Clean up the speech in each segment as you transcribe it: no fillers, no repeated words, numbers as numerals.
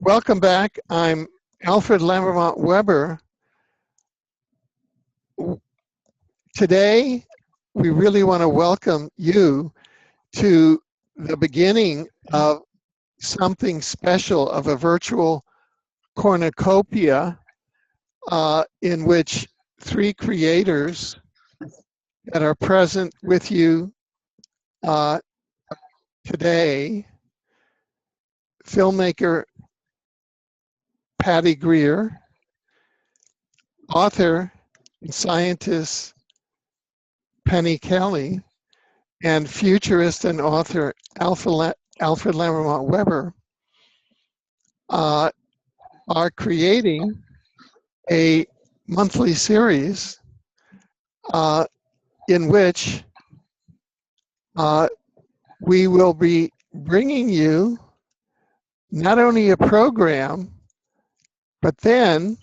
Welcome back. I'm Alfred Lambremont Webre. Today, we really want to welcome you to the beginning of something special, of a virtual cornucopia in which three creators that are present with you today: filmmaker Patty Greer, author and scientist Penny Kelly, and futurist and author Alfred Lambremont Webre are creating a monthly series in which we will be bringing you not only a program, but then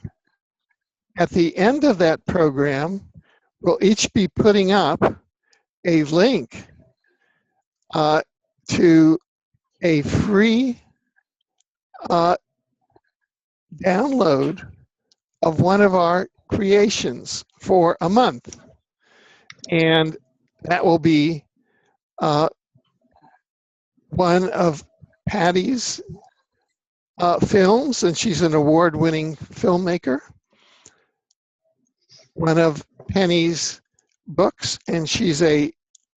at the end of that program, we'll each be putting up a link to a free download of one of our creations for a month. And that will be one of Patty's films, and she's an award-winning filmmaker. One of Penny's books, and she's a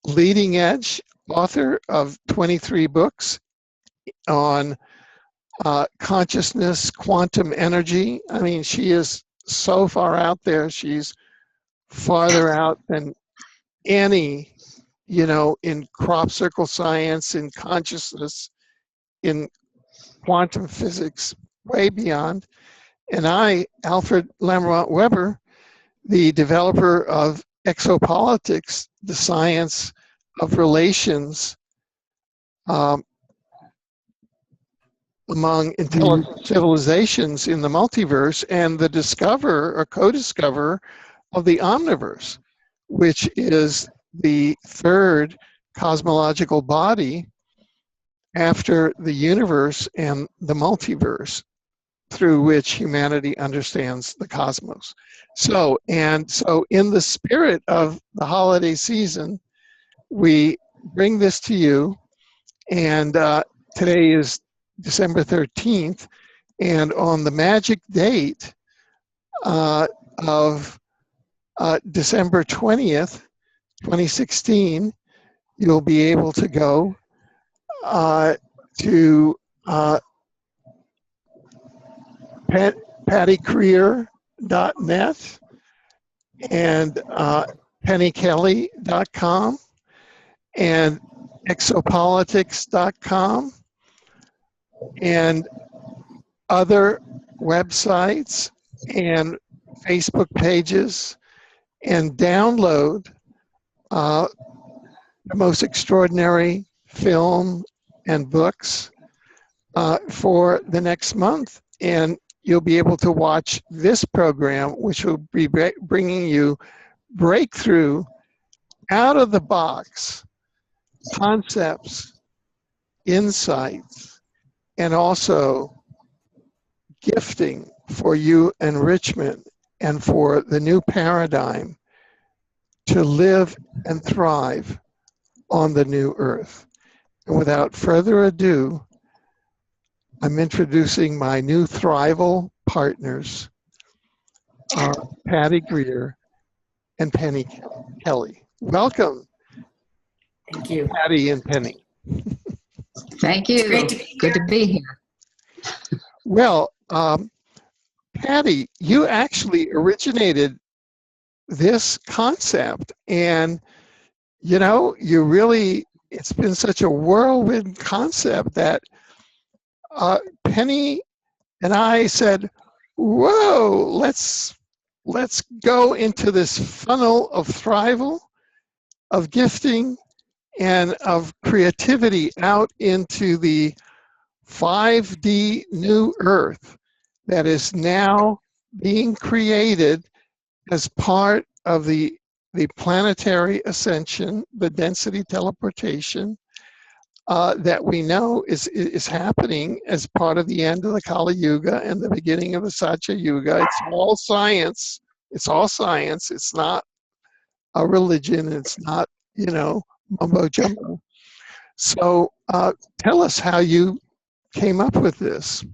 leading edge author of 23 books on consciousness, quantum energy. I mean, she is so far out there. She's farther out than any, in crop circle science, in consciousness, in quantum physics, way beyond. And I, Alfred Lambremont Webre, the developer of exopolitics, the science of relations among intelligent civilizations in the multiverse, and the discoverer or co-discoverer of the omniverse, which is the third cosmological body after the universe and the multiverse, through which humanity understands the cosmos. So in the spirit of the holiday season, we bring this to you, and today is December 13th, and on the magic date of December 20th, 2016, you'll be able to go to pattycreer.net and pennykelly.com and exopolitics.com and other websites and Facebook pages, and download the most extraordinary film and books for the next month. And you'll be able to watch this program, which will be bringing you breakthrough, out of the box concepts, insights, and also gifting for you, enrichment, and for the new paradigm to live and thrive on the new earth. And without further ado, I'm introducing my new Thrival partners, Patty Greer and Penny Kelly. Welcome. Thank you. Patty and Penny. Thank you. Good to be here. Well, Patty, you actually originated this concept, and you really, it's been such a whirlwind concept that Penny and I said, whoa, let's go into this funnel of thrival, of gifting, and of creativity out into the 5D new earth that is now being created as part of the planetary ascension, the density teleportation that we know is happening as part of the end of the Kali Yuga and the beginning of the Satya Yuga. It's all science. It's all science. It's not a religion. It's not, mumbo jumbo. So tell us how you came up with this.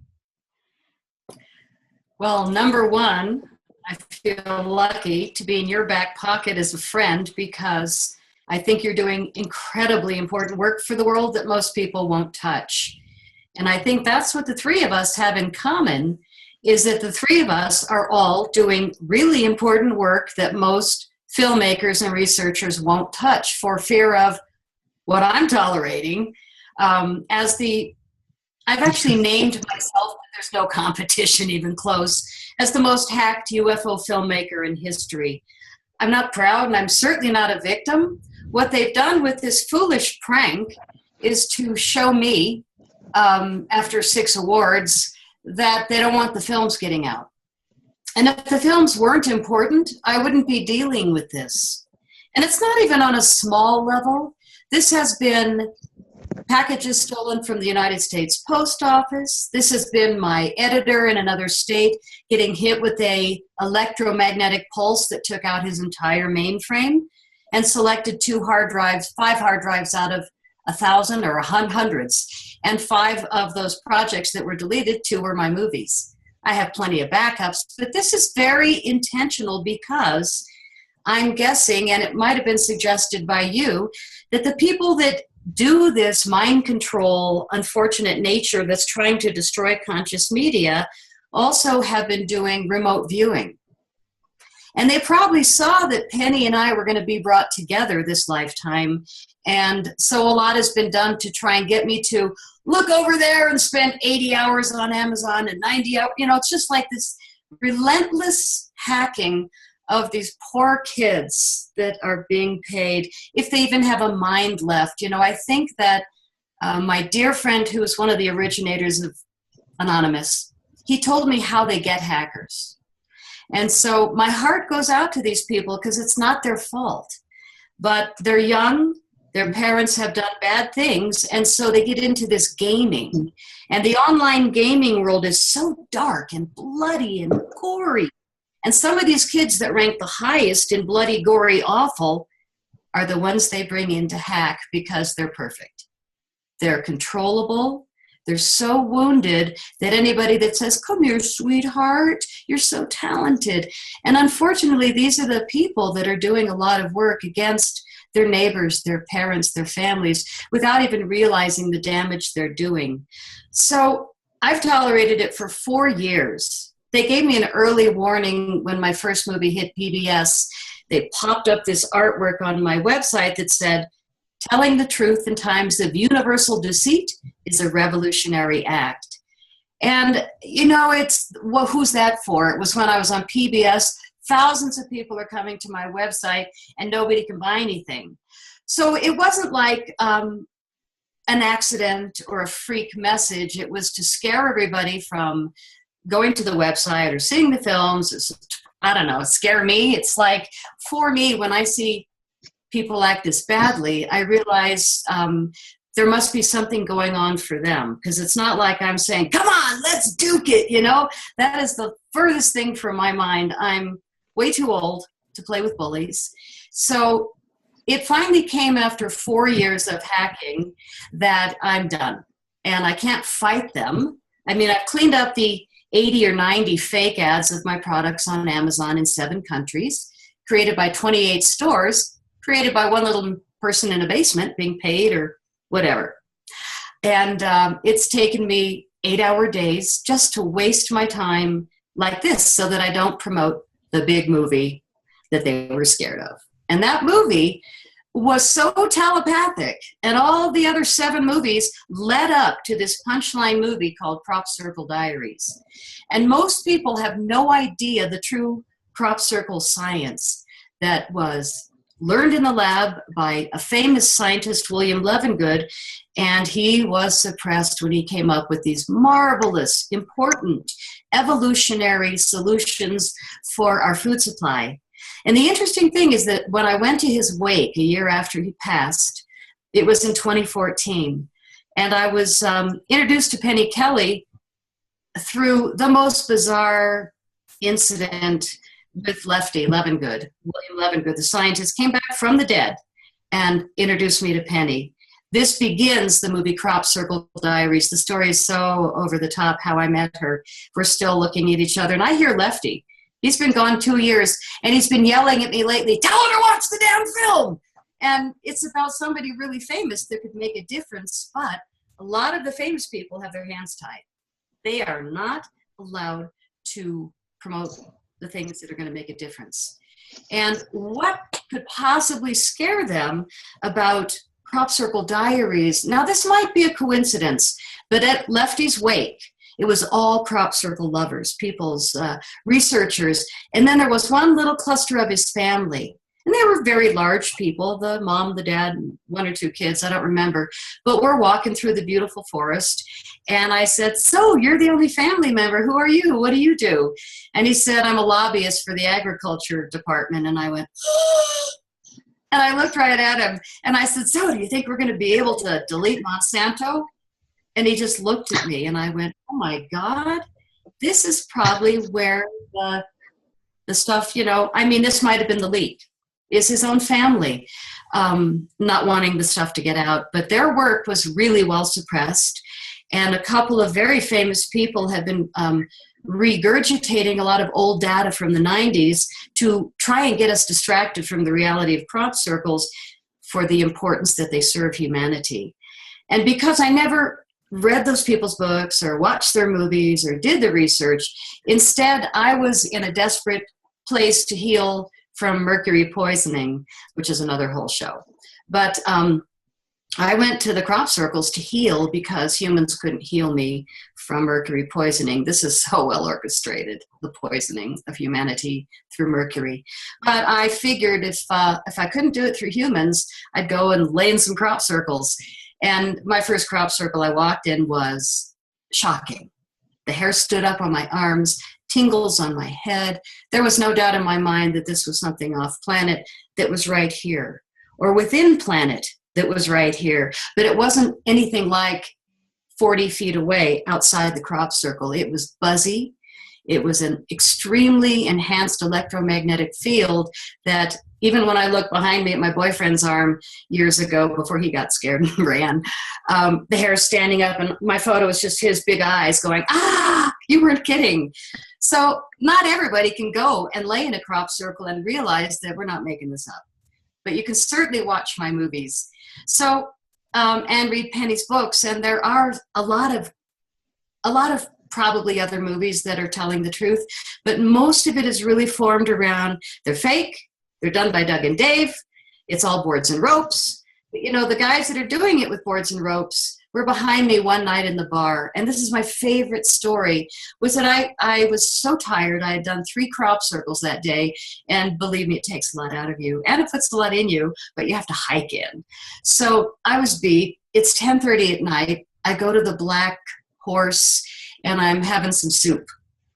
Well, number one, I feel lucky to be in your back pocket as a friend, because I think you're doing incredibly important work for the world that most people won't touch. And I think that's what the three of us have in common, is that the three of us are all doing really important work that most filmmakers and researchers won't touch for fear of what I'm tolerating. I've actually named myself, but there's no competition even close, as the most hacked UFO filmmaker in history. I'm not proud, and I'm certainly not a victim. What they've done with this foolish prank is to show me, after 6 awards, that they don't want the films getting out. And if the films weren't important, I wouldn't be dealing with this. And it's not even on a small level. This has been packages stolen from the United States Post Office. This has been my editor in another state getting hit with a electromagnetic pulse that took out his entire mainframe and selected 5 hard drives out of 1,000 or hundreds. And 5 of those projects that were deleted, 2 were my movies. I have plenty of backups, but this is very intentional, because I'm guessing, and it might have been suggested by you, that the people that do this mind control, unfortunate nature that's trying to destroy conscious media also have been doing remote viewing. And they probably saw that Penny and I were going to be brought together this lifetime. And so a lot has been done to try and get me to look over there and spend 80 hours on Amazon and 90 hours. It's just like this relentless hacking of these poor kids that are being paid, if they even have a mind left. I think that my dear friend, who is one of the originators of Anonymous, he told me how they get hackers. And so my heart goes out to these people, because it's not their fault. But they're young, their parents have done bad things, and so they get into this gaming. And the online gaming world is so dark and bloody and gory. And some of these kids that rank the highest in bloody, gory, awful are the ones they bring in to hack, because they're perfect. They're controllable. They're so wounded that anybody that says, "Come here, sweetheart, you're so talented." And unfortunately, these are the people that are doing a lot of work against their neighbors, their parents, their families, without even realizing the damage they're doing. So I've tolerated it for 4 years. They gave me an early warning when my first movie hit PBS. They popped up this artwork on my website that said, "Telling the truth in times of universal deceit is a revolutionary act." And, who's that for? It was when I was on PBS. Thousands of people are coming to my website and nobody can buy anything. So it wasn't like an accident or a freak message. It was to scare everybody from going to the website or seeing the films. I don't know, scare me. It's like, for me, when I see people act this badly, I realize there must be something going on for them, because it's not like I'm saying, "Come on, let's duke it," That is the furthest thing from my mind. I'm way too old to play with bullies. So it finally came after 4 years of hacking that I'm done, and I can't fight them. I mean, I've cleaned up the 80 or 90 fake ads of my products on Amazon in 7 countries, created by 28 stores, created by one little person in a basement being paid or whatever. And it's taken me 8-hour days just to waste my time like this, so that I don't promote the big movie that they were scared of. And that movie was so telepathic, and all of the other 7 movies led up to this punchline movie called Crop Circle Diaries. And most people have no idea the true crop circle science that was learned in the lab by a famous scientist, William Levengood, and he was suppressed when he came up with these marvelous, important, evolutionary solutions for our food supply. And the interesting thing is that when I went to his wake a year after he passed, it was in 2014, And I was introduced to Penny Kelly through the most bizarre incident with Lefty Levengood. William Levengood, the scientist, came back from the dead and introduced me to Penny. This begins the movie Crop Circle Diaries. The story is so over the top how I met her. We're still looking at each other. And I hear Lefty. He's been gone 2 years, and he's been yelling at me lately, tell her to watch the damn film. And it's about somebody really famous that could make a difference, but a lot of the famous people have their hands tied. They are not allowed to promote the things that are going to make a difference. And what could possibly scare them about Crop Circle Diaries? Now, this might be a coincidence, but at Lefty's wake, it was all crop circle lovers, people's researchers. And then there was one little cluster of his family. And they were very large people, the mom, the dad, 1 or 2 kids, I don't remember. But we're walking through the beautiful forest. And I said, so you're the only family member. Who are you? What do you do? And he said, I'm a lobbyist for the agriculture department. And I went, and I looked right at him. And I said, so do you think we're going to be able to delete Monsanto? And he just looked at me. And I went, oh, my God, this is probably where the stuff, I mean, this might have been the leak. Is his own family not wanting the stuff to get out. But their work was really well suppressed. And a couple of very famous people have been regurgitating a lot of old data from the 90s to try and get us distracted from the reality of crop circles for the importance that they serve humanity. And because I never read those people's books or watched their movies or did the research, instead I was in a desperate place to heal from mercury poisoning, which is another whole show. But I went to the crop circles to heal because humans couldn't heal me from mercury poisoning. This is so well orchestrated, the poisoning of humanity through mercury. But I figured if I couldn't do it through humans, I'd go and lay in some crop circles. And my first crop circle I walked in was shocking. The hair stood up on my arms, tingles on my head. There was no doubt in my mind that this was something off planet that was right here, or within planet that was right here. But it wasn't anything like 40 feet away outside the crop circle. It was buzzy. It was an extremely enhanced electromagnetic field that even when I looked behind me at my boyfriend's arm years ago before he got scared and ran, the hair standing up, and my photo was just his big eyes going, ah, you weren't kidding. So not everybody can go and lay in a crop circle and realize that we're not making this up. But you can certainly watch my movies. So, and read Penny's books, and there are a lot of probably other movies that are telling the truth, but most of it is really formed around, they're fake, they're done by Doug and Dave, it's all boards and ropes. But, the guys that are doing it with boards and ropes were behind me one night in the bar, and this is my favorite story, was that I was so tired. I had done 3 crop circles that day, and believe me, it takes a lot out of you, and it puts a lot in you, but you have to hike in. So I was beat. It's 10:30 at night. I go to the Black Horse, and I'm having some soup.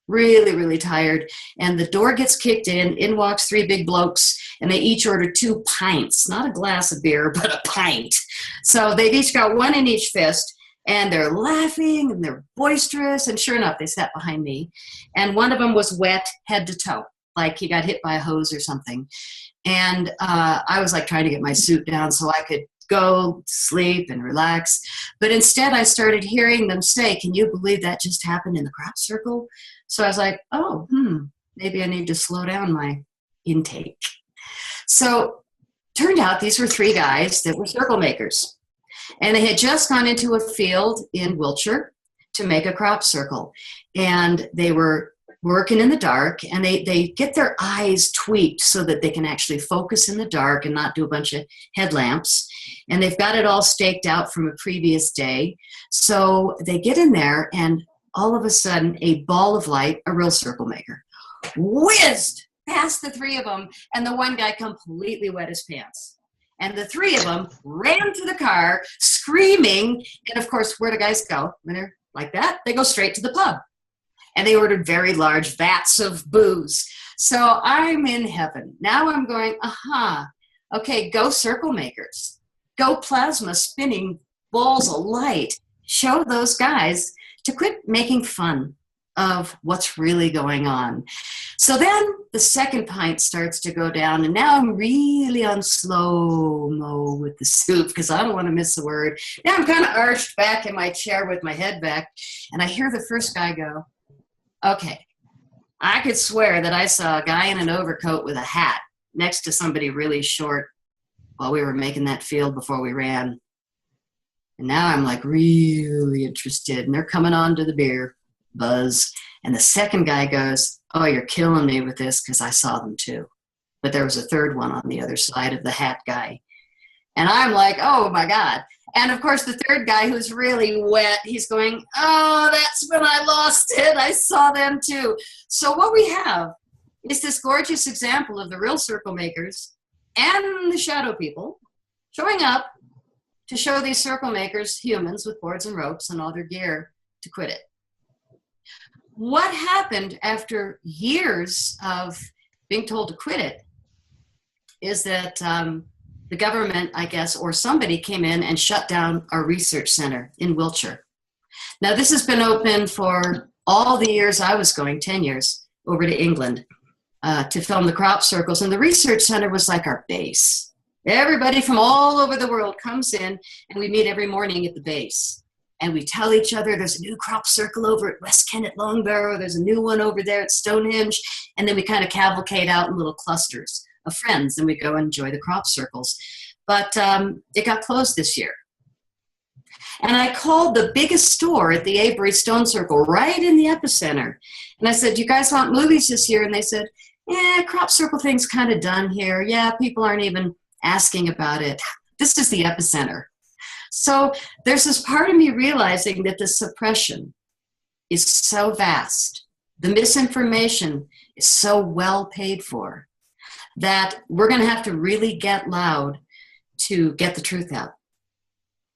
Really, really tired. And the door gets kicked in walks 3 big blokes, and they each order 2 pints, not a glass of beer, but a pint. So they've each got 1 in each fist, and they're laughing, and they're boisterous, and sure enough, they sat behind me. And one of them was wet head to toe, like he got hit by a hose or something. And I was like trying to get my soup down so I could go sleep and relax. But instead, I started hearing them say, can you believe that just happened in the crop circle? So I was like, oh, maybe I need to slow down my intake. So turned out these were 3 guys that were circle makers. And they had just gone into a field in Wiltshire to make a crop circle. And they were working in the dark, and they get their eyes tweaked so that they can actually focus in the dark and not do a bunch of headlamps. And they've got it all staked out from a previous day. So they get in there, and all of a sudden, a ball of light, a real circle maker, whizzed past the 3 of them, and the one guy completely wet his pants. And the 3 of them ran to the car, screaming. And of course, where do guys go when they're like that? They go straight to the pub. And they ordered very large vats of booze. So I'm in heaven. Now I'm going, okay, go circle makers. Go plasma spinning balls of light, show those guys to quit making fun of what's really going on. So then the second pint starts to go down, and now I'm really on slow-mo with the soup because I don't want to miss a word. Now I'm kind of arched back in my chair with my head back, and I hear the first guy go, okay, I could swear that I saw a guy in an overcoat with a hat next to somebody really short while we were making that field before we ran. And now I'm like really interested, and they're coming on to the beer buzz. And the second guy goes, oh, you're killing me with this because I saw them too. But there was a third one on the other side of the hat guy. And I'm like, oh my God. And of course, the third guy who's really wet, he's going, oh, that's when I lost it. I saw them too. So what we have is this gorgeous example of the real circle makers and the shadow people showing up to show these circle makers, humans with boards and ropes and all their gear, to quit it. What happened after years of being told to quit it is that the government, I guess, or somebody came in and shut down our research center in Wiltshire. Now, this has been open for all the years I was going, 10 years, over to England to film the crop circles. And the research center was like our base. Everybody from all over the world comes in, and we meet every morning at the base. And we tell each other there's a new crop circle over at West Kent at Longbarrow. There's a new one over there at Stonehenge. And then we kind of cavalcade out in little clusters of friends, and we go and enjoy the crop circles. But it got closed this year. And I called the biggest store at the Avery Stone Circle, right in the epicenter. And I said, you guys want movies this year? And they said, yeah, crop circle thing's kind of done here. Yeah, people aren't even asking about it. This is the epicenter. So there's this part of me realizing that the suppression is so vast, the misinformation is so well paid for, that we're going to have to really get loud to get the truth out.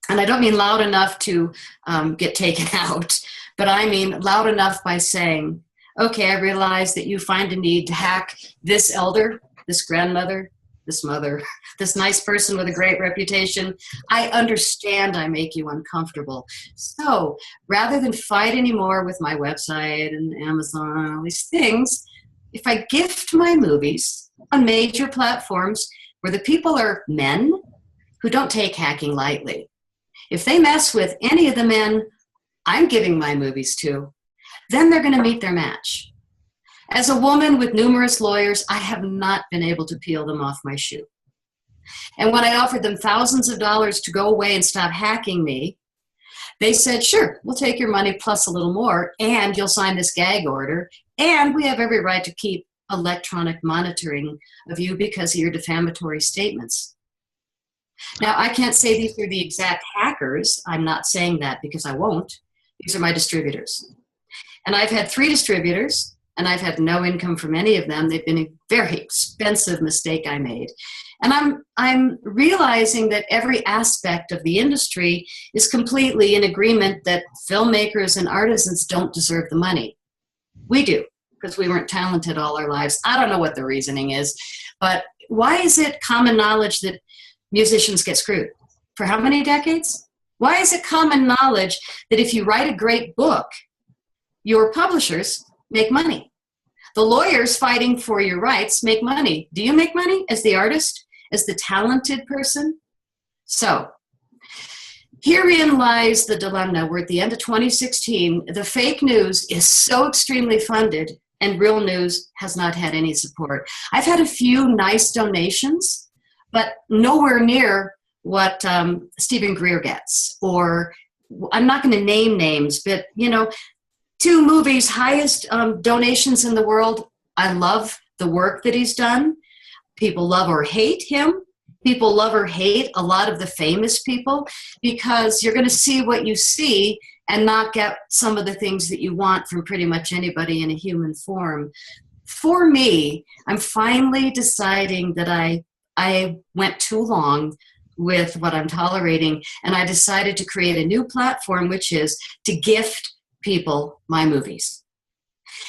And I don't mean loud enough to get taken out, but I mean loud enough by saying, okay, I realize that you find a need to hack this elder, this grandmother, this mother, this nice person with a great reputation. I understand I make you uncomfortable. So rather than fight anymore with my website and Amazon and all these things, if I gift my movies on major platforms where the people are men who don't take hacking lightly, if they mess with any of the men I'm giving my movies to, then they're going to meet their match. As a woman with numerous lawyers, I have not been able to peel them off my shoe. And when I offered them thousands of dollars to go away and stop hacking me, they said, sure, we'll take your money plus a little more, and you'll sign this gag order, and we have every right to keep electronic monitoring of you because of your defamatory statements. Now, I can't say these are the exact hackers. I'm not saying that because I won't. These are my distributors. And I've had 3 distributors, and I've had no income from any of them. They've been a very expensive mistake I made. And I'm realizing that every aspect of the industry is completely in agreement that filmmakers and artisans don't deserve the money. We do, because we weren't talented all our lives. I don't know what the reasoning is, but why is it common knowledge that musicians get screwed? For how many decades? Why is it common knowledge that if you write a great book, your publishers make money? The lawyers fighting for your rights make money. Do you make money as the artist, as the talented person? So herein lies the dilemma. We're at the end of 2016. The fake news is so extremely funded, and real news has not had any support. I've had a few nice donations, but nowhere near what Stephen Greer gets. Or I'm not going to name names, but 2 movies, highest donations in the world. I love the work that he's done. People love or hate him. People love or hate a lot of the famous people, because you're going to see what you see and not get some of the things that you want from pretty much anybody in a human form. For me, I'm finally deciding that I went too long with what I'm tolerating, and I decided to create a new platform, which is to gift people my movies.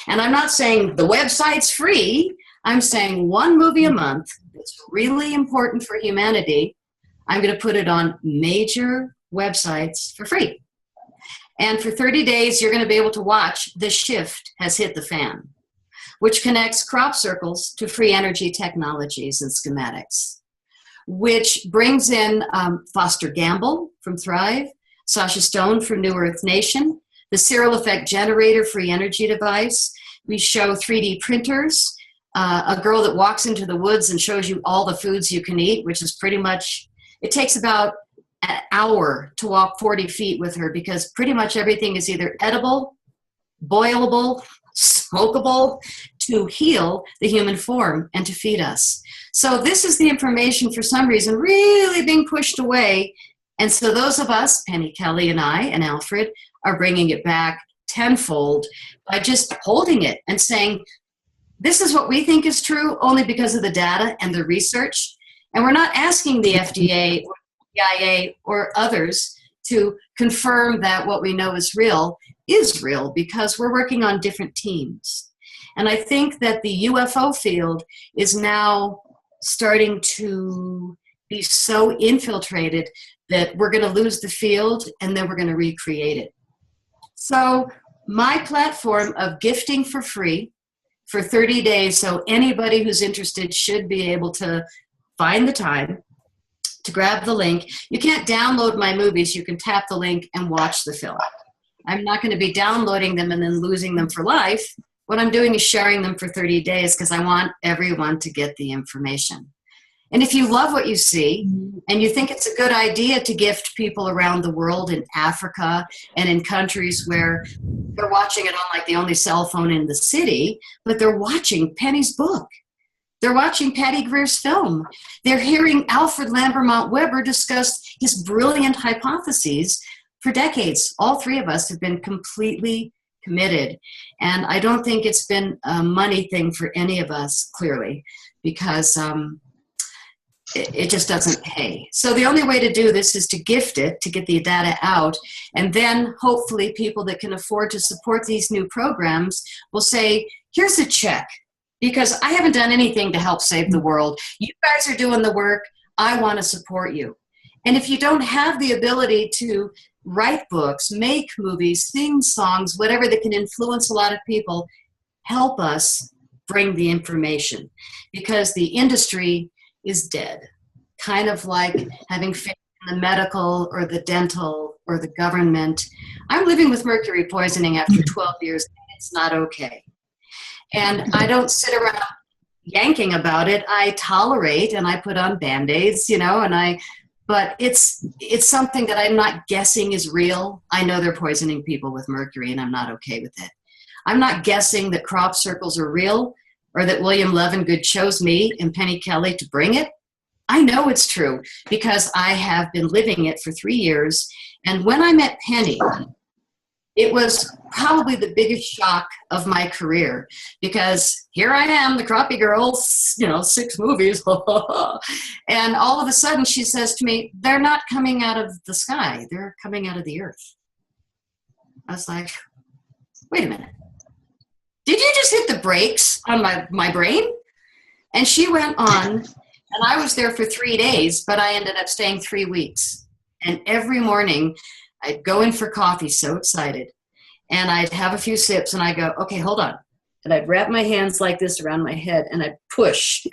And I'm not saying the website's free. I'm saying 1 movie a month that's really important for humanity. I'm going to put it on major websites for free. And for 30 days, you're going to be able to watch The Shift Has Hit the Fan, which connects crop circles to free energy technologies and schematics, which brings in Foster Gamble from Thrive, Sasha Stone from New Earth Nation, the Serial Effect Generator free energy device. We show 3D printers, a girl that walks into the woods and shows you all the foods you can eat, which is pretty much, it takes about an hour to walk 40 feet with her because pretty much everything is either edible, boilable, smokable to heal the human form and to feed us. So this is the information for some reason really being pushed away. And so those of us, Penny, Kelly, and I, and Alfred, are bringing it back tenfold by just holding it and saying, this is what we think is true only because of the data and the research. And we're not asking the FDA or CIA or others to confirm that what we know is real because we're working on different teams. And I think that the UFO field is now starting to be so infiltrated that we're going to lose the field and then we're going to recreate it. So my platform of gifting for free for 30 days, so anybody who's interested should be able to find the time to grab the link. You can't download my movies. You can tap the link and watch the film. I'm not going to be downloading them and then losing them for life. What I'm doing is sharing them for 30 days because I want everyone to get the information. And if you love what you see and you think it's a good idea to gift people around the world in Africa and in countries where they're watching it on like the only cell phone in the city, but they're watching Penny's book. They're watching Patty Greer's film. They're hearing Alfred Lambremont Webre discuss his brilliant hypotheses for decades. All three of us have been completely committed. And I don't think it's been a money thing for any of us, clearly, because it just doesn't pay. So the only way to do this is to gift it, to get the data out, and then hopefully people that can afford to support these new programs will say, here's a check, because I haven't done anything to help save the world. You guys are doing the work. I want to support you. And if you don't have the ability to write books, make movies, sing songs, whatever that can influence a lot of people, help us bring the information, because the industry is dead. Kind of like having faith in the medical or the dental or the government. I'm living with mercury poisoning after 12 years. It's not okay. And I don't sit around yanking about it. I tolerate and I put on Band-Aids, but it's something that I'm not guessing is real. I know they're poisoning people with mercury and I'm not okay with it. I'm not guessing that crop circles are real or that William Levengood chose me and Penny Kelly to bring it. I know it's true because I have been living it for 3 years. And when I met Penny, it was probably the biggest shock of my career, because here I am, the crappie girl, 6 movies. And all of a sudden she says to me, they're not coming out of the sky. They're coming out of the earth. I was like, wait a minute. Did you just hit the brakes on my brain? And she went on, and I was there for 3 days, but I ended up staying 3 weeks. And every morning I'd go in for coffee, so excited. And I'd have a few sips and I'd go, okay, hold on. And I'd wrap my hands like this around my head and I'd push.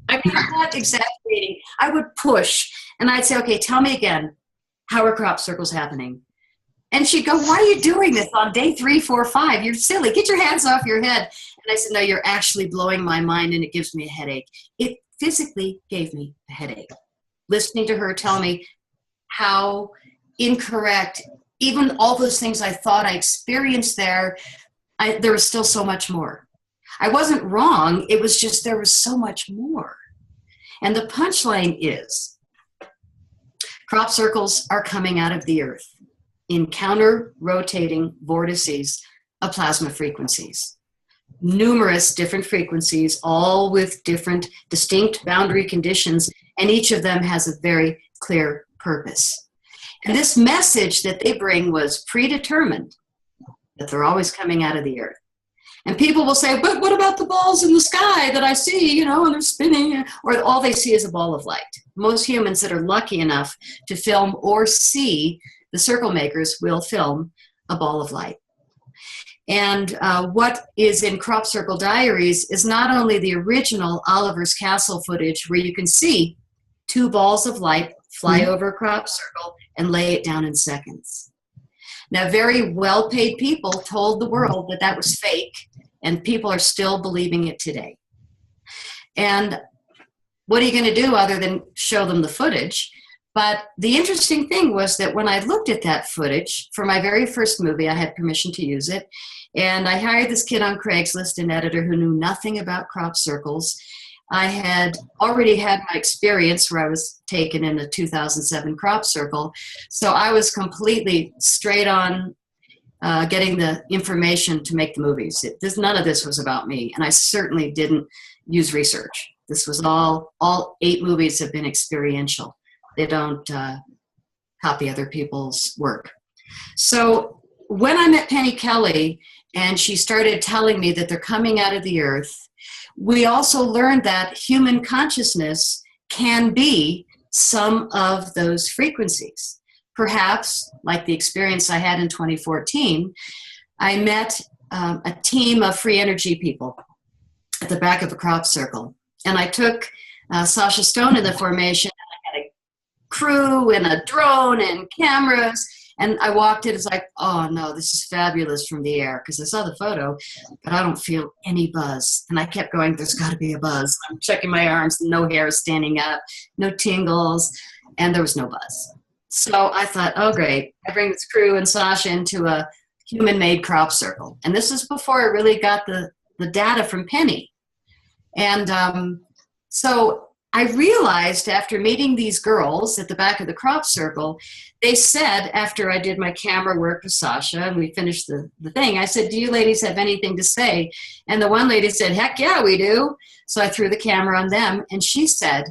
I'm not exaggerating. I would push and I'd say, okay, tell me again, how are crop circles happening? And she'd go, why are you doing this on day 3, 4, 5? You're silly. Get your hands off your head. And I said, no, you're actually blowing my mind and it gives me a headache. It physically gave me a headache. Listening to her tell me how incorrect, even all those things I thought I experienced there was still so much more. I wasn't wrong. It was just there was so much more. And the punchline is crop circles are coming out of the earth in counter-rotating vortices of plasma frequencies. Numerous different frequencies, all with different distinct boundary conditions, and each of them has a very clear purpose. And this message that they bring was predetermined, that they're always coming out of the earth. And people will say, but what about the balls in the sky that I see, you know, and they're spinning? Or all they see is a ball of light. Most humans that are lucky enough to film or see the circle makers will film a ball of light. And what is in Crop Circle Diaries is not only the original Oliver's Castle footage where you can see two balls of light fly over a crop circle and lay it down in seconds. Now, very well-paid people told the world that that was fake, and people are still believing it today. And what are you going to do other than show them the footage? But the interesting thing was that when I looked at that footage for my very first movie, I had permission to use it, and I hired this kid on Craigslist, an editor who knew nothing about crop circles. I had already had my experience where I was taken in a 2007 crop circle, so I was completely straight on getting the information to make the movies. None of this was about me, and I certainly didn't use research. This was all 8 movies have been experiential. They don't copy other people's work. So when I met Penny Kelly and she started telling me that they're coming out of the earth, we also learned that human consciousness can be some of those frequencies. Perhaps, like the experience I had in 2014, I met a team of free energy people at the back of a crop circle. And I took Sasha Stone in the formation, and I had a crew and a drone and cameras. And I walked in, it's like, oh no, this is fabulous from the air, because I saw the photo, but I don't feel any buzz. And I kept going, there's got to be a buzz. I'm checking my arms, no hair standing up, no tingles, and there was no buzz. So I thought, oh great, I bring this crew and Sasha into a human-made crop circle. And this is before I really got the data from Penny. And so I realized after meeting these girls at the back of the crop circle, they said, after I did my camera work with Sasha and we finished the thing, I said, do you ladies have anything to say? And the one lady said, heck yeah, we do. So I threw the camera on them, and she said,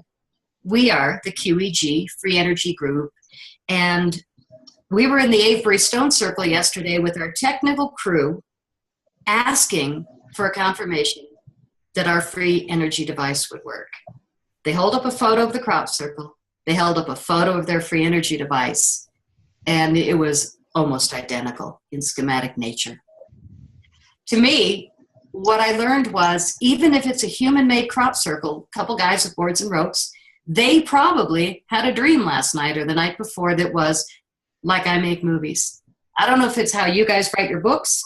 we are the QEG, Free Energy Group, and we were in the Avery Stone Circle yesterday with our technical crew asking for a confirmation that our free energy device would work. They hold up a photo of the crop circle. They held up a photo of their free energy device, and it was almost identical in schematic nature. To me, what I learned was, even if it's a human-made crop circle, a couple guys with boards and ropes, they probably had a dream last night or the night before that was like I make movies. I don't know if it's how you guys write your books,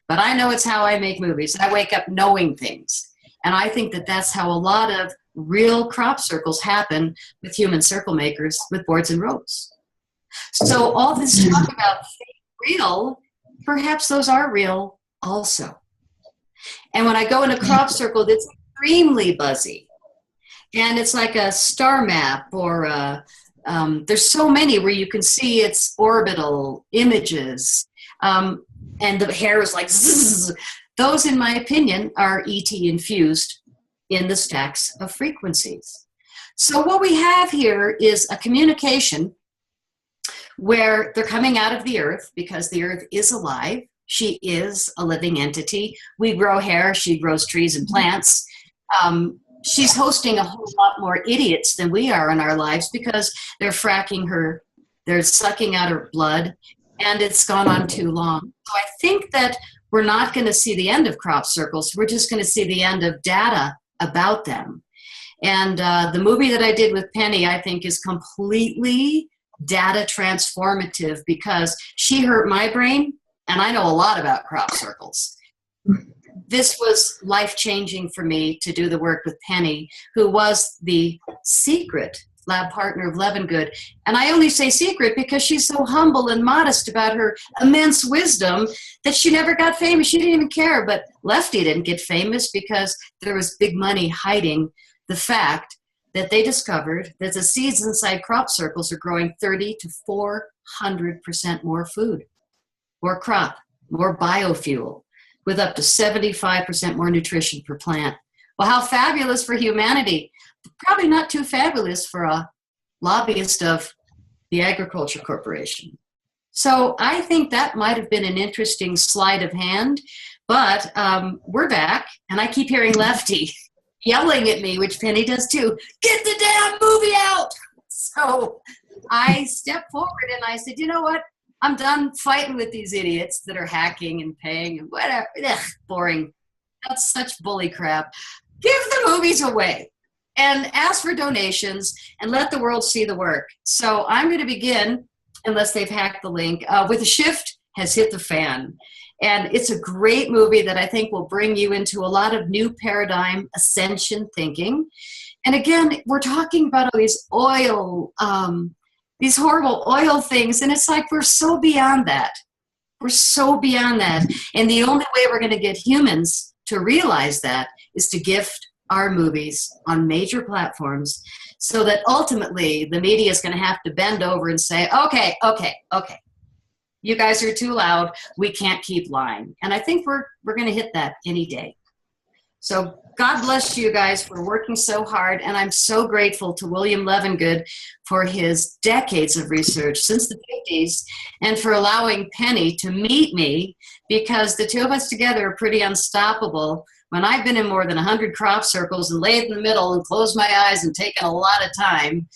but I know it's how I make movies. I wake up knowing things. And I think that that's how a lot of real crop circles happen with human circle makers with boards and ropes. So all this talk about real, perhaps those are real also. And when I go in a crop circle that's extremely buzzy, and it's like a star map, or there's so many where you can see its orbital images, and the hair is like zzz. Those, in my opinion, are ET infused in the stacks of frequencies. So what we have here is a communication where they're coming out of the earth, because the earth is alive. She is a living entity. We grow hair, she grows trees and plants. She's hosting a whole lot more idiots than we are in our lives, because they're fracking her, they're sucking out her blood, and it's gone on too long. So I think that we're not going to see the end of crop circles. We're just going to see the end of data about them. And the movie that I did with Penny, I think, is completely data transformative, because she hurt my brain, and I know a lot about crop circles. This was life-changing for me to do the work with Penny, who was the secret lab partner of Levengood. And I only say secret because she's so humble and modest about her immense wisdom that she never got famous. She didn't even care. But Lefty didn't get famous because there was big money hiding the fact that they discovered that the seeds inside crop circles are growing 30 to 400% more food, more crop, more biofuel, with up to 75% more nutrition per plant. Well, how fabulous for humanity. Probably not too fabulous for a lobbyist of the Agriculture Corporation. So I think that might have been an interesting sleight of hand, But we're back, and I keep hearing Lefty yelling at me, which Penny does too, get the damn movie out! So I stepped forward and I said, you know what? I'm done fighting with these idiots that are hacking and paying and whatever. Ugh, boring. That's such bully crap. Give the movies away and ask for donations and let the world see the work. So I'm going to begin, unless they've hacked the link, with A Shift Has Hit the Fan. And it's a great movie that I think will bring you into a lot of new paradigm ascension thinking. And again, we're talking about all these oil, these horrible oil things, and it's like we're so beyond that. We're so beyond that. And the only way we're going to get humans to realize that is to gift our movies on major platforms, so that ultimately the media is going to have to bend over and say, okay, you guys are too loud. We can't keep lying. And I think we're going to hit that any day. So God bless you guys for working so hard. And I'm so grateful to William Levengood for his decades of research since the 50s, and for allowing Penny to meet me, because the two of us together are pretty unstoppable. When I've been in more than 100 crop circles and laid in the middle and closed my eyes and taken a lot of time,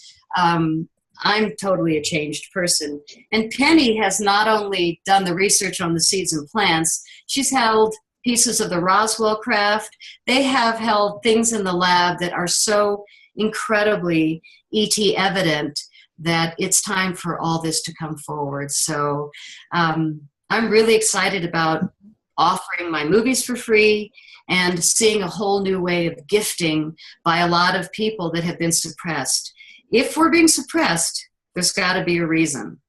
I'm totally a changed person. And Penny has not only done the research on the seeds and plants, she's held pieces of the Roswell craft. They have held things in the lab that are so incredibly ET evident that it's time for all this to come forward. So I'm really excited about offering my movies for free and seeing a whole new way of gifting by a lot of people that have been suppressed. If we're being suppressed, there's got to be a reason.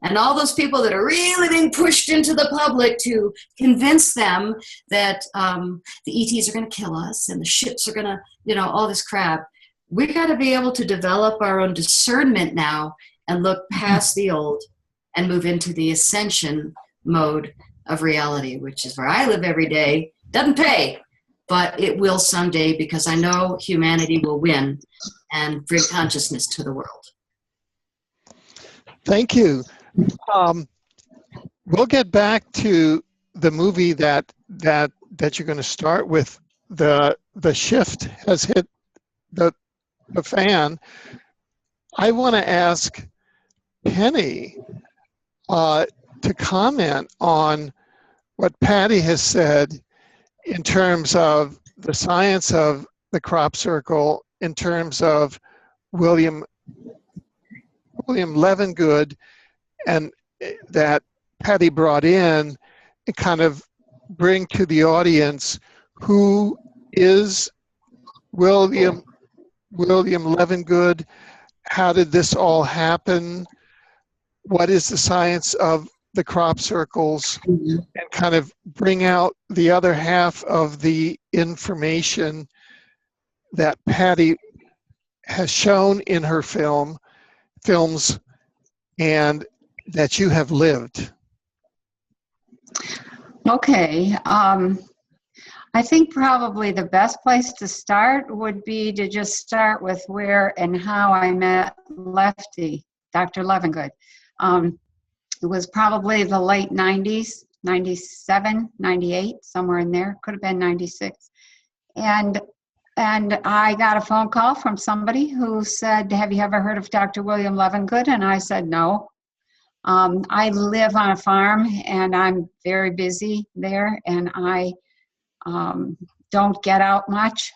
And all those people that are really being pushed into the public to convince them that the ETs are going to kill us and the ships are going to, all this crap. We got to be able to develop our own discernment now and look past the old and move into the ascension mode of reality, which is where I live every day. Doesn't pay, but it will someday, because I know humanity will win and bring consciousness to the world. Thank you. We'll get back to the movie that you're going to start with. The shift has hit the fan. I want to ask Penny to comment on what Patty has said in terms of the science of the crop circle, in terms of William Levengood, and that Patty brought in, and kind of bring to the audience who is William Levengood, how did this all happen, what is the science of the crop circles, and kind of bring out the other half of the information that Patty has shown in her films and that you have lived. Okay. I think probably the best place to start would be to just start with where and how I met Lefty, Dr. Levengood. It was probably the late 90s, 97, 98, somewhere in there. Could have been 96. And I got a phone call from somebody who said, have you ever heard of Dr. William Levengood? And I said, no. I live on a farm and I'm very busy there, and I don't get out much,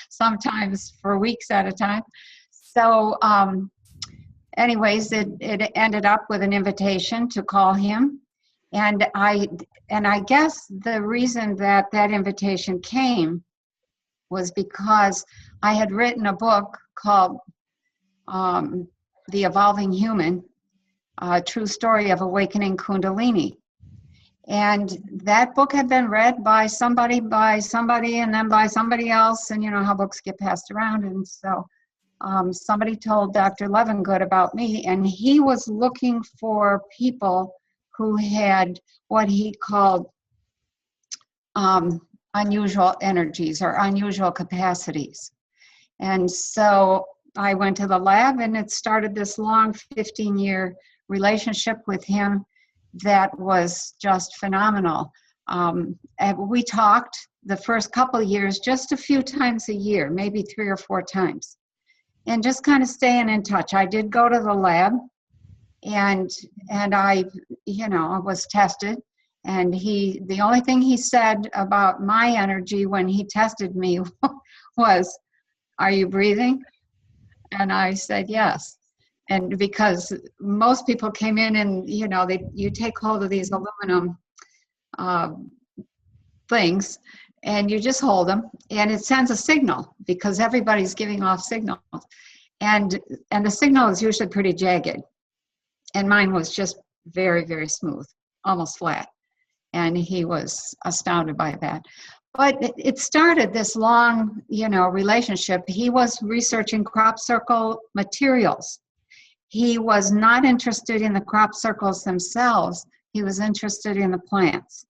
sometimes for weeks at a time. So anyways, it ended up with an invitation to call him. And I guess the reason that invitation came was because I had written a book called The Evolving Human, A True Story of Awakening Kundalini. And that book had been read by somebody, and then by somebody else. And you know how books get passed around. And so somebody told Dr. Levengood about me, and he was looking for people who had what he called unusual energies or unusual capacities. And so I went to the lab, and it started this long 15-year relationship with him that was just phenomenal. And we talked the first couple of years just a few times a year, maybe 3 or 4 times, and just kind of staying in touch. I did go to the lab, and I, I was tested, and the only thing he said about my energy when he tested me was, "Are you breathing?" And I said yes. And because most people came in and, you take hold of these aluminum things and you just hold them, and it sends a signal because everybody's giving off signals. And the signal is usually pretty jagged. And mine was just very, very smooth, almost flat. And he was astounded by that. But it started this long, relationship. He was researching crop circle materials. He was not interested in the crop circles themselves. He was interested in the plants.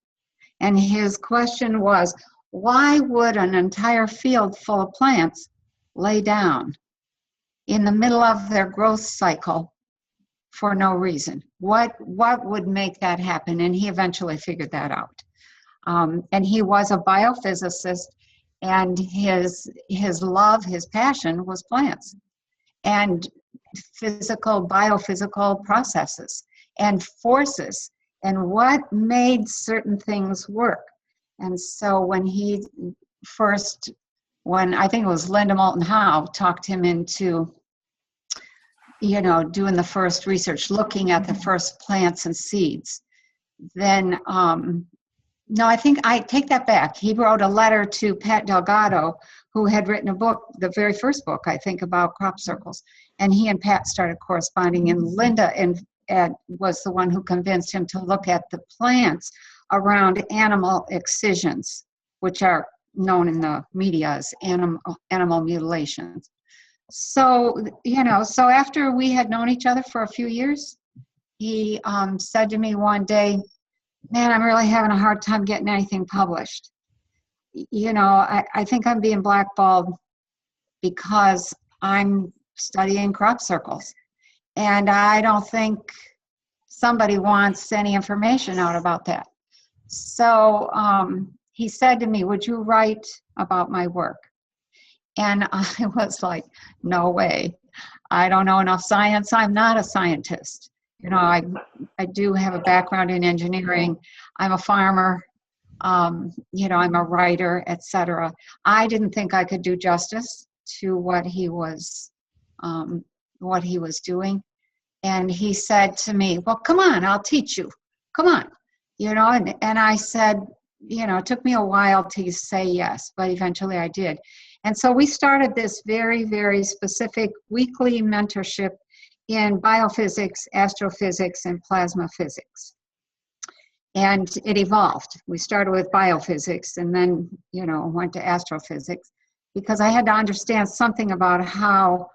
And his question was, why would an entire field full of plants lay down in the middle of their growth cycle for no reason? What would make that happen? And he eventually figured that out. And he was a biophysicist, and his love, his passion was plants and biophysical processes and forces and what made certain things work. And so when I think it was Linda Moulton Howe talked him into, doing the first research, looking at the first plants and seeds, then, no, I think I take that back. He wrote a letter to Pat Delgado, who had written a book, the very first book, I think, about crop circles. And he and Pat started corresponding, and Linda was the one who convinced him to look at the plants around animal excisions, which are known in the media as animal mutilations. So, so after we had known each other for a few years, he said to me one day, "Man, I'm really having a hard time getting anything published. I think I'm being blackballed because I'm studying crop circles. And I don't think somebody wants any information out about that." So he said to me, "Would you write about my work?" And I was like, "No way. I don't know enough science. I'm not a scientist. I do have a background in engineering. I'm a farmer. I'm a writer, etc." I didn't think I could do justice to what he was doing. And he said to me, "Well, come on, I'll teach you. Come on." And I said, it took me a while to say yes, but eventually I did. And so we started this very, very specific weekly mentorship in biophysics, astrophysics, and plasma physics. And it evolved. We started with biophysics and then, went to astrophysics, because I had to understand something about how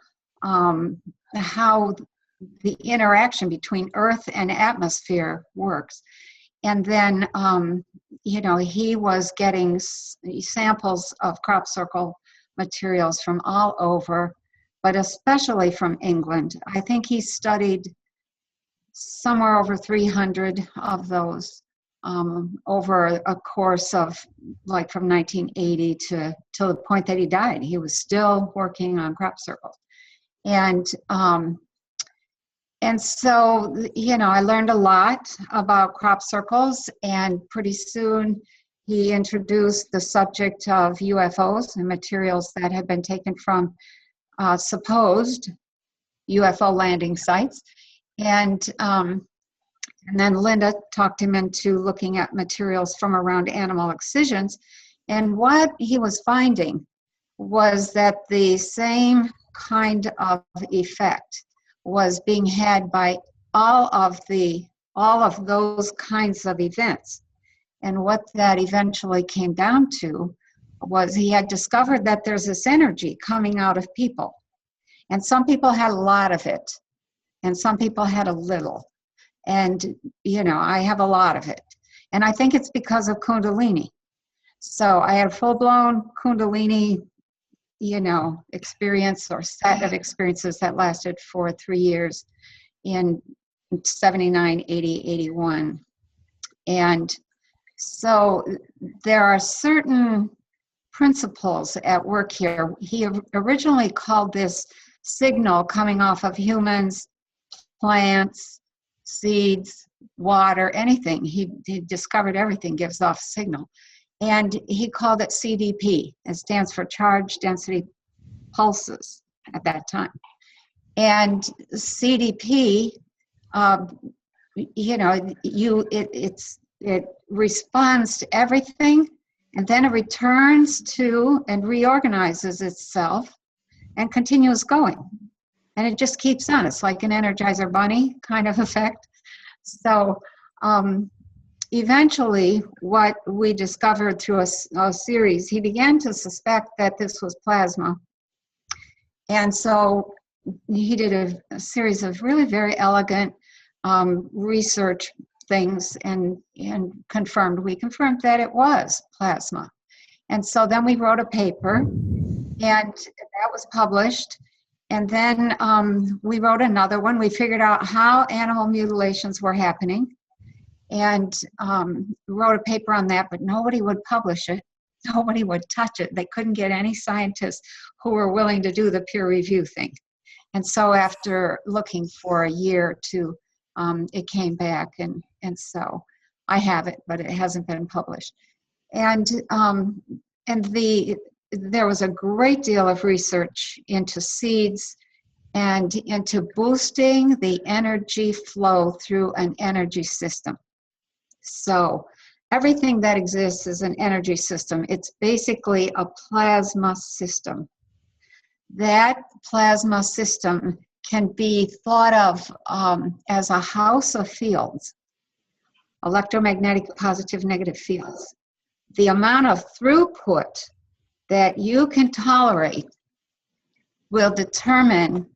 the interaction between Earth and atmosphere works. And then, he was getting samples of crop circle materials from all over, but especially from England. I think he studied somewhere over 300 of those over a course of from 1980 to the point that he died. He was still working on crop circles. And so, I learned a lot about crop circles, and pretty soon he introduced the subject of UFOs and materials that had been taken from supposed UFO landing sites. And then Linda talked him into looking at materials from around animal excisions. And what he was finding was that the same kind of effect was being had by all of those kinds of events. And what that eventually came down to was he had discovered that there's this energy coming out of people. And some people had a lot of it, and some people had a little. And, I have a lot of it. And I think it's because of Kundalini. So I had a full-blown Kundalini, experience or set of experiences that lasted for 3 years in 79, 80, 81. And So there are certain principles at work here. He originally called this signal coming off of humans, plants, seeds, water, anything. He discovered everything gives off a signal. And he called it CDP. It stands for charge density pulses at that time. And CDP, it responds to everything, and then it returns to and reorganizes itself and continues going. And it just keeps on. It's like an Energizer Bunny kind of effect. So eventually, what we discovered through a series, he began to suspect that this was plasma. And so he did a series of really very elegant research things and we confirmed that it was plasma. And so then we wrote a paper, and that was published. And then we wrote another one. We figured out how animal mutilations were happening, and wrote a paper on that, but nobody would publish it. Nobody would touch it. They couldn't get any scientists who were willing to do the peer review thing. And so after looking for a year or two, it came back, and so I have it, but it hasn't been published. And there was a great deal of research into seeds and into boosting the energy flow through an energy system. So everything that exists is an energy system. It's basically a plasma system. That plasma system can be thought of as a house of fields, electromagnetic positive, negative fields. The amount of throughput that you can tolerate will determine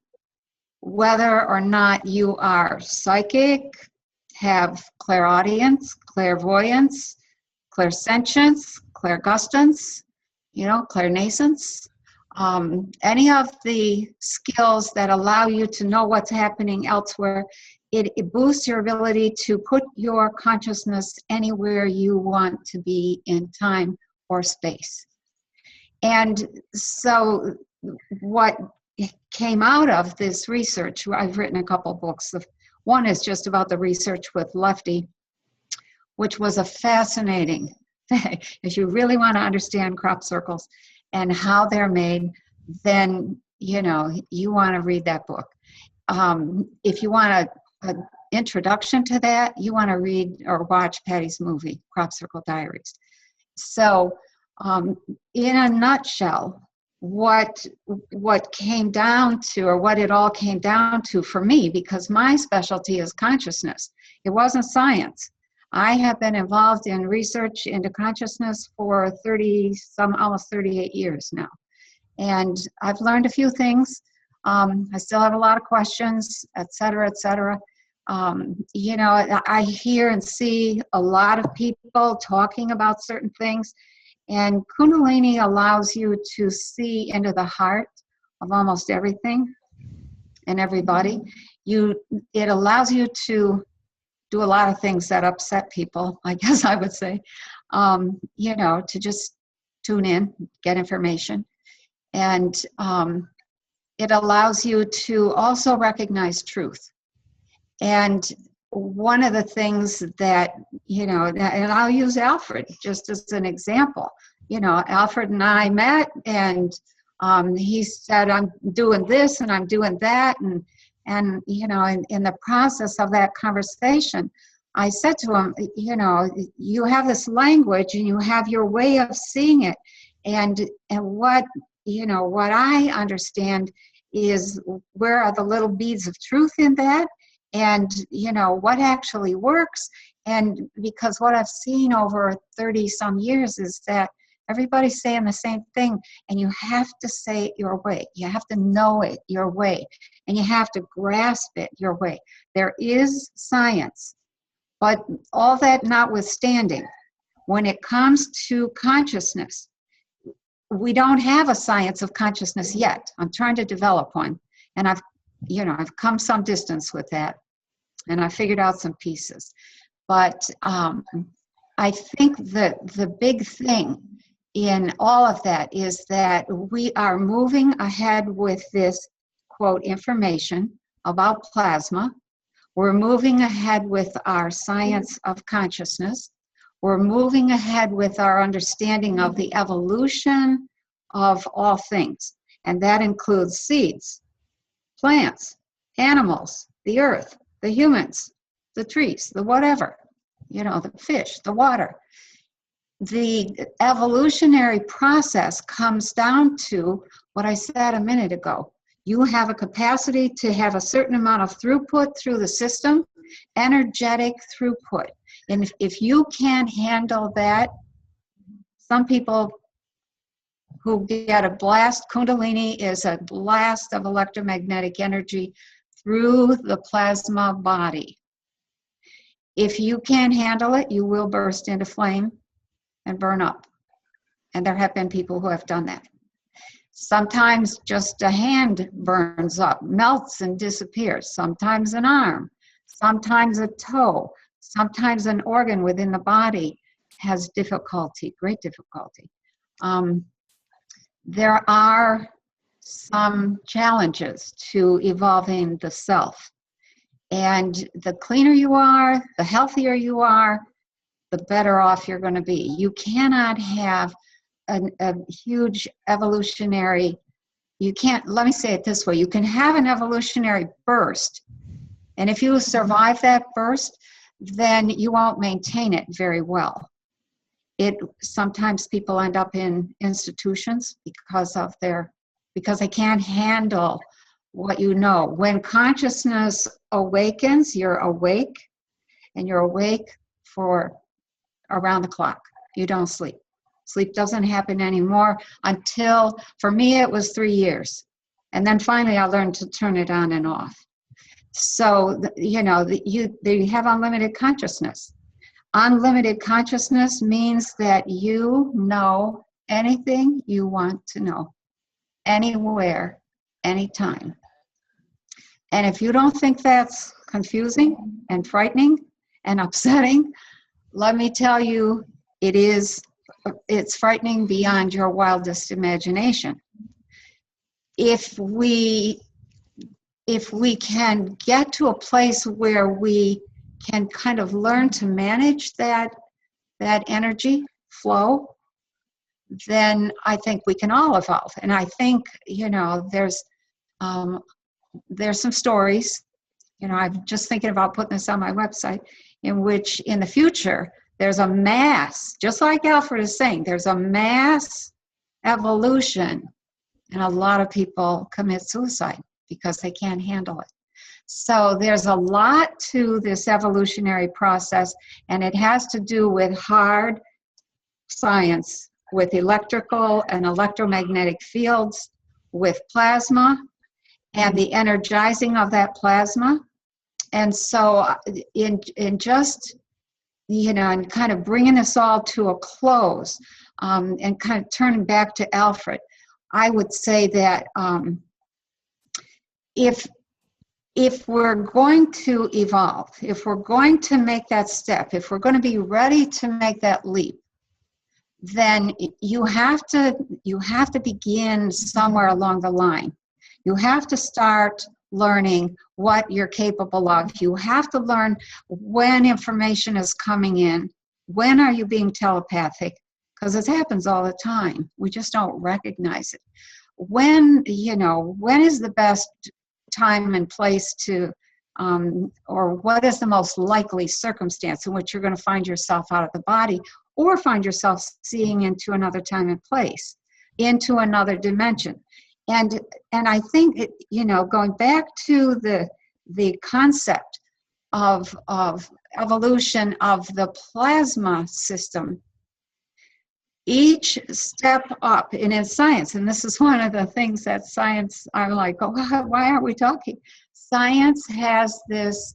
whether or not you are psychic, have clairaudience, clairvoyance, clairsentience, clairgustance, clairnascence. Any of the skills that allow you to know what's happening elsewhere, it boosts your ability to put your consciousness anywhere you want to be in time or space. And so what came out of this research, I've written a couple books. One is just about the research with Lefty, which was a fascinating thing. If you really want to understand crop circles and how they're made, then you want to read that book. If you want an introduction to that, you want to read or watch Patty's movie, Crop Circle Diaries. So in a nutshell, what came down to, or what it all came down to for me, because my specialty is consciousness. It wasn't science. I have been involved in research into consciousness for almost 38 years now. And I've learned a few things. I still have a lot of questions, et cetera, et cetera. I hear and see a lot of people talking about certain things. And Kundalini allows you to see into the heart of almost everything and everybody. It allows you to do a lot of things that upset people, I guess I would say, to just tune in, get information. And it allows you to also recognize truth. And one of the things that, and I'll use Alfred just as an example. Alfred and I met, and he said, I'm doing this and I'm doing that. And in the process of that conversation, I said to him, you have this language and you have your way of seeing it. And what I understand is, where are the little beads of truth in that? And, what actually works. And because what I've seen over 30 some years is that everybody's saying the same thing, and you have to say it your way. You have to know it your way, and you have to grasp it your way. There is science, but all that notwithstanding, when it comes to consciousness, we don't have a science of consciousness yet. I'm trying to develop one, and I've come some distance with that, and I figured out some pieces. But I think that the big thing in all of that is that we are moving ahead with this, quote, information about plasma. We're moving ahead with our science of consciousness. We're moving ahead with our understanding of the evolution of all things. And that includes seeds, plants, animals, the earth, the humans, the trees, the whatever, the fish, the water. The evolutionary process comes down to what I said a minute ago. You have a capacity to have a certain amount of throughput through the system, energetic throughput. And if you can't handle that, some people who get a blast, Kundalini is a blast of electromagnetic energy through the plasma body. If you can't handle it, you will burst into flame and burn up. And there have been people who have done that. Sometimes just a hand burns up, melts and disappears. Sometimes an arm, sometimes a toe, sometimes an organ within the body has difficulty, great difficulty. There are some challenges to evolving the self. And the cleaner you are, the healthier you are, the better off you're going to be. You cannot have a huge evolutionary, let me say it this way, you can have an evolutionary burst, and if you survive that burst, then you won't maintain it very well. Sometimes people end up in institutions because they can't handle what you know. When consciousness awakens, you're awake, and you're awake for around the clock. You don't sleep. Sleep doesn't happen anymore until, for me, it was 3 years. And then finally I learned to turn it on and off. So, you have unlimited consciousness. Unlimited consciousness means that you know anything you want to know, anywhere, anytime. And if you don't think that's confusing and frightening and upsetting, let me tell you, it's frightening beyond your wildest imagination. If we can get to a place where we can kind of learn to manage that energy flow, then I think we can all evolve. And I think, there's some stories, I'm just thinking about putting this on my website, in which in the future, there's a mass, just like Alfred is saying, there's a mass evolution, and a lot of people commit suicide because they can't handle it. So there's a lot to this evolutionary process, and it has to do with hard science, with electrical and electromagnetic fields, with plasma, and the energizing of that plasma. And so in just, and kind of bringing this all to a close, and kind of turning back to Alfred, I would say that if we're going to evolve, if we're going to make that step, if we're going to be ready to make that leap, then you have to begin somewhere along the line. You have to start learning what you're capable of. You have to learn when information is coming in. When are you being telepathic? Because it happens all the time. We just don't recognize it. When is the best time and place to, or what is the most likely circumstance in which you're going to find yourself out of the body, or find yourself seeing into another time and place, into another dimension. And I think, going back to the concept of evolution of the plasma system, each step up, and in science, and this is one of the things that science, I'm like, oh, why aren't we talking? Science has this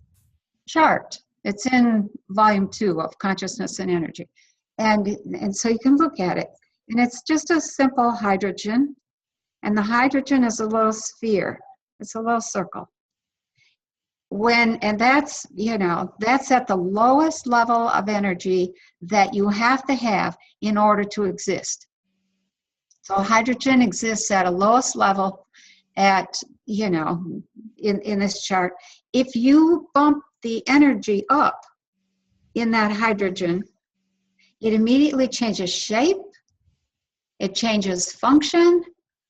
chart. It's in volume 2 of Consciousness and Energy. And so you can look at it. And it's just a simple hydrogen. And the hydrogen is a little sphere. It's a little circle. And that's, that's at the lowest level of energy that you have to have in order to exist. So hydrogen exists at a lowest level at, in this chart. If you bump the energy up in that hydrogen, it immediately changes shape, it changes function,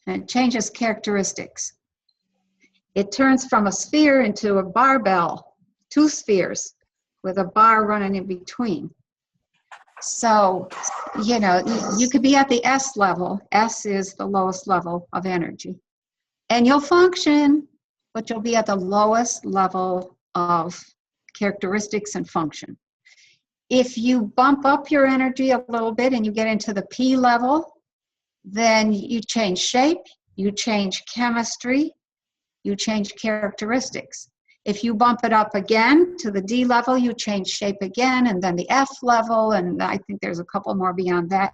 and it changes characteristics. It turns from a sphere into a barbell, 2 spheres with a bar running in between. So, you could be at the S level. S is the lowest level of energy. And you'll function, but you'll be at the lowest level of characteristics and function. If you bump up your energy a little bit and you get into the P level, then you change shape, you change chemistry, you change characteristics. If you bump it up again to the D level, you change shape again, and then the F level, and I think there's a couple more beyond that.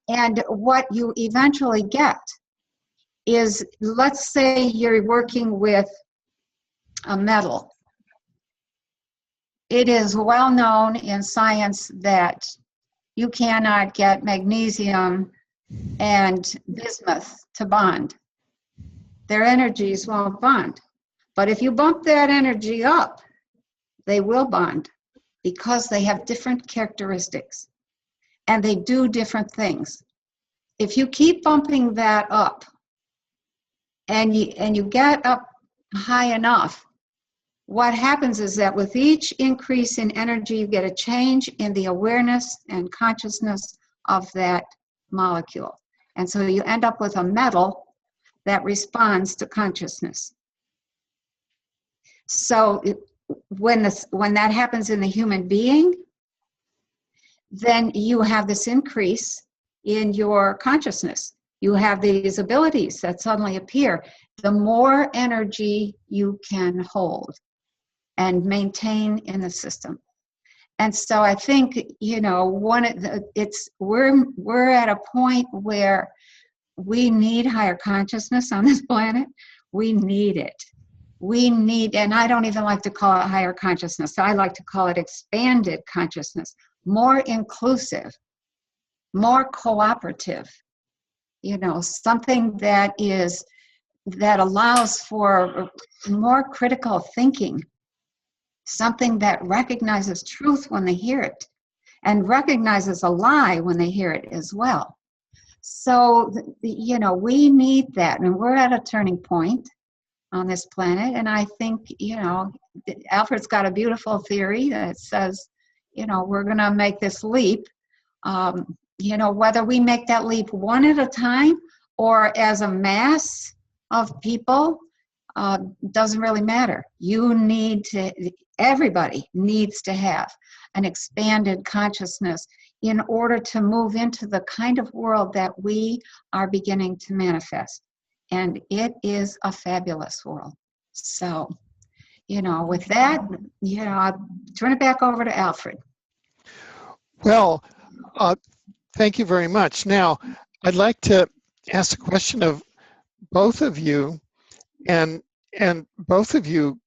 And what you eventually get is, let's say you're working with a metal. It is well known in science that you cannot get magnesium and bismuth to bond. Their energies won't bond. But if you bump that energy up, they will bond because they have different characteristics and they do different things. If you keep bumping that up and you get up high enough, what happens is that with each increase in energy, you get a change in the awareness and consciousness of that molecule. And so you end up with a metal that responds to consciousness. So when that happens in the human being, then you have this increase in your consciousness. You have these abilities that suddenly appear. The more energy you can hold and maintain in the system. And so I think, we're at a point where we need higher consciousness on this planet. We need it. And I don't even like to call it higher consciousness. I like to call it expanded consciousness, more inclusive, more cooperative, something that allows for more critical thinking, something that recognizes truth when they hear it and recognizes a lie when they hear it as well. So, we need that, and we're at a turning point on this planet. And I think, Alfred's got a beautiful theory that says, we're going to make this leap. Whether we make that leap one at a time or as a mass of people, doesn't really matter. Everybody needs to have an expanded consciousness in order to move into the kind of world that we are beginning to manifest. And it is a fabulous world. So, with that, I'll turn it back over to Alfred. Well, thank you very much. Now, I'd like to ask a question of both of you, and both of you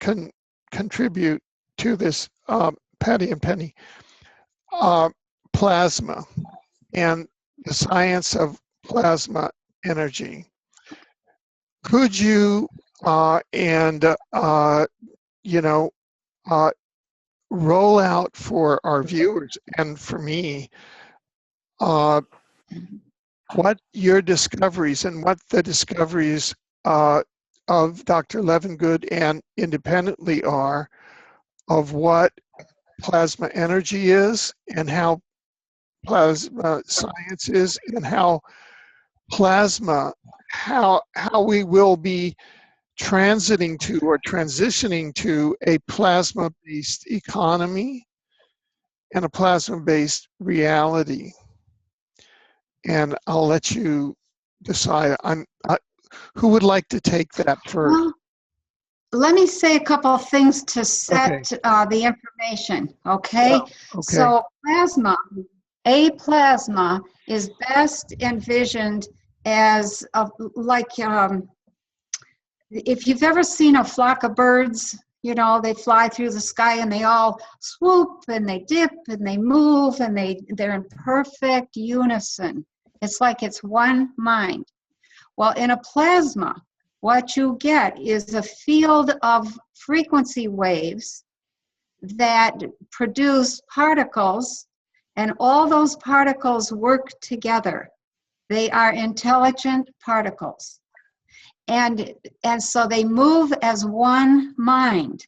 can contribute to this, Patty and Penny, plasma and the science of plasma energy. Could you roll out for our viewers and for me what your discoveries and what the discoveries of Dr. Levengood and independently are of what plasma energy is and how plasma science is, and how plasma, how we will be transiting to or transitioning to a plasma-based economy and a plasma-based reality. And I'll let you decide. Who would like to take that first? Well, let me say a couple of things to set the information, okay? Yeah, okay. So plasma is best envisioned as if you've ever seen a flock of birds, you know, they fly through the sky and they all swoop and they dip and they move and they're in perfect unison. It's like it's one mind. Well, in a plasma, what you get is a field of frequency waves that produce particles, and all those particles work together. They are intelligent particles. And so they move as one mind.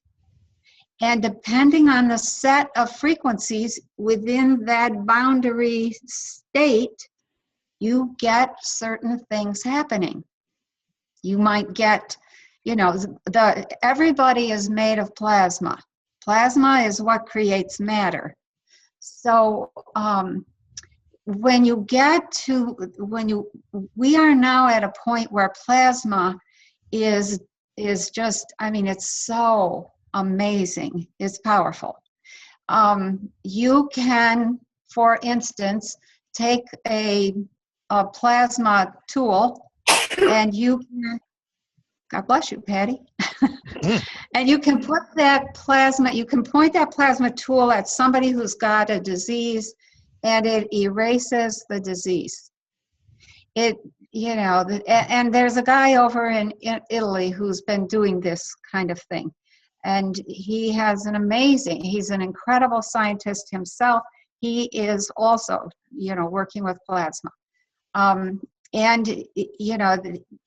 And depending on the set of frequencies within that boundary state, you get certain things happening. You might get, you know, everybody is made of plasma. Plasma is what creates matter. So when you get to, we are now at a point where plasma is just, I mean, it's so amazing. It's powerful. You can, for instance, take a plasma tool and you can, God bless you, Patty. And you can put that plasma, you can point that plasma tool at somebody who's got a disease and it erases the disease. It, you know, and there's a guy over in Italy who's been doing this kind of thing. And he has he's an incredible scientist himself. He is also, you know, working with plasma. And, you know,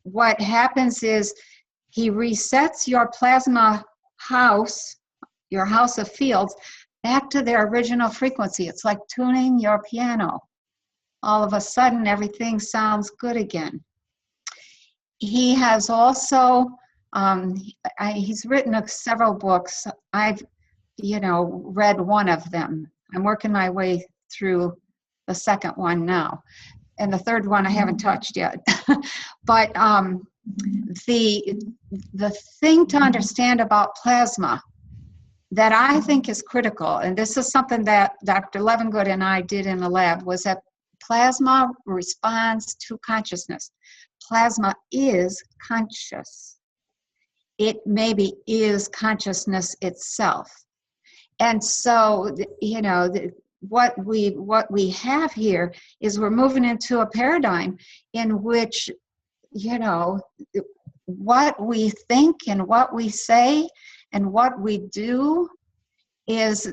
what happens is he resets your plasma house, your house of fields, back to their original frequency. It's like tuning your piano. All of a sudden, everything sounds good again. He has also, he's written several books. I've, you know, read one of them. I'm working my way through the second one now. And the third one I haven't touched yet. But the thing to understand about plasma that I think is critical, and this is something that Dr. Levengood and I did in the lab, was that plasma responds to consciousness. Plasma is conscious. It maybe is consciousness itself. And so, you know, what we have here is we're moving into a paradigm in which, you know, what we think and what we say and what we do is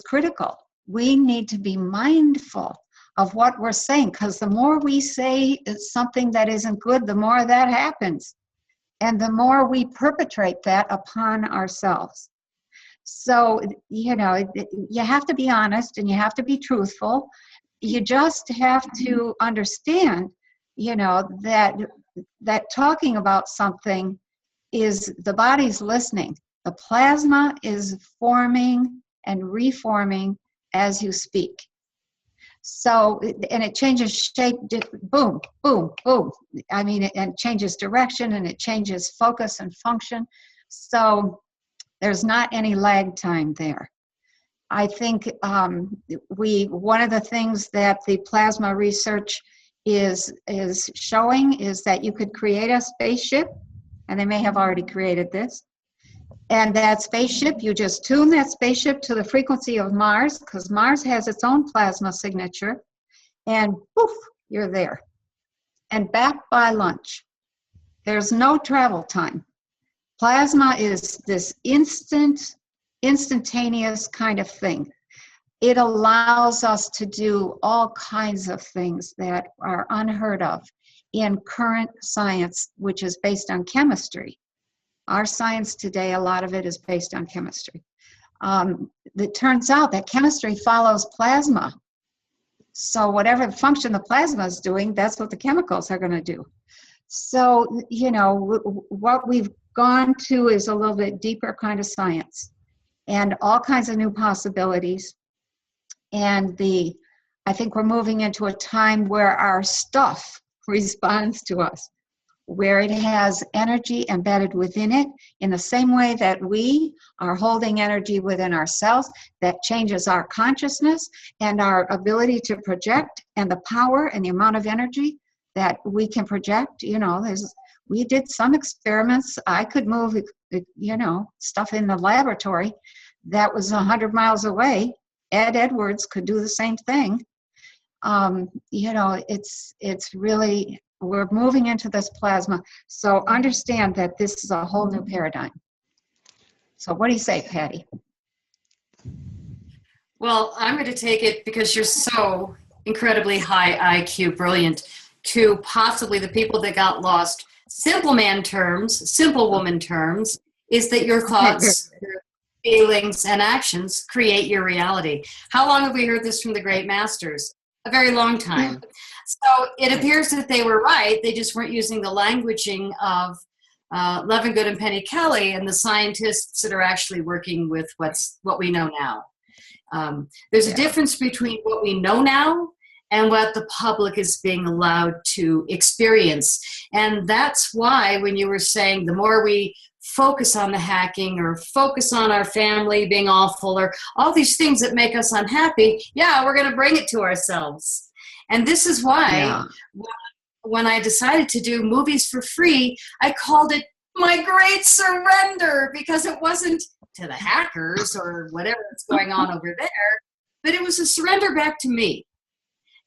critical. We need to be mindful of what we're saying, because the more we say something that isn't good, the more that happens. And the more we perpetrate that upon ourselves. So, you know, you have to be honest and you have to be truthful. You just have to understand, you know, that talking about something is, the body's listening. The plasma is forming and reforming as you speak. So, and it changes shape, boom, boom, boom. I mean, it changes direction and it changes focus and function. So there's not any lag time there. I think one of the things that the plasma research is showing is that you could create a spaceship, and they may have already created this. And that spaceship, you just tune that spaceship to the frequency of Mars, because Mars has its own plasma signature, and poof, you're there. And back by lunch. There's no travel time. Plasma is this instantaneous kind of thing. It allows us to do all kinds of things that are unheard of in current science, which is based on chemistry. Our science today, a lot of it is based on chemistry. It turns out that chemistry follows plasma. So whatever function the plasma is doing, that's what the chemicals are going to do. So, you know, what we've gone to is a little bit deeper kind of science and all kinds of new possibilities. And I think we're moving into a time where our stuff responds to us, where it has energy embedded within it in the same way that we are holding energy within ourselves that changes our consciousness and our ability to project, and the power and the amount of energy that we can project. You know, we did some experiments. I could move, stuff in the laboratory that was 100 miles away. Ed Edwards could do the same thing. It's really, we're moving into this plasma. So understand that this is a whole new paradigm. So what do you say, Patty? Well, I'm going to take it, because you're so incredibly high IQ, brilliant, to possibly the people that got lost. Simple man terms, simple woman terms, is that your thoughts, your feelings, and actions create your reality. How long have we heard this from the great masters? A very long time. So it appears that they were right. They just weren't using the languaging of Levengood and Penny Kelly and the scientists that are actually working with what we know now. There's a difference between what we know now and what the public is being allowed to experience. And that's why when you were saying the more we focus on the hacking or focus on our family being awful or all these things that make us unhappy, we're going to bring it to ourselves. And this is why when I decided to do movies for free, I called it My Great Surrender, because it wasn't to the hackers or whatever that's going on over there, but it was a surrender back to me.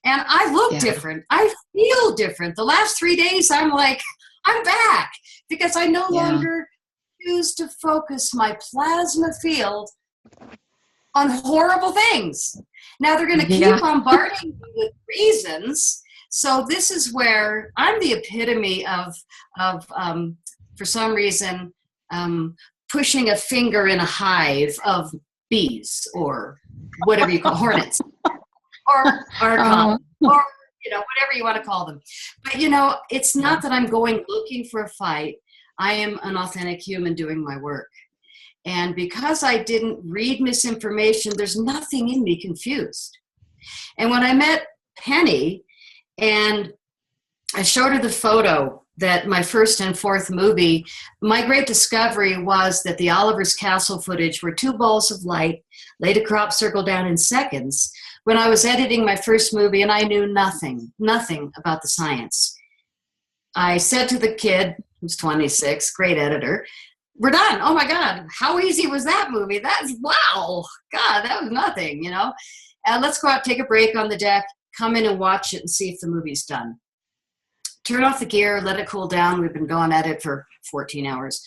And I look different. I feel different. The last 3 days, I'm like, I'm back, because I no longer choose to focus my plasma field on horrible things. Now they're going to keep bombarding me with reasons. So this is where I'm the epitome of for some reason, pushing a finger in a hive of bees or whatever you call hornets or whatever you want to call them. But it's not that I'm going looking for a fight. I am an authentic human doing my work. And because I didn't read misinformation, there's nothing in me confused. And when I met Penny and I showed her the photo that my first and fourth movie, my great discovery was that the Oliver's Castle footage were 2 balls of light, laid a crop circle down in seconds, when I was editing my first movie and I knew nothing about the science. I said to the kid, who's 26, great editor, we're done. Oh my God, how easy was that movie? Wow, God, that was nothing, And let's go out, take a break on the deck, come in and watch it and see if the movie's done. Turn off the gear, let it cool down. We've been going at it for 14 hours,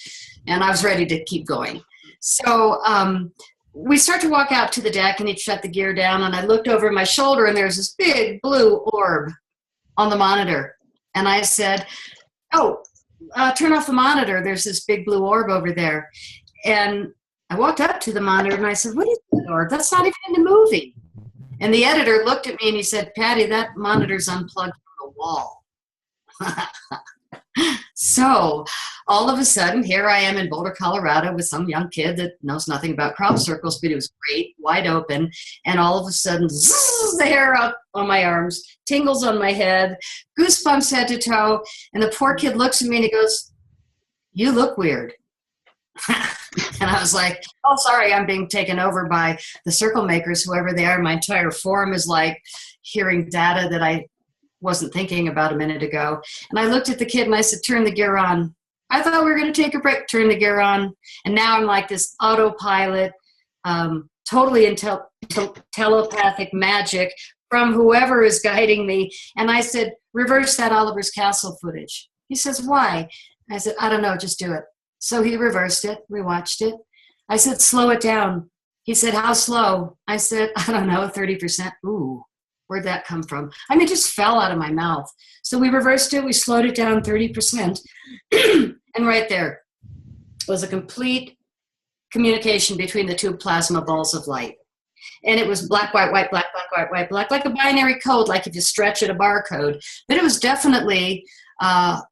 and I was ready to keep going. So we start to walk out to the deck, and he'd shut the gear down, and I looked over my shoulder, and there's this big blue orb on the monitor. And I said, turn off the monitor. There's this big blue orb over there. And I walked up to the monitor, and I said, what is that orb? That's not even in the movie. And the editor looked at me, and he said, Patty, that monitor's unplugged from the wall. So all of a sudden, here I am in Boulder, Colorado with some young kid that knows nothing about crop circles, but it was great, wide open. And all of a sudden, zzz, the hair up on my arms, tingles on my head, goosebumps head to toe. And the poor kid looks at me and he goes, you look weird. And I was like, oh, sorry, I'm being taken over by the circle makers, whoever they are. My entire form is like hearing data that I wasn't thinking about a minute ago. And I looked at the kid and I said, turn the gear on. I thought we were going to take a break, turn the gear on. And now I'm like this autopilot, totally in telepathic magic from whoever is guiding me. And I said, reverse that Oliver's Castle footage. He says, why? I said, I don't know, just do it. So he reversed it, we watched it. I said, slow it down. He said, how slow? I said, I don't know, 30%. Ooh. Where'd that come from? I mean, it just fell out of my mouth. So we reversed it. We slowed it down 30%. And right there was a complete communication between the 2 plasma balls of light. And it was black, white, white, black, black, white, white, black, like a binary code, like if you stretch it, a barcode. But it was definitely a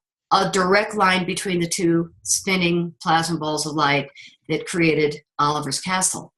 direct line between the 2 spinning plasma balls of light that created Oliver's Castle.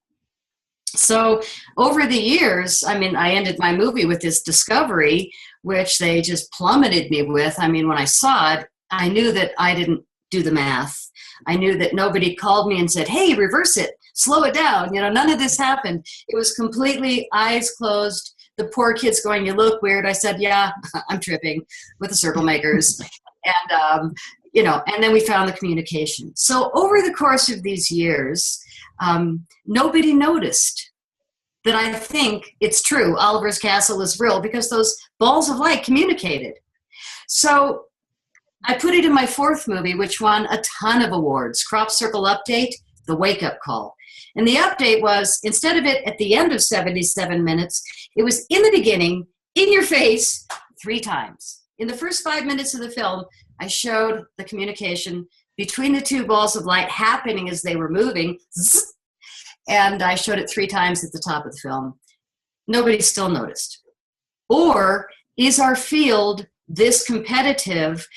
So over the years, I mean, I ended my movie with this discovery, which they just plummeted me with. I mean, when I saw it, I knew that I didn't do the math. I knew that nobody called me and said, hey, reverse it, slow it down. None of this happened. It was completely eyes closed. The poor kid's going, you look weird. I said, yeah, I'm tripping with the circle makers. And, you know, and then we found the communication. So over the course of these years, nobody noticed that I think it's true. Oliver's Castle is real because those balls of light communicated. So I put it in my fourth movie, which won a ton of awards. Crop Circle Update, The Wake Up Call. And the update was, instead of it at the end of 77 minutes, it was in the beginning, in your face, 3 times. In the first 5 minutes of the film, I showed the communication between the 2 balls of light happening as they were moving. Zzz, and I showed it 3 times at the top of the film. Nobody still noticed. Or is our field this competitive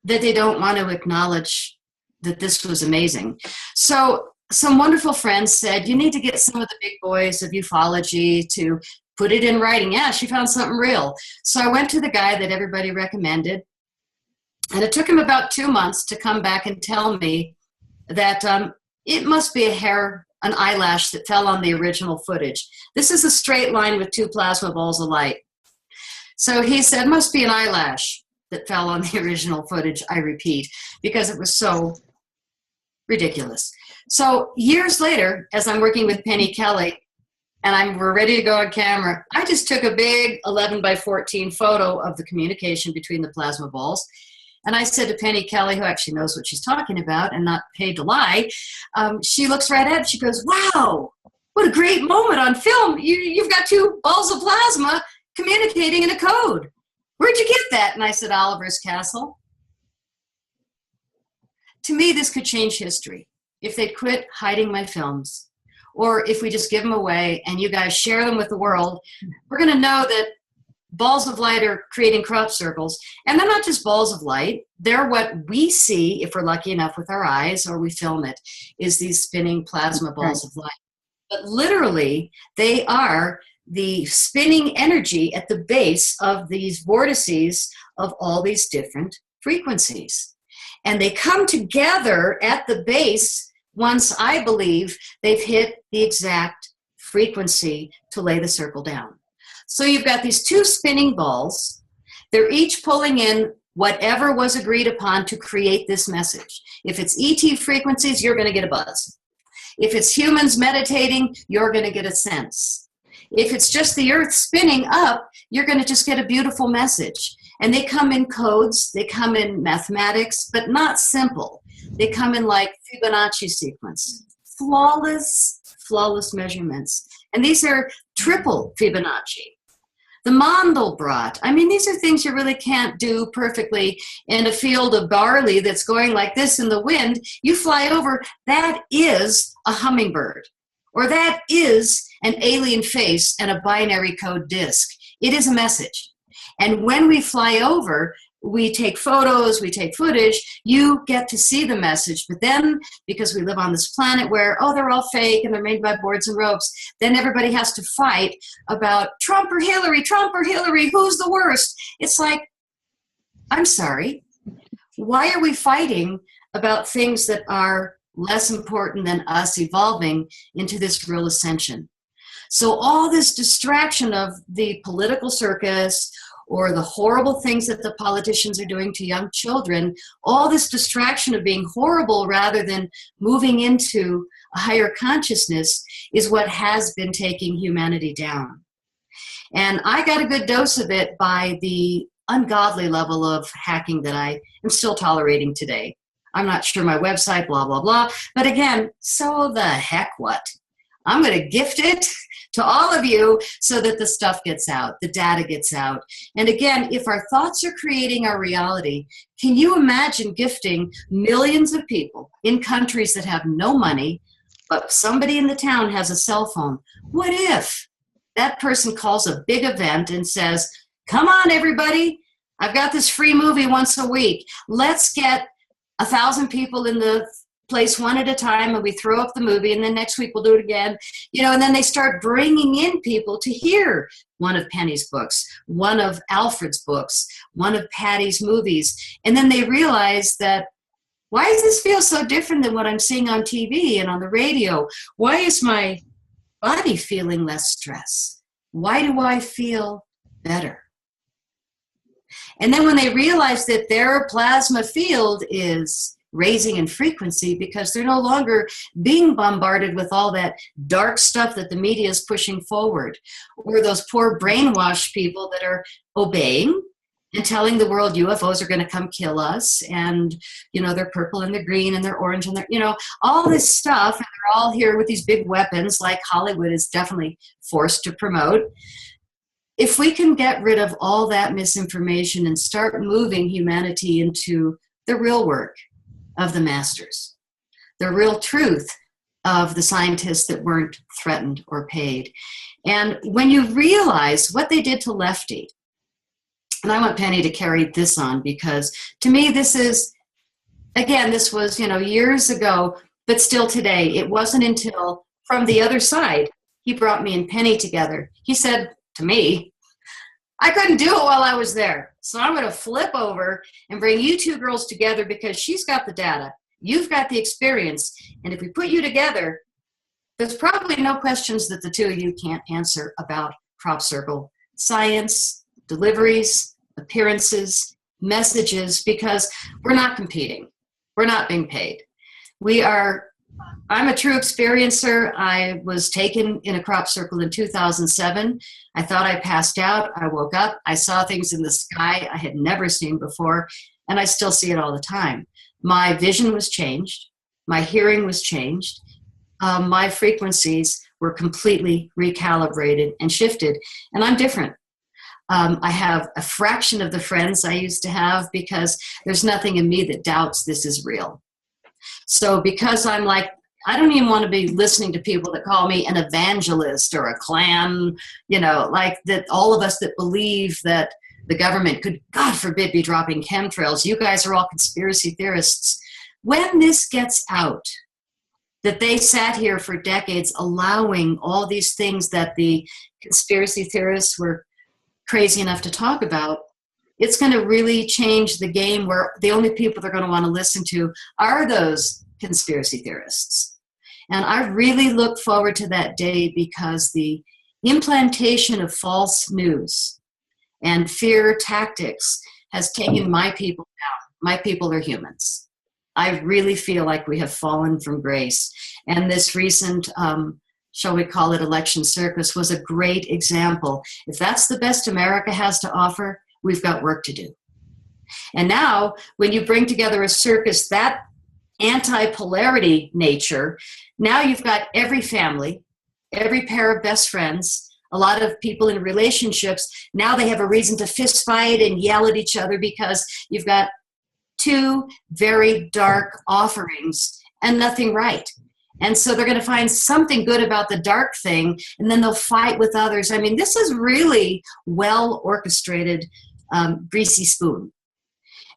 that they don't want to acknowledge that this was amazing? So some wonderful friends said, you need to get some of the big boys of ufology to put it in writing. Yeah, she found something real. So I went to the guy that everybody recommended, and it took him about 2 months to come back and tell me that it must be an eyelash that fell on the original footage. This is a straight line with 2 plasma balls of light. So he said, must be an eyelash that fell on the original footage, I repeat, because it was so ridiculous. So years later, as I'm working with Penny Kelly, and we're ready to go on camera, I just took a big 11 by 14 photo of the communication between the plasma balls. And I said to Penny Kelly, who actually knows what she's talking about and not paid to lie, she looks right at it, she goes, wow, what a great moment on film. You've got 2 balls of plasma communicating in a code. Where'd you get that? And I said, Oliver's Castle. To me, this could change history if they'd quit hiding my films, or if we just give them away and you guys share them with the world. We're going to know that balls of light are creating crop circles, and they're not just balls of light. They're what we see, if we're lucky enough with our eyes or we film it, is these spinning plasma balls of light. But literally, they are the spinning energy at the base of these vortices of all these different frequencies. And they come together at the base once, I believe, they've hit the exact frequency to lay the circle down. So you've got these 2 spinning balls. They're each pulling in whatever was agreed upon to create this message. If it's ET frequencies, you're going to get a buzz. If it's humans meditating, you're going to get a sense. If it's just the earth spinning up, you're going to just get a beautiful message. And they come in codes, they come in mathematics, but not simple. They come in like Fibonacci sequence, flawless measurements. And these are triple Fibonacci. The Mandelbrot, I mean, these are things you really can't do perfectly in a field of barley that's going like this in the wind. You fly over, that is a hummingbird, or that is an alien face and a binary code disk. It is a message. And when we fly over, we take photos, we take footage, you get to see the message. But then, because we live on this planet where, oh, they're all fake and they're made by boards and ropes, then everybody has to fight about Trump or Hillary, who's the worst? It's like, I'm sorry, why are we fighting about things that are less important than us evolving into this real ascension? So all this distraction of the political circus, or the horrible things that the politicians are doing to young children, all this distraction of being horrible rather than moving into a higher consciousness is what has been taking humanity down. And I got a good dose of it by the ungodly level of hacking that I am still tolerating today. I'm not sure my website, blah, blah, blah. But again, so the heck what? I'm going to gift it to all of you so that the stuff gets out, the data gets out. And again, if our thoughts are creating our reality, can you imagine gifting millions of people in countries that have no money, but somebody in the town has a cell phone? What if that person calls a big event and says, come on, everybody, I've got this free movie once a week. Let's get 1,000 people in the place one at a time, and we throw up the movie, and then next week we'll do it again, and then they start bringing in people to hear one of Penny's books, one of Alfred's books, one of Patty's movies, and then they realize that, why does this feel so different than what I'm seeing on TV and on the radio? Why is my body feeling less stress? Why do I feel better? And then when they realize that their plasma field is raising in frequency because they're no longer being bombarded with all that dark stuff that the media is pushing forward, or those poor brainwashed people that are obeying and telling the world UFOs are going to come kill us, and they're purple and they're green and they're orange and they're all this stuff, and they're all here with these big weapons like Hollywood is definitely forced to promote. If we can get rid of all that misinformation and start moving humanity into the real work of the masters, the real truth of the scientists that weren't threatened or paid. And when you realize what they did to Lefty, and I want Penny to carry this on, because to me this is, again, this was years ago, but still today. It wasn't until from the other side he brought me and Penny together. He said to me, I couldn't do it while I was there, so I'm going to flip over and bring you two girls together because she's got the data, you've got the experience, and if we put you together, there's probably no questions that the two of you can't answer about crop circle science, deliveries, appearances, messages, because we're not competing. We're not being paid. I'm a true experiencer. I was taken in a crop circle in 2007. I thought I passed out. I woke up. I saw things in the sky I had never seen before, and I still see it all the time. My vision was changed. My hearing was changed. My frequencies were completely recalibrated and shifted, and I'm different. I have a fraction of the friends I used to have because there's nothing in me that doubts this is real. So because I'm like, I don't even want to be listening to people that call me an evangelist or a clan, like that all of us that believe that the government could, God forbid, be dropping chemtrails. You guys are all conspiracy theorists. When this gets out, that they sat here for decades allowing all these things that the conspiracy theorists were crazy enough to talk about, it's going to really change the game where the only people they're going to want to listen to are those conspiracy theorists. And I really look forward to that day because the implantation of false news and fear tactics has taken my people down. My people are humans. I really feel like we have fallen from grace. And this recent, shall we call it election circus, was a great example. If that's the best America has to offer, we've got work to do. And now, when you bring together a circus, that anti-polarity nature, now you've got every family, every pair of best friends, a lot of people in relationships, now they have a reason to fist fight and yell at each other because you've got two very dark offerings and nothing right. And so they're going to find something good about the dark thing, and then they'll fight with others. I mean, this is really well orchestrated, greasy spoon.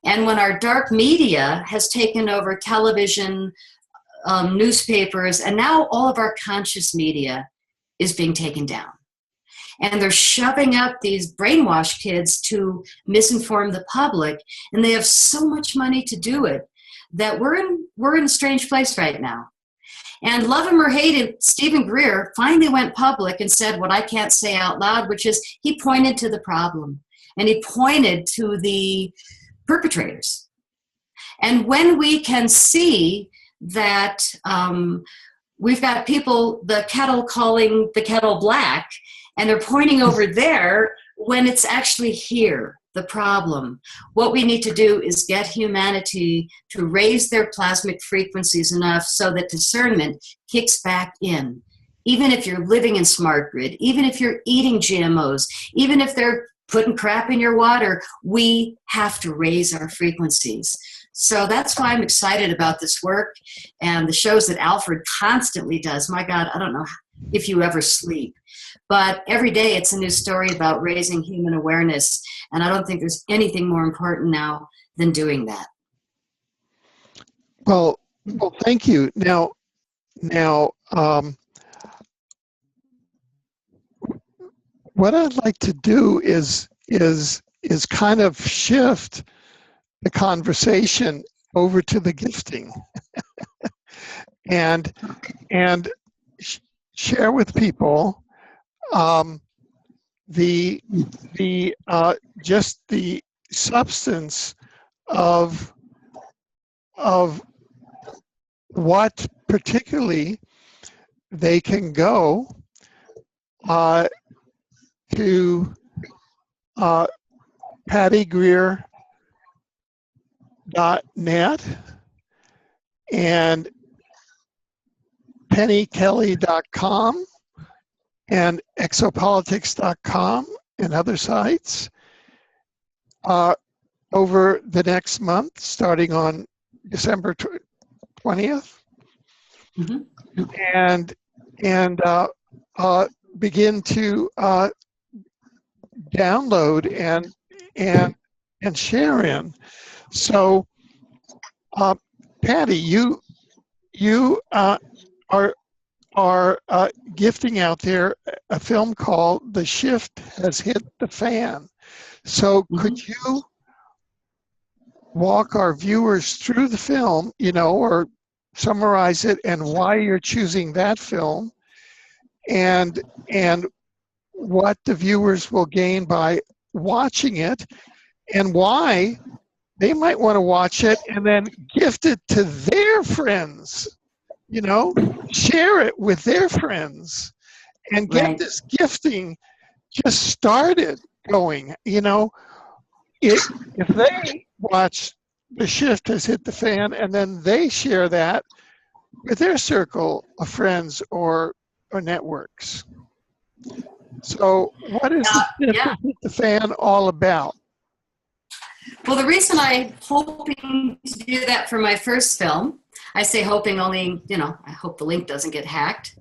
And when our dark media has taken over television, newspapers, and now all of our conscious media is being taken down. And they're shoving up these brainwashed kids to misinform the public, and they have so much money to do it that we're in a strange place right now. And love him or hate him, Stephen Greer finally went public and said what I can't say out loud, which is he pointed to the problem, and he pointed to the perpetrators. And when we can see that we've got people, the kettle calling the kettle black, and they're pointing over there when it's actually here, the problem. What we need to do is get humanity to raise their plasmic frequencies enough so that discernment kicks back in. Even if you're living in smart grid, even if you're eating GMOs, even if they're putting crap in your water, we have to raise our frequencies. So that's why I'm excited about this work and the shows that Alfred constantly does. My God, I don't know if you ever sleep, but every day it's a new story about raising human awareness. And I don't think there's anything more important now than doing that. Well, thank you. Now, what I'd like to do is kind of shift the conversation over to the gifting, and share with people just the substance of of what particularly they can go to pattygreer.net and pennykelly.com and exopolitics.com and other sites over the next month, starting on December 20th, and begin to download and share in. So, Patty, you are gifting out there a film called "The Shift Has Hit the Fan." So, could you walk our viewers through the film, or summarize it, and why you're choosing that film, and what the viewers will gain by watching it, and why they might want to watch it and then gift it to their friends, share it with their friends and get this gifting just started going. If they watch "The Shift Has Hit the Fan" and then they share that with their circle of friends or networks. So what is "The Shift Has Hit the Fan" all about? Well, the reason I'm hoping to do that for my first film, I say hoping only, I hope the link doesn't get hacked.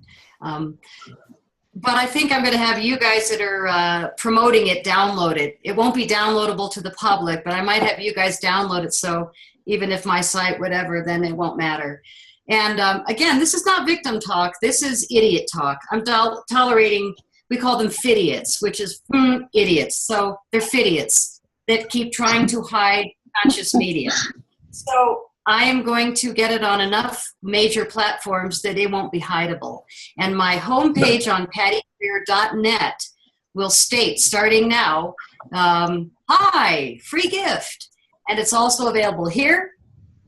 But I think I'm going to have you guys that are promoting it download it. It won't be downloadable to the public, but I might have you guys download it, so even if my site, whatever, then it won't matter. And again, this is not victim talk. This is idiot talk. I'm tolerating, we call them fidiots, which is idiots. So they're fidiots that keep trying to hide conscious media. So I am going to get it on enough major platforms that it won't be hideable. And my homepage on pattygreer.net will state, starting now, hi, free gift. And it's also available here,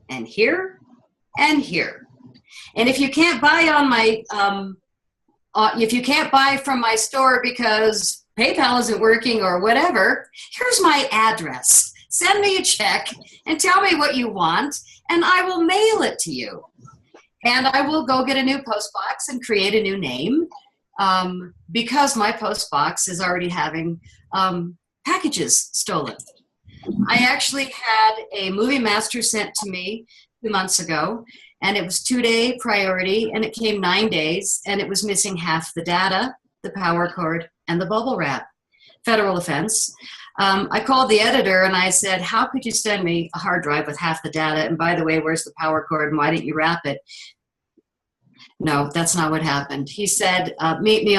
and here, and here. And if you can't buy on my, if you can't buy from my store because PayPal isn't working or whatever, here's my address. Send me a check and tell me what you want, and I will mail it to you. And I will go get a new post box and create a new name because my post box is already having packages stolen. I actually had a movie master sent to me 2 months ago, and it was 2-day priority, and it came 9 days, and it was missing half the data, the power cord, and the bubble wrap. Federal offense. I called the editor and I said, how could you send me a hard drive with half the data? And by the way, where's the power cord and why didn't you wrap it? No, that's not what happened. He said, meet me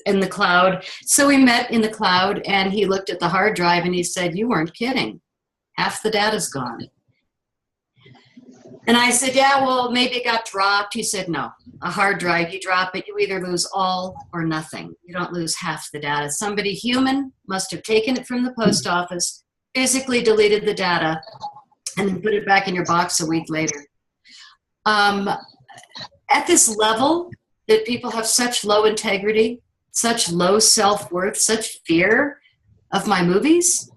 in the cloud. So we met in the cloud and he looked at the hard drive and he said, you weren't kidding. Half the data's gone. And I said, yeah, well, maybe it got dropped. He said, no, a hard drive, you drop it, you either lose all or nothing. You don't lose half the data. Somebody human must have taken it from the post office, physically deleted the data, and then put it back in your box a week later. At this level that people have such low integrity, such low self-worth, such fear of my movies,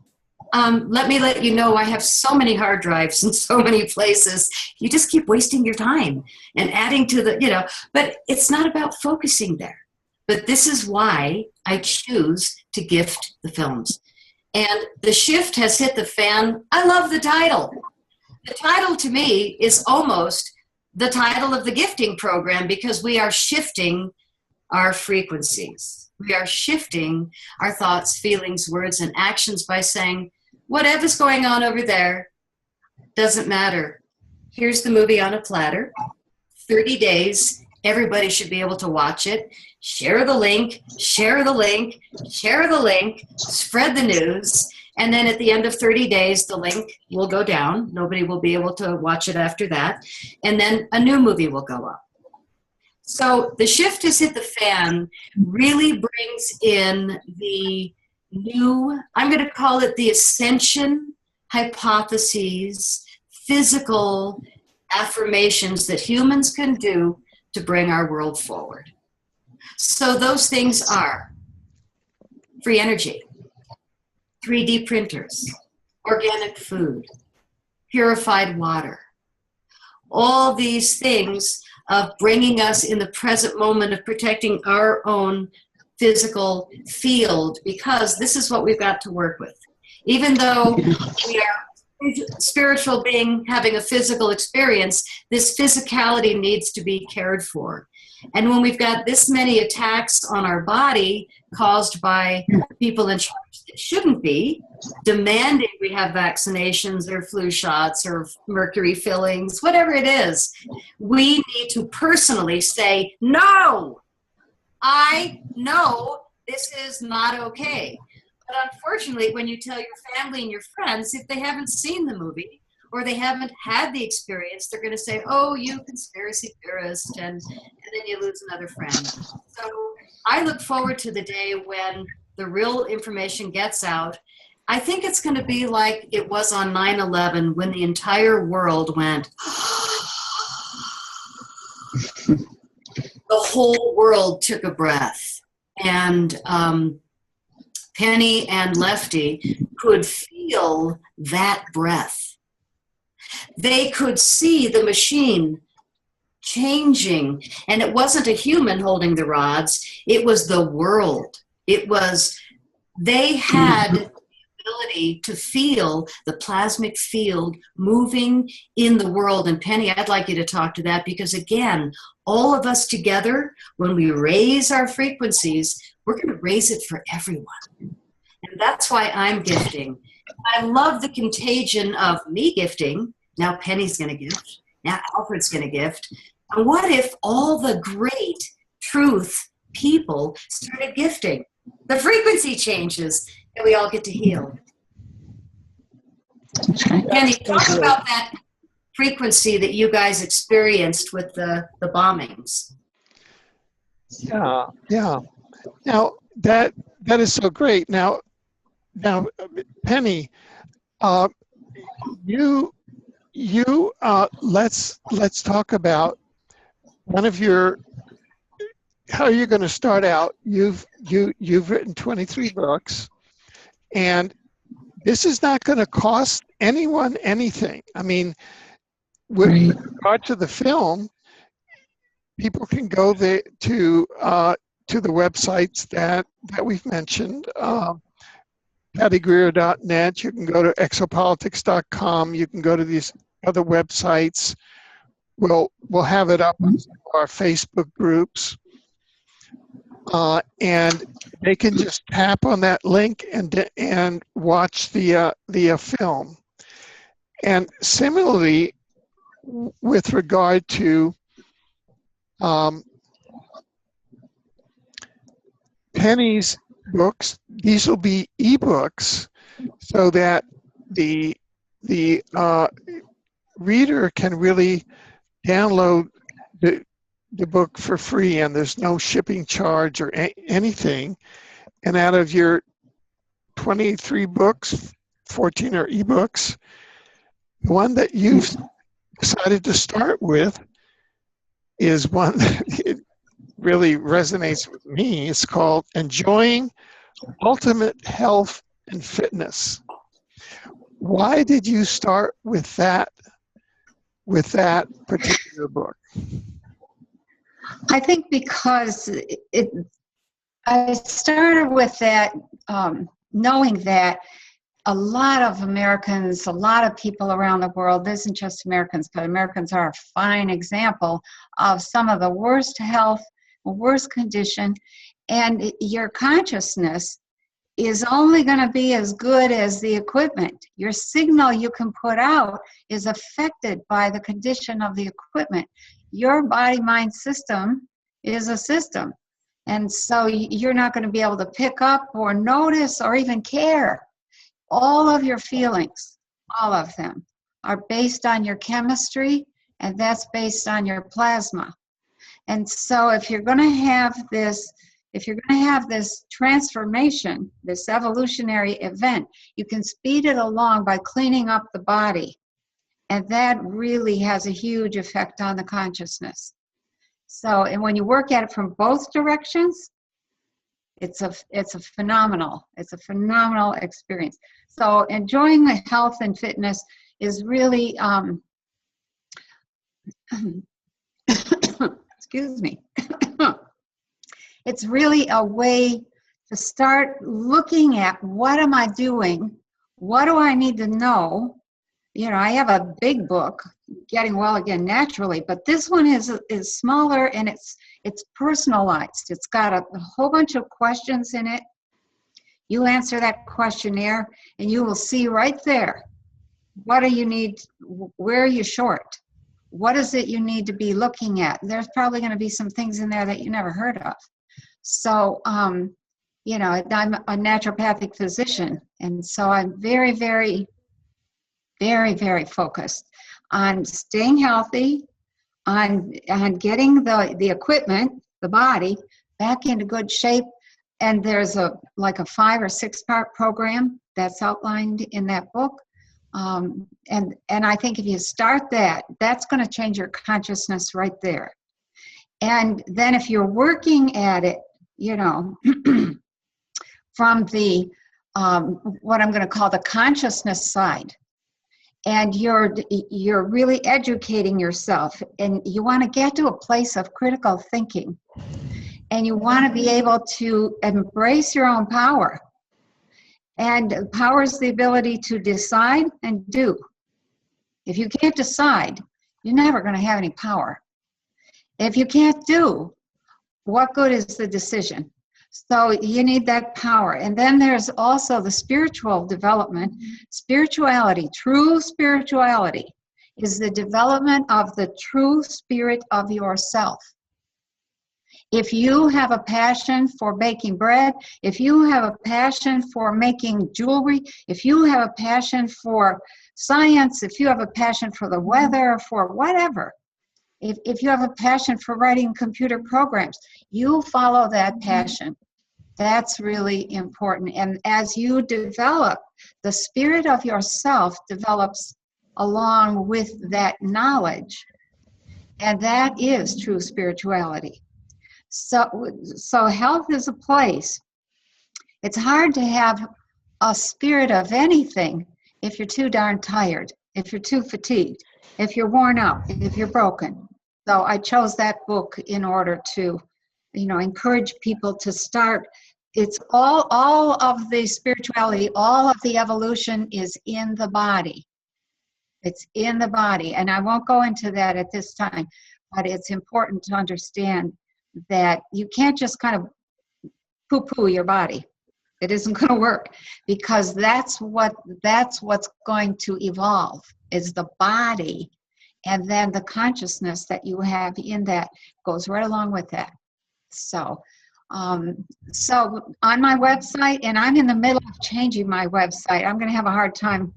let me let you know I have so many hard drives in so many places. You just keep wasting your time and adding to the, but it's not about focusing there. But this is why I choose to gift the films. And The Shift Has Hit the Fan. I love the title. The title to me is almost the title of the gifting program because we are shifting our frequencies. We are shifting our thoughts, feelings, words, and actions by saying, whatever's going on over there doesn't matter. Here's the movie on a platter. 30 days. Everybody should be able to watch it. Share the link, share the link, share the link, spread the news. And then at the end of 30 days, the link will go down. Nobody will be able to watch it after that. And then a new movie will go up. So The Shift Has Hit the Fan really brings in the new, I'm going to call it the ascension hypotheses, physical affirmations that humans can do to bring our world forward. So those things are free energy, 3D printers, organic food, purified water. All these things of bringing us in the present moment of protecting our own physical field, because this is what we've got to work with. Even though we are spiritual being having a physical experience, this physicality needs to be cared for. And when we've got this many attacks on our body caused by people in charge that shouldn't be, demanding we have vaccinations or flu shots or mercury fillings, whatever it is, we need to personally say, no, I know this is not okay. But unfortunately, when you tell your family and your friends, if they haven't seen the movie or they haven't had the experience, they're going to say, oh, you conspiracy theorist, and then you lose another friend. So I look forward to the day when the real information gets out. I think it's going to be like it was on 9/11 when the entire world went, the whole world took a breath. And Penny and Lefty could feel that breath. They could see the machine changing. And it wasn't a human holding the rods. It was the world. They had the ability to feel the plasmic field moving in the world. And Penny, I'd like you to talk to that, because again, all of us together, when we raise our frequencies, we're going to raise it for everyone. And that's why I'm gifting. I love the contagion of me gifting. Now Penny's going to gift. Now Alfred's going to gift. And what if all the great truth people started gifting? The frequency changes and we all get to heal. Penny, talk about that frequency that you guys experienced with the bombings. Yeah. Now that is so great. Now, Penny, let's talk about one of your. How are you going to start out? You've written 23 books, and this is not going to cost anyone anything. I mean, with regard to the film, people can go there to the websites that we've mentioned, pattygreer.net. You can go to exopolitics.com. You can go to these other websites. We'll have it up on our Facebook groups, and they can just tap on that link and watch the film. And similarly, with regard to Penny's books, these will be ebooks, so that the reader can really download the book for free, and there's no shipping charge or anything. And out of your 23 books, 14 are ebooks. The one that you've decided to start with is one that really resonates with me. It's called Enjoying Ultimate Health and Fitness. Why did you start with that particular book? I think because I started with that, knowing that a lot of Americans, a lot of people around the world, this isn't just Americans, but Americans are a fine example of some of the worst health, worst condition, and your consciousness is only going to be as good as the equipment. Your signal you can put out is affected by the condition of the equipment. Your body-mind system is a system. And so you're not going to be able to pick up or notice or even care. All of your feelings, all of them, are based on your chemistry, and that's based on your plasma. And so if you're going to have this if you're going to have this transformation, this evolutionary event, you can speed it along by cleaning up the body. And that really has a huge effect on the consciousness. So, and when you work at it from both directions, it's a phenomenal experience. So enjoying the health and fitness is really, excuse me. It's really a way to start looking at, what am I doing? What do I need to know? You know, I have a big book, Getting Well Again Naturally, but this one is smaller, and it's personalized. It's got a whole bunch of questions in it. You answer that questionnaire, and you will see right there, what do you need? Where are you short? What is it you need to be looking at? There's probably going to be some things in there that you never heard of. So, you know, I'm a naturopathic physician, and so I'm very, very, very, very focused on staying healthy, on getting the equipment, the body, back into good shape. And there's like a 5 or 6 part program that's outlined in that book. And I think if you start that, that's going to change your consciousness right there. And then if you're working at it, you know, from the, what I'm going to call the consciousness side, and you're really educating yourself, and you want to get to a place of critical thinking, and you want to be able to embrace your own power. And power is the ability to decide and do. If you can't decide, you're never going to have any power. If you can't do, what good is the decision? So you need that power. And then there's also the spiritual development. Spirituality, true spirituality, is the development of the true spirit of yourself. If you have a passion for baking bread, if you have a passion for making jewelry, if you have a passion for science, if you have a passion for the weather, for whatever, if you have a passion for writing computer programs, you follow that passion. That's really important. And as you develop, the spirit of yourself develops along with that knowledge. And that is true spirituality. So health is a place. It's hard to have a spirit of anything if you're too darn tired, if you're too fatigued, if you're worn out, if you're broken. So I chose that book in order to, you know, encourage people to start. It's all of the spirituality, all of the evolution is in the body. It's in the body. And I won't go into that at this time, but it's important to understand that you can't just kind of poo-poo your body. It isn't going to work, because that's what's going to evolve, is the body, and then the consciousness that you have in that goes right along with that. So on my website, and I'm in the middle of changing my website. I'm going to have a hard time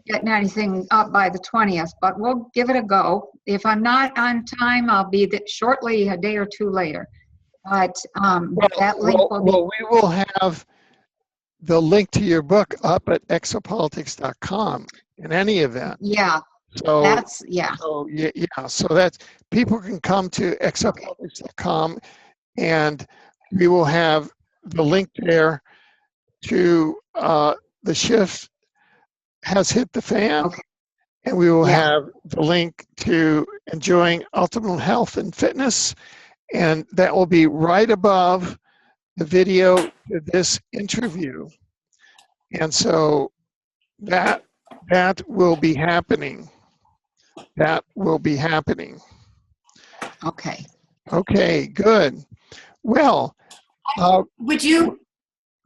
getting anything up by the 20th, but we'll give it a go. If I'm not on time, I'll be shortly, a day or two later. But that link will be... Well, we will have the link to your book up at exopolitics.com in any event. Yeah. So that's, yeah. So, yeah. So that's, people can come to exopolitics.com, and we will have the link there to the shift has hit the fan. Okay. And we will have the link to enjoying optimal health and fitness, and that will be right above the video to this interview. And so that will be happening. That will be happening. Okay. Okay, good. Well, would you?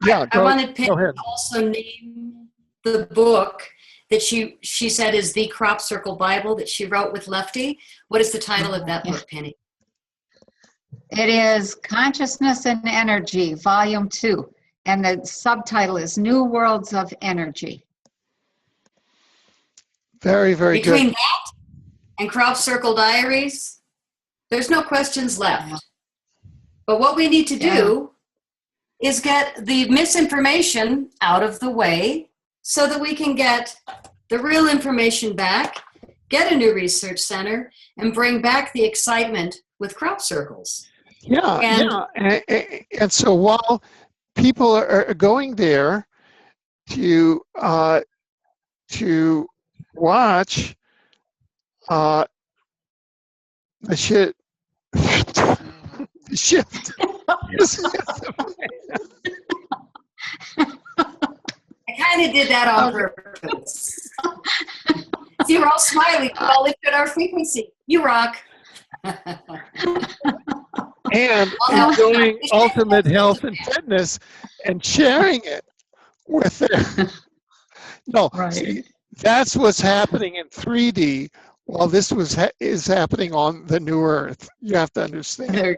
Yeah, I wanted Penny go ahead. to also name the book that she said is the Crop Circle Bible that she wrote with Lefty. What is the title of that book, Penny? It is Consciousness and Energy, Volume 2, and the subtitle is New Worlds of Energy. Very, very good. Between that and Crop Circle Diaries, there's no questions left. But what we need to do is get the misinformation out of the way so that we can get the real information back, get a new research center, and bring back the excitement with crop circles. And so while people are going there to watch the shit, the shift. I kind of did that on purpose. See, we're all smiling. We all lifted our frequency. You rock. And enjoying ultimate health and fitness and sharing it with them. No, Right. see, that's what's happening in 3D while this is happening on the new Earth. You have to understand. There.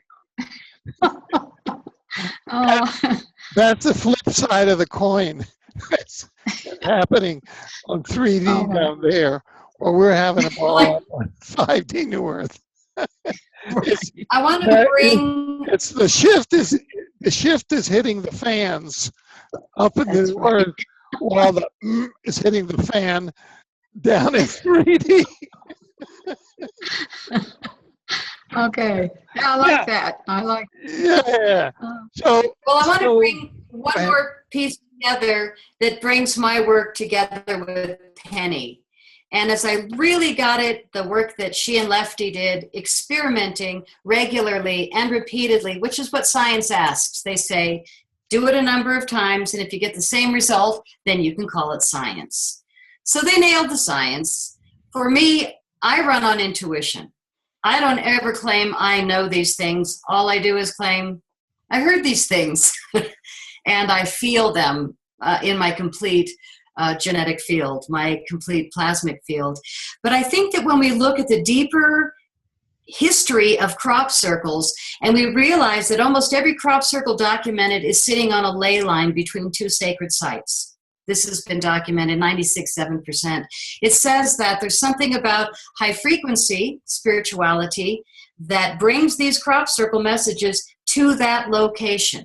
Oh. That's the flip side of the coin. It's happening on 3D down there, while we're having a ball on 5D new Earth. I want to bring. It's the shift is hitting the fans up in the Earth, while the is hitting the fan down in 3D. Okay. Yeah, I like that. I like. Yeah. So. Well, I want to bring one more piece together that brings my work together with Penny. And as I really got it, the work that she and Lefty did, experimenting regularly and repeatedly, which is what science asks. They say, do it a number of times, and if you get the same result, then you can call it science. So they nailed the science. For me, I run on intuition. I don't ever claim I know these things. All I do is claim I heard these things, and I feel them in my complete genetic field, my complete plasmic field. But I think that when we look at the deeper history of crop circles, and we realize that almost every crop circle documented is sitting on a ley line between two sacred sites. This has been documented, 96.7%. It says that there's something about high frequency spirituality that brings these crop circle messages to that location.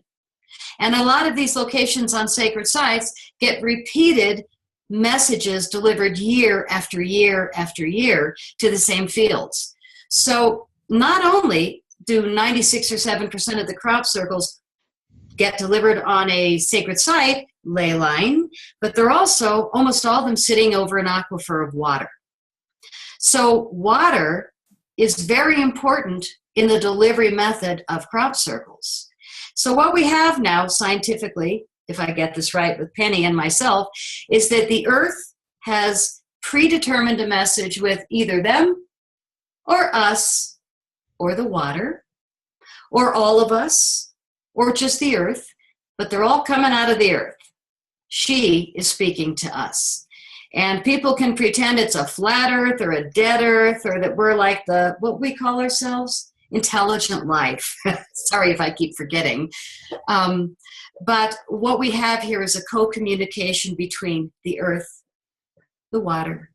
And a lot of these locations on sacred sites get repeated messages delivered year after year after year to the same fields. So not only do 96 or 7% of the crop circles get delivered on a sacred site, ley line, but they're also, almost all of them, sitting over an aquifer of water. So water is very important in the delivery method of crop circles. So what we have now scientifically, if I get this right with Penny and myself, is that the earth has predetermined a message with either them or us or the water or all of us or just the earth, but they're all coming out of the earth. She is speaking to us. And people can pretend it's a flat earth or a dead earth, or that we're like what we call ourselves, intelligent life. Sorry if I keep forgetting. But what we have here is a co-communication between the earth, the water,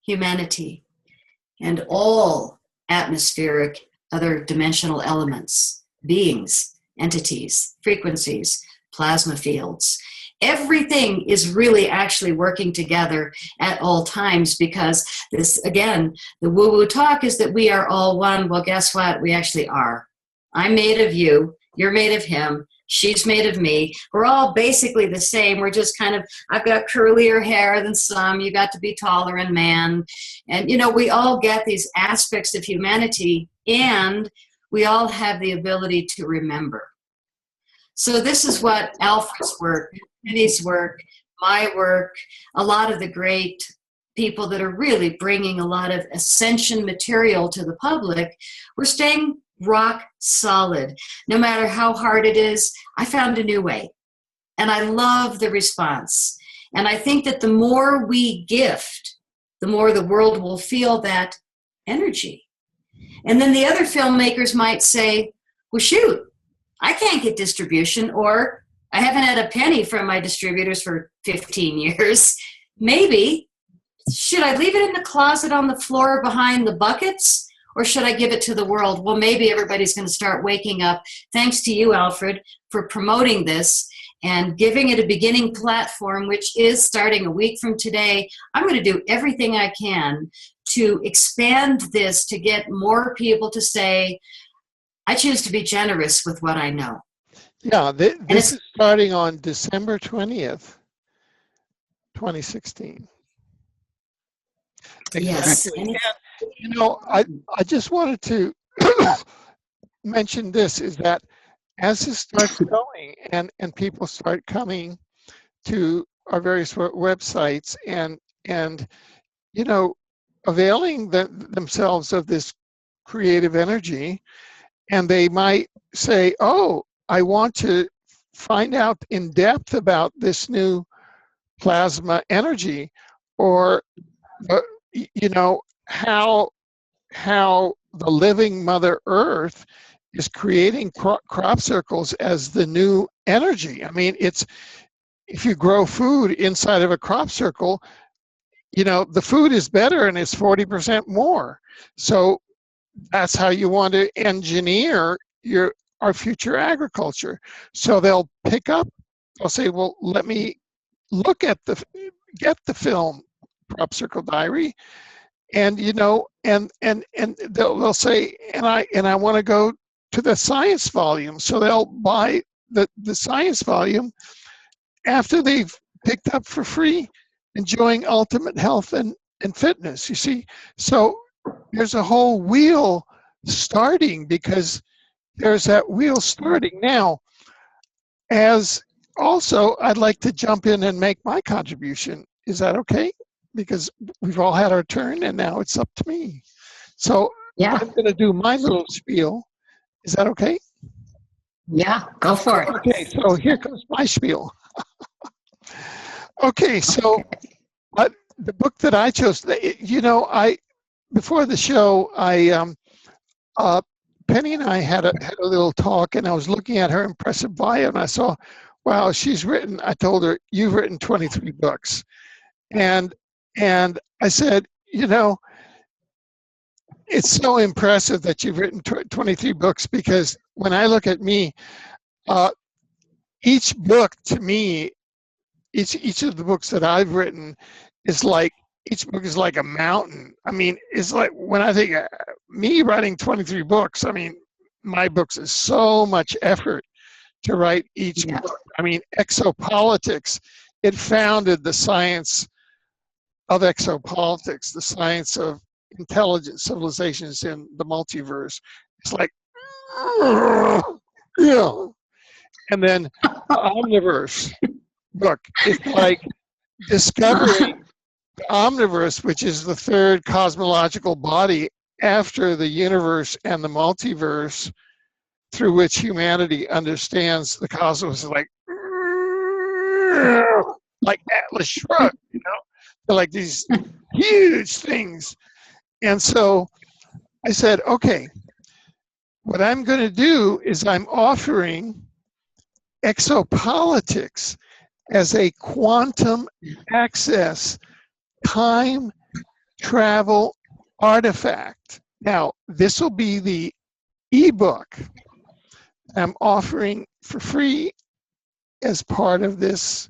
humanity, and all atmospheric other dimensional elements, beings, entities, frequencies, plasma fields. Everything is really actually working together at all times, because this, again, the woo-woo talk is that we are all one. Well, guess what? We actually are. I'm made of you. You're made of him. She's made of me. We're all basically the same. We're just kind of, I've got curlier hair than some. You got to be taller and man. And, you know, we all get these aspects of humanity, and we all have the ability to remember. So this is what Alfred's work, Penny's work, my work, a lot of the great people that are really bringing a lot of ascension material to the public, we're staying rock solid. No matter how hard it is, I found a new way. And I love the response. And I think that the more we gift, the more the world will feel that energy. And then the other filmmakers might say, well, shoot, I can't get distribution, or I haven't had a penny from my distributors for 15 years. Maybe, should I leave it in the closet on the floor behind the buckets? or should I give it to the world? Well, maybe everybody's going to start waking up. Thanks to you, Alfred, for promoting this and giving it a beginning platform, which is starting a week from today. I'm going to do everything I can to expand this to get more people to say, I choose to be generous with what I know. Yeah, this is starting on December 20th, 2016. Yes. Exactly. And, I just wanted to mention this, is that as this starts going and people start coming to our various websites and availing themselves of this creative energy, and they might say, oh, I want to find out in depth about this new plasma energy, or how the living Mother Earth is creating crop circles as the new energy. I mean, if you grow food inside of a crop circle, the food is better and it's 40% more. So that's how you want to engineer our future agriculture. So they'll say, well, let me get the film Crop Circle Diary, and they'll say, and I want to go to the science volume. So they'll buy the science volume after they've picked up for free Enjoying Ultimate Health and Fitness. You see, so there's a whole wheel starting, because there's that wheel starting now. As also, I'd like to jump in and make my contribution. Is that okay? Because we've all had our turn and now it's up to me. So Yeah. I'm going to do my little spiel. Is that okay? Yeah, go for it. Okay, so here comes my spiel. Okay, so the book that I chose, before the show, Penny and I had a little talk, and I was looking at her impressive bio, and I saw, wow, I told her, you've written 23 books. And I said, it's so impressive that you've written 23 books, because when I look at me, each book to me, each of the books that I've written is like, each book is like a mountain. I mean, it's like, when I think me writing 23 books, I mean, my books is so much effort to write each book. I mean, exopolitics, it founded the science of exopolitics, the science of intelligent civilizations in the multiverse. It's like, yeah. And then the Omniverse book, it's like discovering the Omniverse, which is the third cosmological body after the universe and the multiverse, through which humanity understands the cosmos, like Atlas Shrugged, They're like these huge things. And so I said, okay, what I'm going to do is I'm offering exopolitics as a quantum access time travel artifact. Now, this will be the ebook I'm offering for free as part of this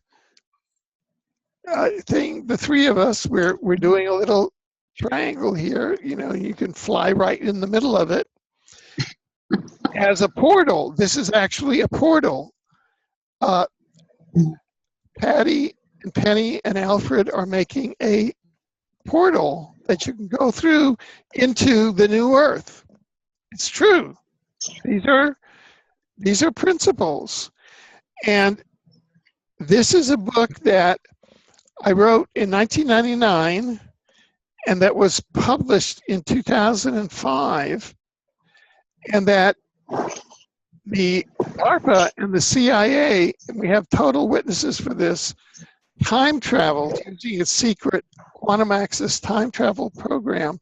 thing. The three of us, we're doing a little triangle here. You can fly right in the middle of it as a portal. This is actually a portal. Patty and Penny and Alfred are making a portal that you can go through into the new Earth. It's true. These are principles. And this is a book that I wrote in 1999 and that was published in 2005, and that the DARPA and the CIA, and we have total witnesses for this, time traveled using a secret quantum access time travel program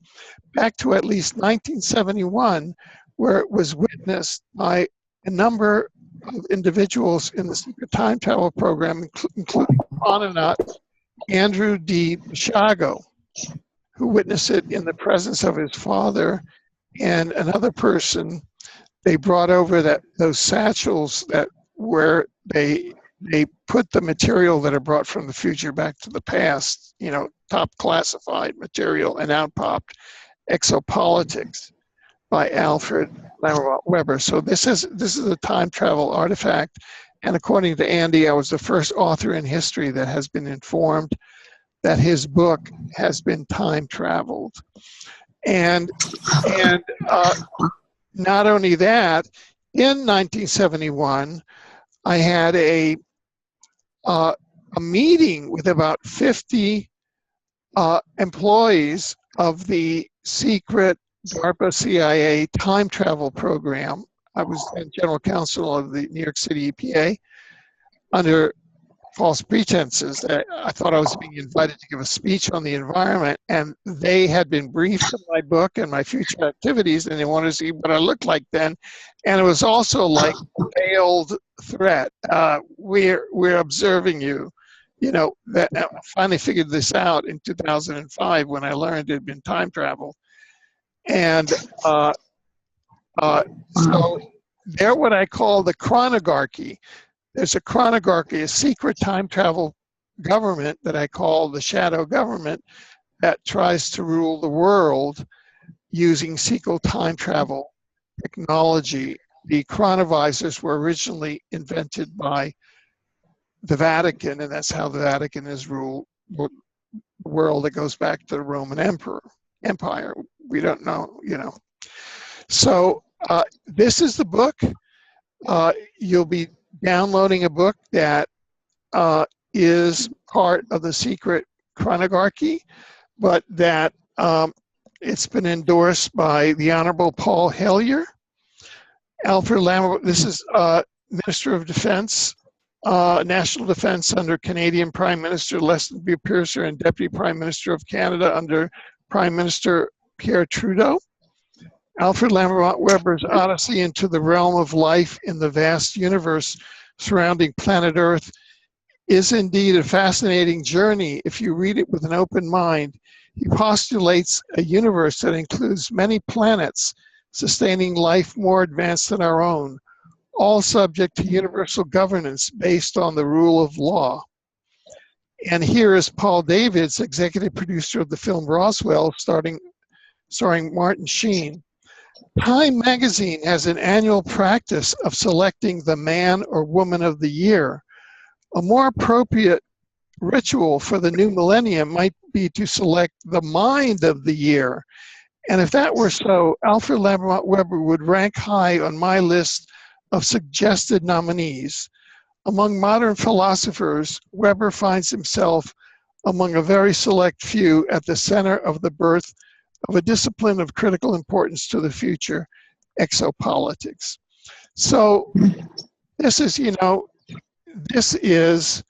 back to at least 1971, where it was witnessed by a number of individuals in the secret time travel program, including astronaut Andrew D. Basiago, who witnessed it in the presence of his father and another person, they brought over those satchels that where they put the material that are brought from the future back to the past, you know, top classified material, and out popped Exopolitics by Alfred Lambremont Webre. So this is a time travel artifact, and according to Andy, I was the first author in history that has been informed that his book has been time traveled. And not only that, in 1971, I had a meeting with about 50 employees of the secret DARPA CIA time travel program. I was then general counsel of the New York City EPA under false pretenses. I thought I was being invited to give a speech on the environment, and they had been briefed on my book and my future activities, and they wanted to see what I looked like then. And it was also like a veiled threat. We're observing you. You know, that I finally figured this out in 2005 when I learned it had been time travel. And so they're what I call the chronogarchy. There's a chronogarchy, a secret time travel government that I call the shadow government that tries to rule the world using secret time travel technology. The chronovisors were originally invented by the Vatican, and that's how the Vatican is ruled the world that goes back to the Roman Empire. We don't know, you know. So this is the book. You'll be downloading a book that is part of the secret chronogarchy, but that it's been endorsed by the Honorable Paul Hellyer, Alfred Lambremont. This is Minister of Defense, National Defense under Canadian Prime Minister Leslie B. Piercer, and Deputy Prime Minister of Canada under Prime Minister Pierre Trudeau. Alfred Lambremont Webre's Odyssey into the Realm of Life in the Vast Universe Surrounding Planet Earth is indeed a fascinating journey if you read it with an open mind. He postulates a universe that includes many planets sustaining life more advanced than our own, all subject to universal governance based on the rule of law. And here is Paul Davids, executive producer of the film Roswell, starring Martin Sheen. Time magazine has an annual practice of selecting the man or woman of the year. A more appropriate ritual for the new millennium might be to select the mind of the year. And if that were so, Alfred Lambremont Webre would rank high on my list of suggested nominees. Among modern philosophers, Webre finds himself among a very select few at the center of the birth of a discipline of critical importance to the future, exopolitics. So this is, you know, this is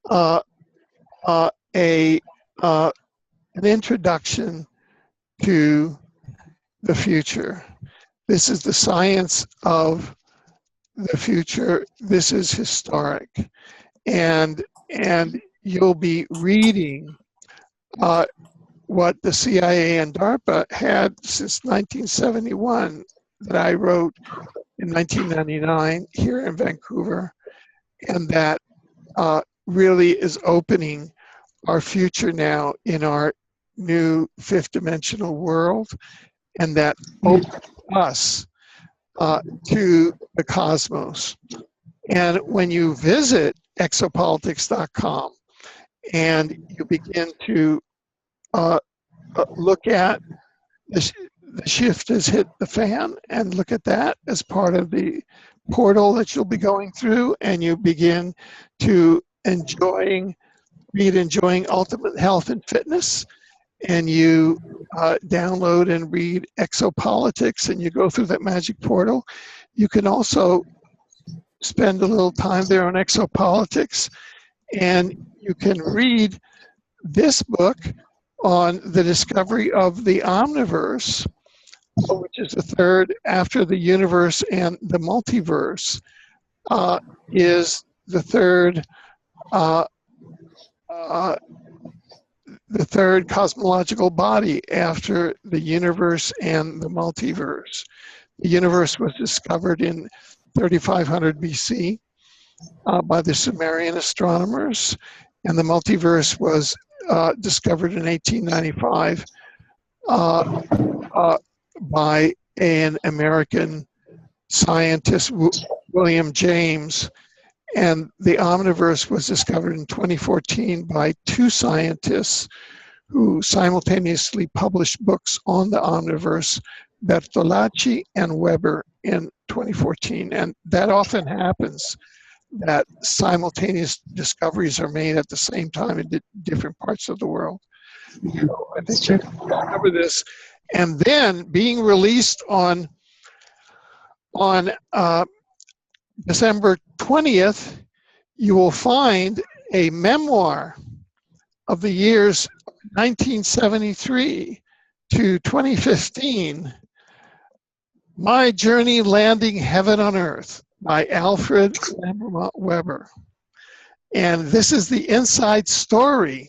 an introduction to the future. This is the science of the future. This is historic. And you'll be reading what the CIA and DARPA had since 1971 that I wrote in 1999 here in Vancouver, and that really is opening our future now in our new fifth dimensional world, and that opens us to the cosmos. And when you visit exopolitics.com and you begin to look at the shift has hit the fan, and look at that as part of the portal that you'll be going through, and you begin to enjoying Ultimate Health and Fitness, and you download and read Exopolitics, and you go through that magic portal. You can also spend a little time there on Exopolitics, and you can read this book on the discovery of the omniverse, which is the third after the universe and the multiverse, is the third the third cosmological body after the universe and the multiverse. The universe was discovered in 3500 BC by the Sumerian astronomers, and the multiverse was discovered in 1895 by an American scientist, William James. And the omniverse was discovered in 2014 by two scientists who simultaneously published books on the omniverse, Bertolacci and Weber, in 2014. And that often happens, that simultaneous discoveries are made at the same time in different parts of the world. So I think you can cover this. And then being released on December 20th, you will find a memoir of the years 1973 to 2015, My Journey Landing Heaven on Earth by Alfred Lambremont Webre. And this is the inside story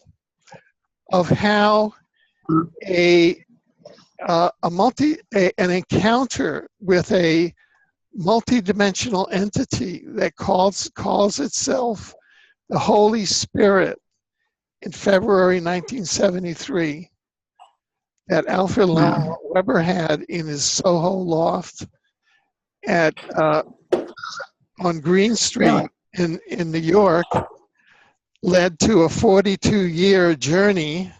of how an encounter with a multidimensional entity that calls itself the Holy Spirit in February 1973, that Alfred Lambremont Webre had in his Soho loft on Green Street in New York, led to a 42-year journey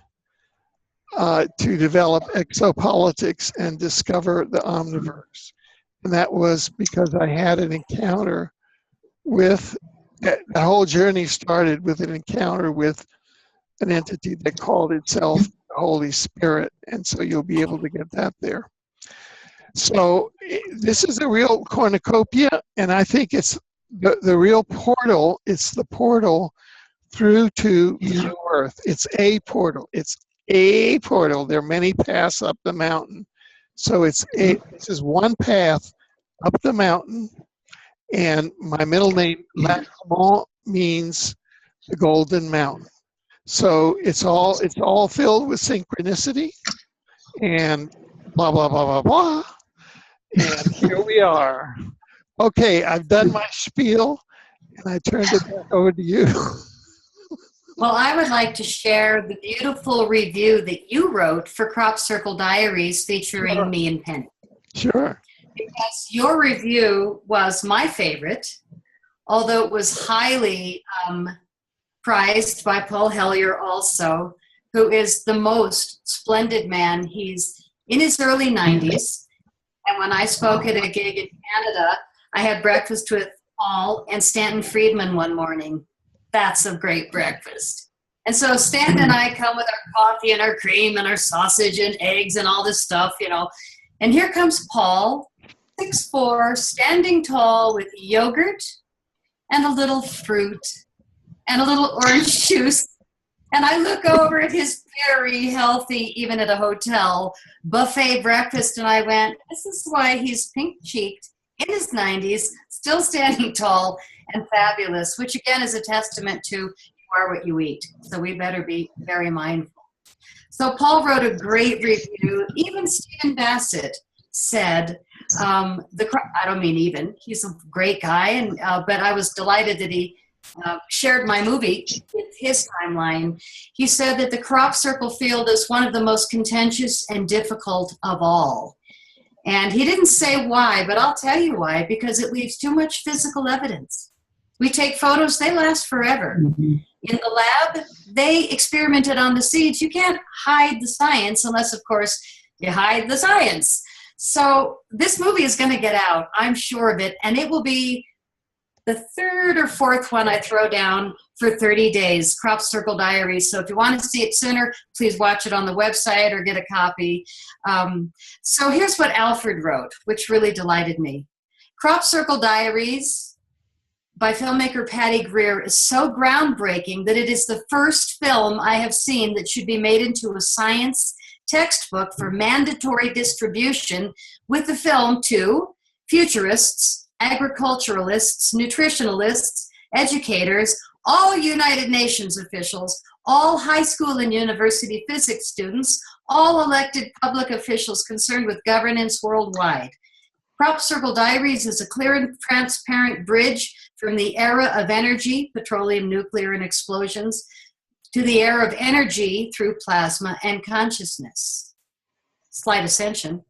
to develop exopolitics and discover the omniverse. And that was because I had an encounter with, the whole journey started with an encounter with an entity that called itself the Holy Spirit. And so you'll be able to get that there. So this is a real cornucopia, and I think it's the real portal. It's the portal through to the new earth. It's a portal. It's a portal. There are many paths up the mountain. So this is one path up the mountain, and my middle name, Lambremont, means the Golden Mountain. So it's all filled with synchronicity and blah, blah, blah, blah, blah. And here we are. Okay, I've done my spiel, and I turned it back over to you. Well, I would like to share the beautiful review that you wrote for Crop Circle Diaries featuring me and Penny. Sure. Because your review was my favorite, although it was highly prized by Paul Hellyer also, who is the most splendid man. He's in his early 90s. And when I spoke at a gig in Canada, I had breakfast with Paul and Stanton Friedman one morning. That's a great breakfast. And so Stan and I come with our coffee and our cream and our sausage and eggs and all this stuff, you know. And here comes Paul, 6'4", standing tall with yogurt and a little fruit and a little orange juice. And I look over at his very healthy, even at a hotel, buffet breakfast, and I went, this is why he's pink-cheeked, in his 90s, still standing tall and fabulous, which again is a testament to you are what you eat. So we better be very mindful. So Paul wrote a great review. Even Stephen Bassett said, I don't mean even, he's a great guy, and but I was delighted that he shared my movie with his timeline. He said that the crop circle field is one of the most contentious and difficult of all. And he didn't say why, but I'll tell you why, because it leaves too much physical evidence. We take photos, they last forever. Mm-hmm. In the lab, they experimented on the seeds. You can't hide the science unless, of course, you hide the science. So this movie is going to get out, I'm sure of it, and it will be the third or fourth one I throw down for 30 days, Crop Circle Diaries. So if you want to see it sooner, please watch it on the website or get a copy. So here's what Alfred wrote, which really delighted me. Crop Circle Diaries by filmmaker Patty Greer is so groundbreaking that it is the first film I have seen that should be made into a science textbook for mandatory distribution, with the film to futurists, agriculturalists, nutritionalists, educators, all United Nations officials, all high school and university physics students, all elected public officials concerned with governance worldwide. Crop Circle Diaries is a clear and transparent bridge from the era of energy, petroleum, nuclear, and explosions, to the era of energy through plasma and consciousness. Slight ascension.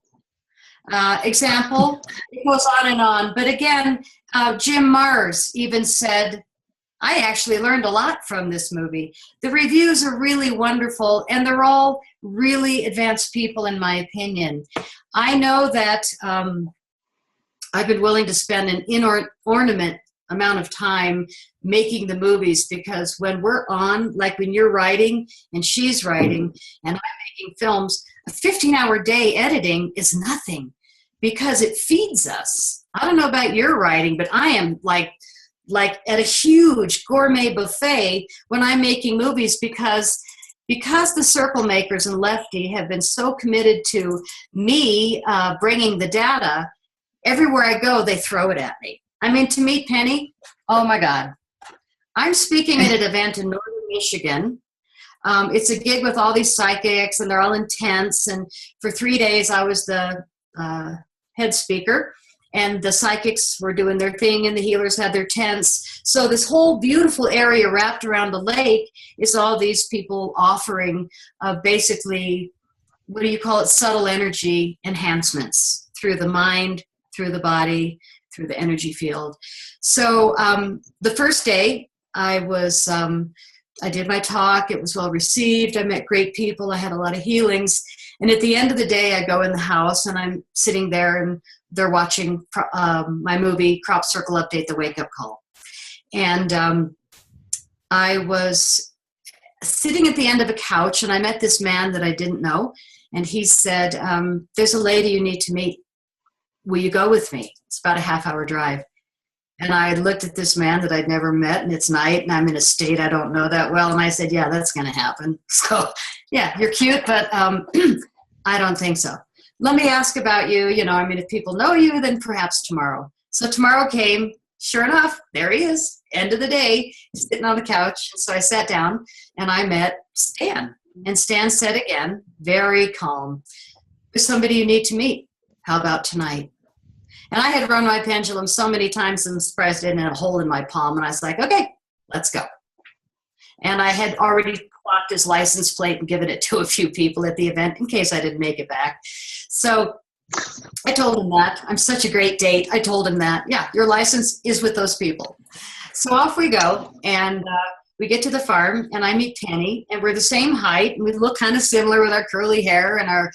Example, it goes on and on. But again, Jim Mars even said, I actually learned a lot from this movie. The reviews are really wonderful, and they're all really advanced people, in my opinion. I know that I've been willing to spend an inordinate amount of time making the movies, because when we're on, like when you're writing and she's writing and I'm making films, a 15-hour day editing is nothing, because it feeds us. I don't know about your writing, but I am like at a huge gourmet buffet when I'm making movies, because the circle makers and Lefty have been so committed to me bringing the data. Everywhere I go, they throw it at me. I mean, to meet Penny, oh my God. I'm speaking at an event in northern Michigan. It's a gig with all these psychics, and they're all intense. And for 3 days, I was the head speaker, and the psychics were doing their thing, and the healers had their tents. So this whole beautiful area wrapped around the lake is all these people offering basically, what do you call it, subtle energy enhancements through the mind, through the body, through the energy field. So the first day I did my talk. It was well received. I met great people. I had a lot of healings. And at the end of the day, I go in the house and I'm sitting there and they're watching my movie, Crop Circle Update, The Wake Up Call. And I was sitting at the end of a couch and I met this man that I didn't know. And he said, there's a lady you need to meet. Will you go with me? It's about a half-hour drive. And I looked at this man that I'd never met, and it's night, and I'm in a state I don't know that well. And I said, yeah, that's going to happen. So, yeah, you're cute, but I don't think so. Let me ask about you. You know, I mean, if people know you, then perhaps tomorrow. So tomorrow came. Sure enough, there he is. End of the day, sitting on the couch. So I sat down, and I met Stan. And Stan said again, very calm, there's somebody you need to meet. How about tonight? And I had run my pendulum so many times and surprised it in a hole in my palm. And I was like, okay, let's go. And I had already clocked his license plate and given it to a few people at the event in case I didn't make it back. So I told him that. I'm such a great date. I told him that. Yeah, your license is with those people. So off we go. And we get to the farm and I meet Penny. And we're the same height. And we look kind of similar with our curly hair and our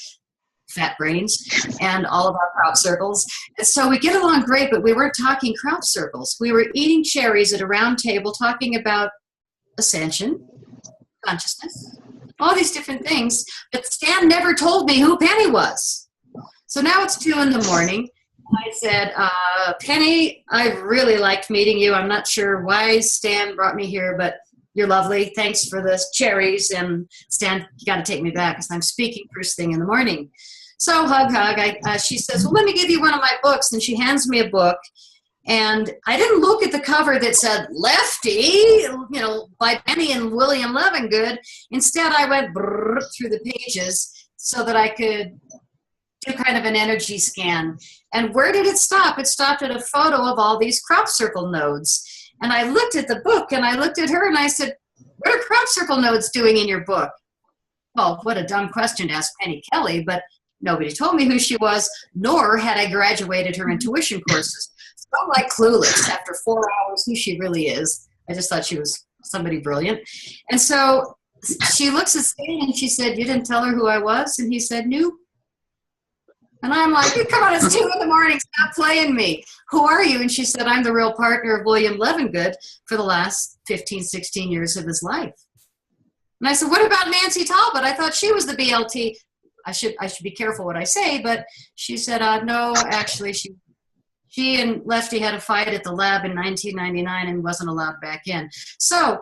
fat brains and all of our crop circles. And so we get along great, but we weren't talking crop circles. We were eating cherries at a round table talking about ascension, consciousness, all these different things. But Stan never told me who Penny was. So now it's 2 in the morning. I said, Penny, I really liked meeting you. I'm not sure why Stan brought me here, but you're lovely. Thanks for the cherries. And Stan, you got to take me back because I'm speaking first thing in the morning. So hug. She says, well, let me give you one of my books. And she hands me a book. And I didn't look at the cover that said Lefty, by Penny and William Levengood. Instead, I went through the pages so that I could do kind of an energy scan. And where did it stop? It stopped at a photo of all these crop circle nodes. And I looked at the book and I looked at her and I said, what are crop circle nodes doing in your book? Well, what a dumb question to ask Penny Kelly, but nobody told me who she was, nor had I graduated her intuition courses. So I'm like clueless after 4 hours who she really is. I just thought she was somebody brilliant. And so she looks at Stan and she said, you didn't tell her who I was? And he said, no. And I'm like, come on, it's 2 in the morning, stop playing me. Who are you? And she said, I'm the real partner of William Levengood for the last 15, 16 years of his life. And I said, what about Nancy Talbot? I thought she was the BLT. I should be careful what I say, but she said, no, actually, she and Lefty had a fight at the lab in 1999 and wasn't allowed back in. So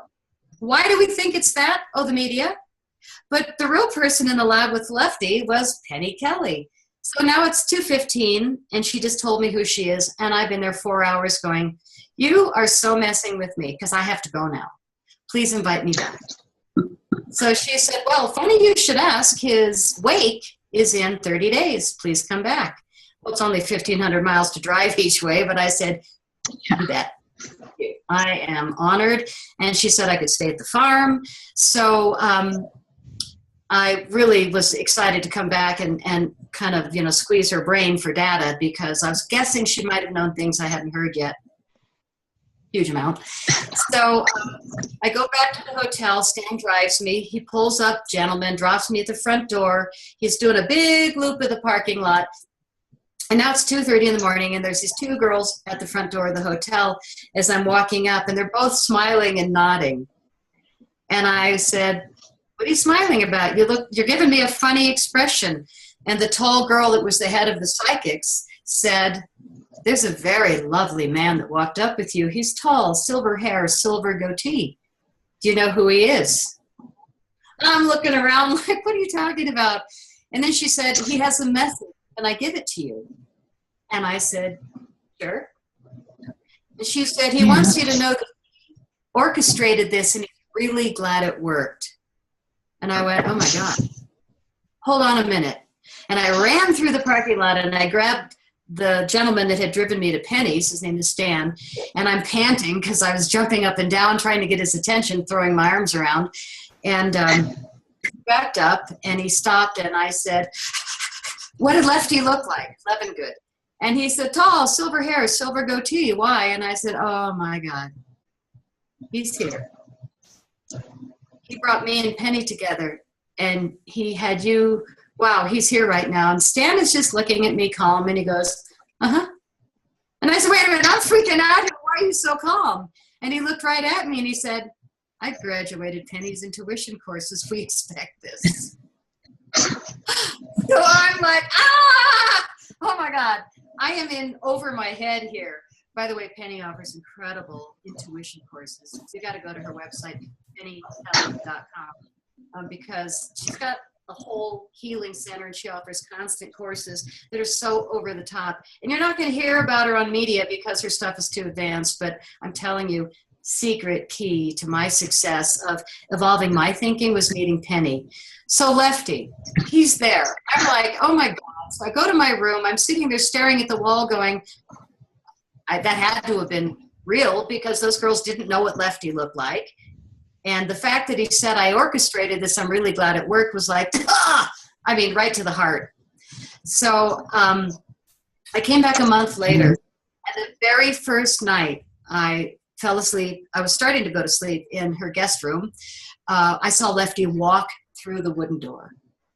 why do we think it's that? Oh, the media. But the real person in the lab with Lefty was Penny Kelly. So now it's 2:15, and she just told me who she is, and I've been there 4 hours going, you are so messing with me because I have to go now. Please invite me back. So she said, well, funny you should ask. His wake is in 30 days. Please come back. Well, it's only 1,500 miles to drive each way, but I said, you bet. I am honored. And she said I could stay at the farm. So I really was excited to come back and kind of, squeeze her brain for data, because I was guessing she might have known things I hadn't heard yet. Huge amount. So I go back to the hotel. Stan drives me. He pulls up, gentleman, drops me at the front door. He's doing a big loop of the parking lot. And now it's 2:30 in the morning, and there's these two girls at the front door of the hotel as I'm walking up, and they're both smiling and nodding. And I said, what are you smiling about? You're giving me a funny expression. And the tall girl that was the head of the psychics said, there's a very lovely man that walked up with you. He's tall, silver hair, silver goatee. Do you know who he is? And I'm looking around like, what are you talking about? And then she said, he has a message. Can I give it to you? And I said, sure. And she said, he wants you to know that he orchestrated this and he's really glad it worked. And I went, oh my God, hold on a minute. And I ran through the parking lot and I grabbed the gentleman that had driven me to Penny's. His name is Stan. And I'm panting because I was jumping up and down trying to get his attention, throwing my arms around. And backed up and he stopped and I said, what did Lefty look like? Levengood. And he said, tall, silver hair, silver goatee. Why? And I said, oh my God, he's here. He brought me and Penny together and he had you. Wow, he's here right now. And Stan is just looking at me calm and he goes, uh-huh. And I said, wait a minute, I'm freaking out here. Why are you so calm? And he looked right at me and he said, I graduated Penny's intuition courses. We expect this. So I'm like, oh my God, I am in over my head here. By the way, Penny offers incredible intuition courses. You got to go to her website, pennytelling.com, because she's got a whole healing center and she offers constant courses that are so over the top. And you're not going to hear about her on media because her stuff is too advanced, but I'm telling you, secret key to my success of evolving my thinking was meeting Penny. So Lefty, he's there. I'm like, oh my God. So I go to my room. I'm sitting there staring at the wall going, that had to have been real because those girls didn't know what Lefty looked like. And the fact that he said I orchestrated this, I'm really glad it worked, was like, right to the heart. So I came back a month later. And the very first night I fell asleep, I was starting to go to sleep in her guest room. I saw Lefty walk through the wooden door.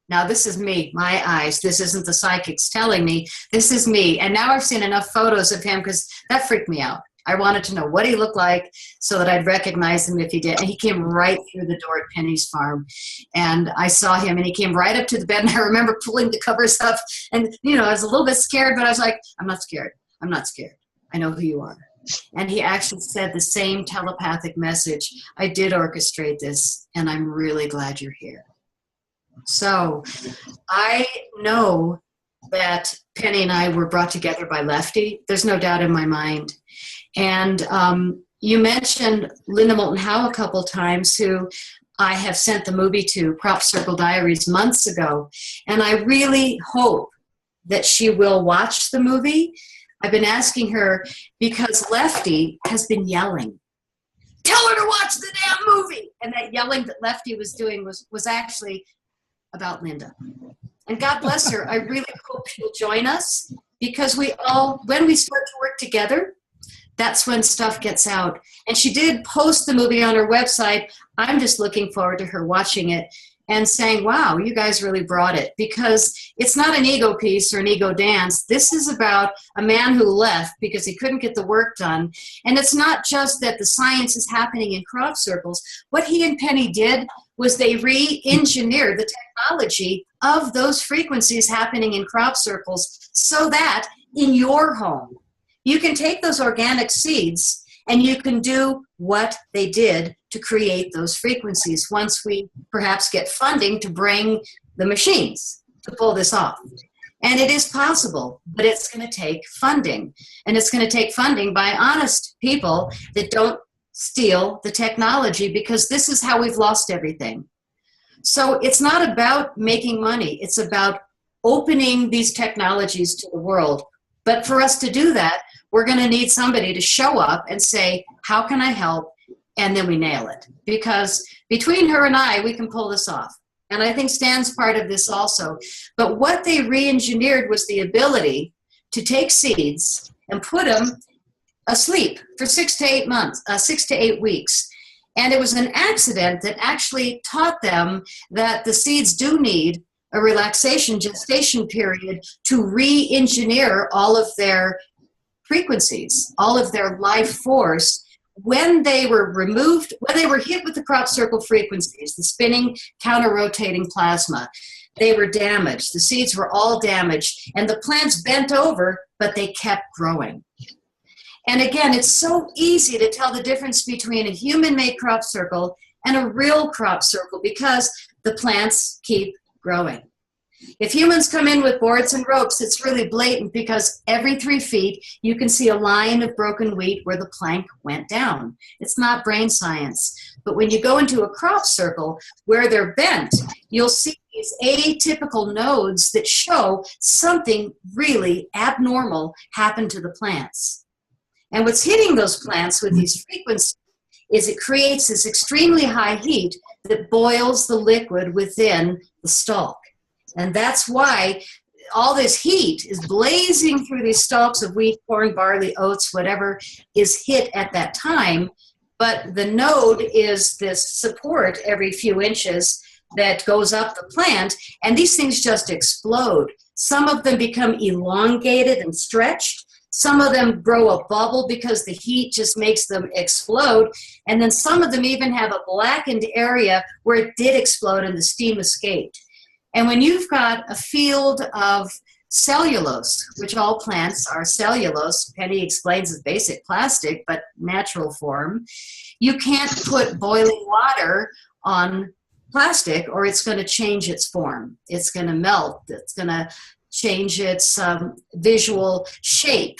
Now, this is me, my eyes. This isn't the psychics telling me. This is me. And now I've seen enough photos of him because that freaked me out. I wanted to know what he looked like so that I'd recognize him if he did. And he came right through the door at Penny's farm. And I saw him and he came right up to the bed. And I remember pulling the covers up. And, I was a little bit scared, but I was like, I'm not scared. I'm not scared. I know who you are. And he actually said the same telepathic message. I did orchestrate this, and I'm really glad you're here. So I know that Penny and I were brought together by Lefty. There's no doubt in my mind. And you mentioned Linda Moulton Howe a couple times, who I have sent the movie to, Crop Circle Diaries, months ago. And I really hope that she will watch the movie. I've been asking her because Lefty has been yelling, tell her to watch the damn movie. And that yelling that Lefty was doing was actually about Linda. And God bless her. I really hope she'll join us because when we start to work together, that's when stuff gets out. And she did post the movie on her website. I'm just looking forward to her watching it and saying, wow, you guys really brought it, because it's not an ego piece or an ego dance. This is about a man who left because he couldn't get the work done. And it's not just that the science is happening in crop circles. What he and Penny did was they re-engineered the technology of those frequencies happening in crop circles so that in your home, you can take those organic seeds and you can do what they did to create those frequencies once we perhaps get funding to bring the machines to pull this off. And it is possible, but it's going to take funding. And it's going to take funding by honest people that don't steal the technology, because this is how we've lost everything. So it's not about making money. It's about opening these technologies to the world. But for us to do that, we're going to need somebody to show up and say, how can I help? And then we nail it. Because between her and I, we can pull this off. And I think Stan's part of this also. But what they re-engineered was the ability to take seeds and put them asleep for 6 to 8 months, 6 to 8 weeks. And it was an accident that actually taught them that the seeds do need a relaxation gestation period to re-engineer all of their frequencies, all of their life force. When they were removed, when they were hit with the crop circle frequencies, the spinning, counter-rotating plasma, they were damaged. The seeds were all damaged, and the plants bent over, but they kept growing. And again, it's so easy to tell the difference between a human-made crop circle and a real crop circle, because the plants keep growing. If humans come in with boards and ropes, it's really blatant, because every 3 feet you can see a line of broken wheat where the plank went down. It's not brain science. But when you go into a crop circle where they're bent, you'll see these atypical nodes that show something really abnormal happened to the plants. And what's hitting those plants with these frequencies is it creates this extremely high heat that boils the liquid within the stalk. And that's why all this heat is blazing through these stalks of wheat, corn, barley, oats, whatever is hit at that time. But the node is this support every few inches that goes up the plant, and these things just explode. Some of them become elongated and stretched. Some of them grow a bubble because the heat just makes them explode. And then some of them even have a blackened area where it did explode and the steam escaped. And when you've got a field of cellulose, which all plants are cellulose, Penny explains is basic plastic, but natural form, you can't put boiling water on plastic or it's going to change its form. It's going to melt. It's going to change its visual shape.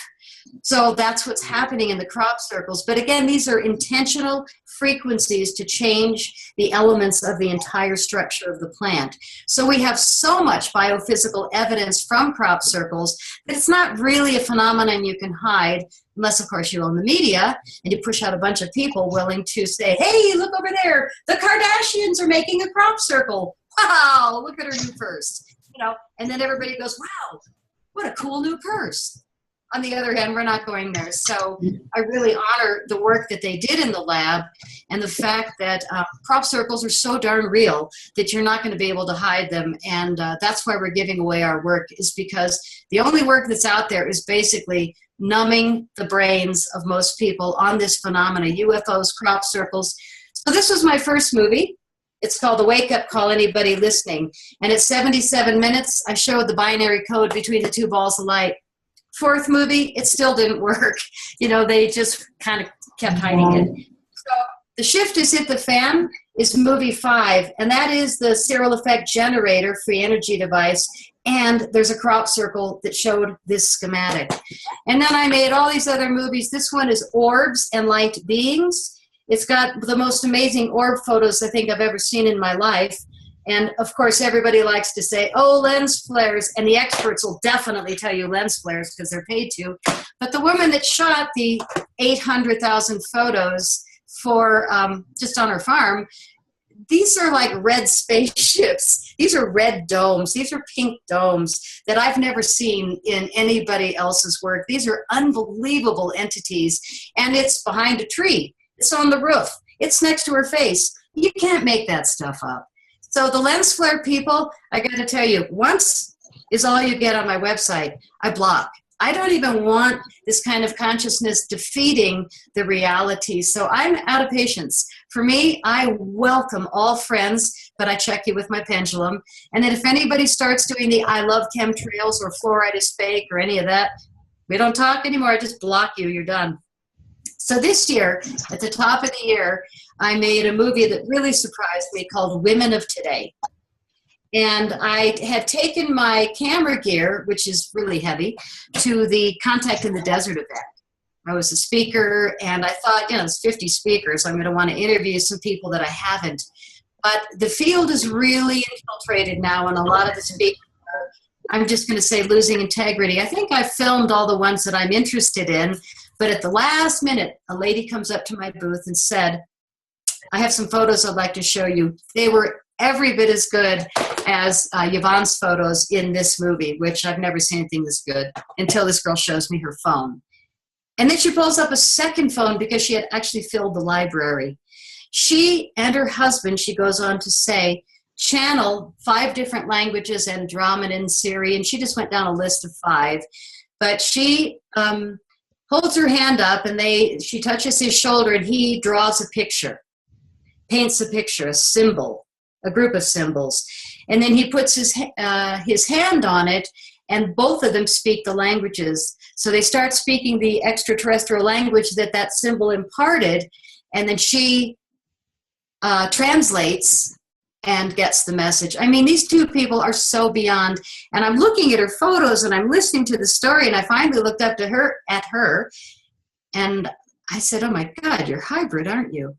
So that's what's happening in the crop circles. But again, these are intentional frequencies to change the elements of the entire structure of the plant. So we have so much biophysical evidence from crop circles that it's not really a phenomenon you can hide, unless, of course, you own the media and you push out a bunch of people willing to say, hey, look over there, the Kardashians are making a crop circle. Wow, look at her new purse. You know, and then everybody goes, wow, what a cool new purse. On the other hand, we're not going there. So I really honor the work that they did in the lab and the fact that crop circles are so darn real that you're not going to be able to hide them. And that's why we're giving away our work, is because the only work that's out there is basically numbing the brains of most people on this phenomena, UFOs, crop circles. So this was my first movie. It's called The Wake Up Call, Anybody Listening. And at 77 minutes, I showed the binary code between the two balls of light. Fourth movie, it still didn't work. You know, they just kind of kept hiding it. So The Shift Has Hit the Fan is movie 5, and that is the serial effect generator free energy device. And there's a crop circle that showed this schematic. And then I made all these other movies. This one is Orbs and Light Beings. It's got the most amazing orb photos I think I've ever seen in my life. And of course, everybody likes to say, oh, lens flares. And the experts will definitely tell you lens flares because they're paid to. But the woman that shot the 800,000 photos for just on her farm, these are like red spaceships. These are red domes. These are pink domes that I've never seen in anybody else's work. These are unbelievable entities. And it's behind a tree. It's on the roof. It's next to her face. You can't make that stuff up. So the lens flare people, I got to tell you, once is all you get on my website. I block. I don't even want this kind of consciousness defeating the reality. So I'm out of patience. For me, I welcome all friends, but I check you with my pendulum. And then if anybody starts doing the I love chemtrails or fluoride is fake or any of that, we don't talk anymore. I just block you. You're done. So this year, at the top of the year, I made a movie that really surprised me called Women of Today. And I had taken my camera gear, which is really heavy, to the Contact in the Desert event. I was a speaker, and I thought, there's 50 speakers. I'm going to want to interview some people that I haven't. But the field is really infiltrated now, and a lot of the speakers are, I'm just going to say, losing integrity. I think I filmed all the ones that I'm interested in, but at the last minute, a lady comes up to my booth and said, I have some photos I'd like to show you. They were every bit as good as Yvonne's photos in this movie, which I've never seen anything this good until this girl shows me her phone. And then she pulls up a second phone because she had actually filled the library. She and her husband, she goes on to say, channel 5 different languages, Andromedan, Syrian. She just went down a list of 5. But she holds her hand up, and she touches his shoulder, and he draws a picture, paints a picture, a symbol, a group of symbols. And then he puts his hand on it, and both of them speak the languages. So they start speaking the extraterrestrial language that symbol imparted, and then she translates and gets the message. I mean, these 2 people are so beyond. And I'm looking at her photos, and I'm listening to the story, and I finally looked up at her, and I said, oh my God, you're hybrid, aren't you?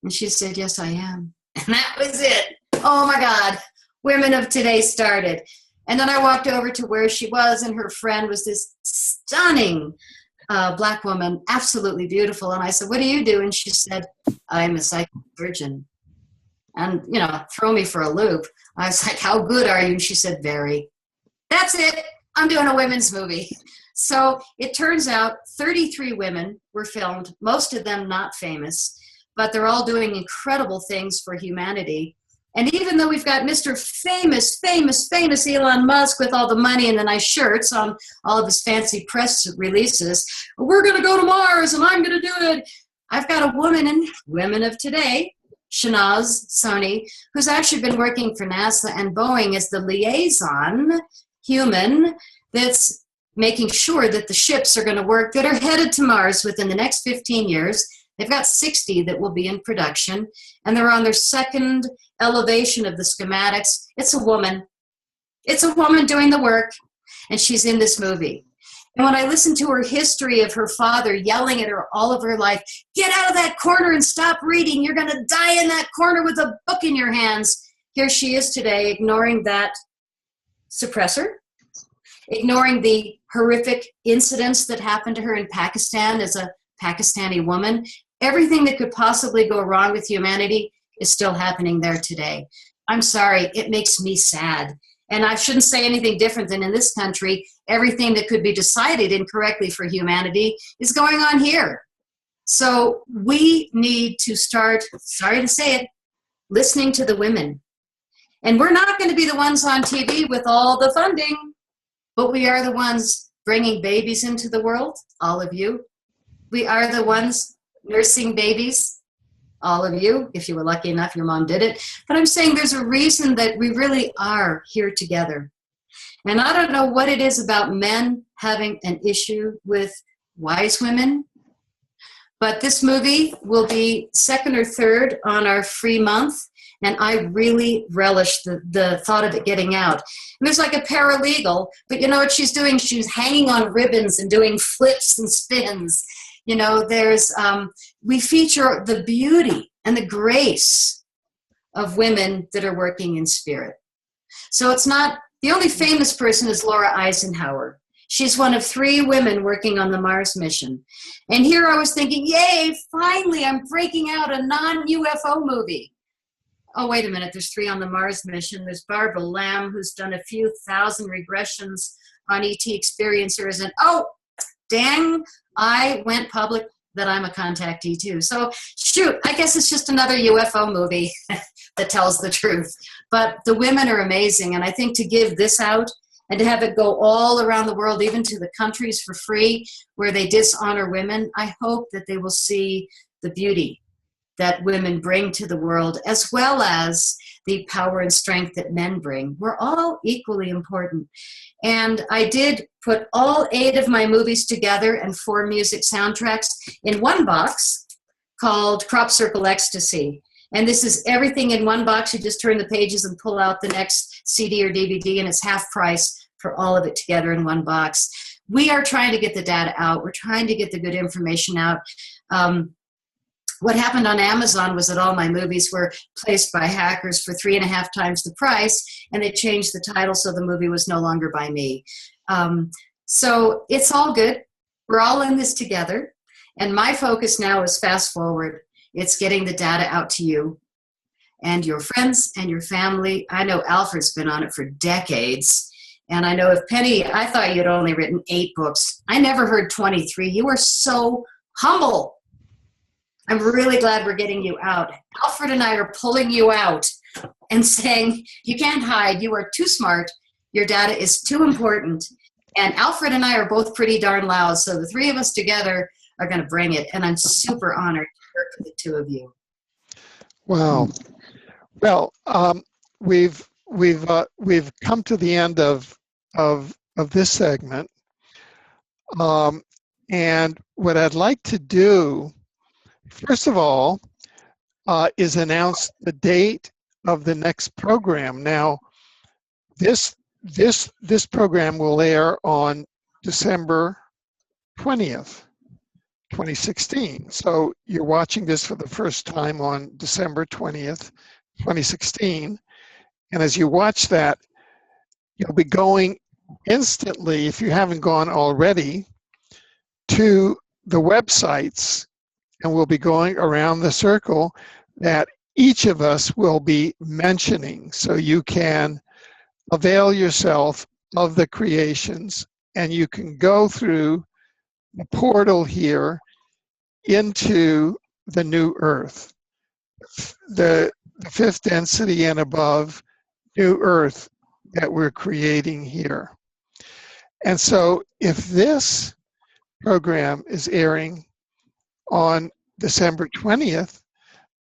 And she said, yes, I am. And that was it. Oh my God, women of today started. And then I walked over to where she was, and her friend was this stunning Black woman, absolutely beautiful. And I said, what do you do? And she said, I'm a psychic surgeon. And, throw me for a loop. I was like, how good are you? And she said, very. That's it. I'm doing a women's movie. So it turns out 33 women were filmed, most of them not famous, but they're all doing incredible things for humanity. And even though we've got Mr. Famous Elon Musk with all the money and the nice shirts on all of his fancy press releases, we're going to go to Mars and I'm going to do it. I've got a woman in Women of Today, Shanaz Soni, who's actually been working for NASA and Boeing as the liaison human that's making sure that the ships are going to work that are headed to Mars within the next 15 years. They've got 60 that will be in production, and they're on their second elevation of the schematics. It's a woman. It's a woman doing the work, and she's in this movie. And when I listened to her history of her father yelling at her all of her life, get out of that corner and stop reading. You're going to die in that corner with a book in your hands. Here she is today, ignoring that suppressor, ignoring the horrific incidents that happened to her in Pakistan as a Pakistani woman. Everything that could possibly go wrong with humanity is still happening there today. I'm sorry, it makes me sad. And I shouldn't say anything different than in this country, everything that could be decided incorrectly for humanity is going on here. So we need to start, sorry to say it, listening to the women. And we're not going to be the ones on TV with all the funding, but we are the ones bringing babies into the world, all of you. We are the ones nursing babies, all of you. If you were lucky enough, your mom did it. But I'm saying there's a reason that we really are here together. And I don't know what it is about men having an issue with wise women, but this movie will be 2nd or 3rd on our free month. And I really relish the thought of it getting out. And there's like a paralegal, but you know what she's doing? She's hanging on ribbons and doing flips and spins. We feature the beauty and the grace of women that are working in spirit. So it's not, the only famous person is Laura Eisenhower. She's one of 3 women working on the Mars mission. And here I was thinking, yay, finally I'm breaking out a non-UFO movie. Oh, wait a minute, there's 3 on the Mars mission. There's Barbara Lamb, who's done a few thousand regressions on ET experiencers. And oh, dang, I went public that I'm a contactee too. So shoot, I guess it's just another UFO movie that tells the truth. But the women are amazing. And I think to give this out and to have it go all around the world, even to the countries for free where they dishonor women, I hope that they will see the beauty that women bring to the world, as well as the power and strength that men bring. We're all equally important. And I did put all 8 of my movies together and 4 music soundtracks in one box called Crop Circle Ecstasy. And this is everything in one box. You just turn the pages and pull out the next CD or DVD, and it's half price for all of it together in one box. we are trying to get the data out. We're trying to get the good information out. What happened on Amazon was that all my movies were placed by hackers for 3.5 times the price, and they changed the title so the movie was no longer by me. So it's all good. We're all in this together. And my focus now is fast forward. It's getting the data out to you and your friends and your family. I know Alfred's been on it for decades. And I know if Penny, I thought you'd only written 8 books. I never heard 23. You are so humble. I'm really glad we're getting you out. Alfred and I are pulling you out and saying, you can't hide. You are too smart. Your data is too important. And Alfred and I are both pretty darn loud. So the 3 of us together are going to bring it. And I'm super honored to work with the 2 of you. Wow. Well, we've come to the end of this segment. And what I'd like to do, first of all, is announce the date of the next program. Now, this program will air on December 20th, 2016. So you're watching this for the first time on December 20th, 2016. And as you watch that, you'll be going instantly, if you haven't gone already, to the websites, and we'll be going around the circle that each of us will be mentioning, so you can avail yourself of the creations and you can go through the portal here into the new Earth, the 5th density and above new Earth that we're creating here. And so if this program is airing on December 20th,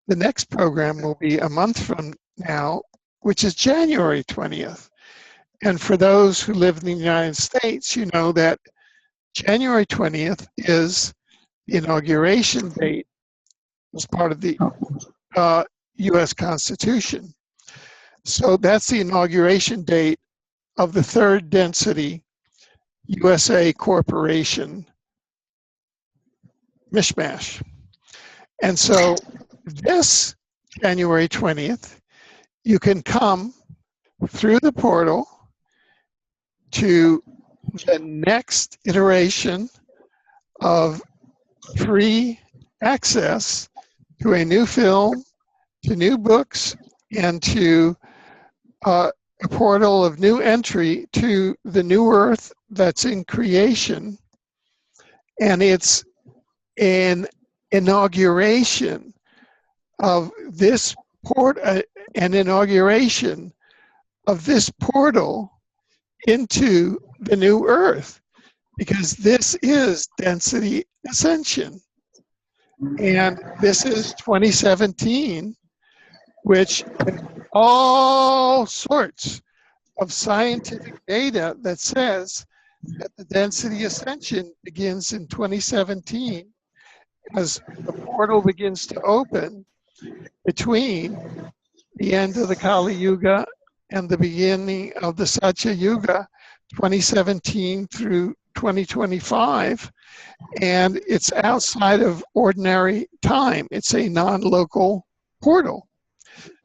the next program will be a month from now, which is January 20th. And for those who live in the United States, you know that January 20th is the inauguration date as part of the U.S. Constitution. So that's the inauguration date of the 3rd density USA Corporation mishmash. And so this January 20th, you can come through the portal to the next iteration of free access to a new film, to new books, and to a portal of new entry to the new Earth that's in creation. And it's an inauguration of this an inauguration of this portal into the new Earth, because this is density ascension. And this is 2017, which all sorts of scientific data that says that the density ascension begins in 2017 as the portal begins to open between the end of the Kali Yuga and the beginning of the Satya Yuga, 2017 through 2025. And it's outside of ordinary time. It's a non-local portal.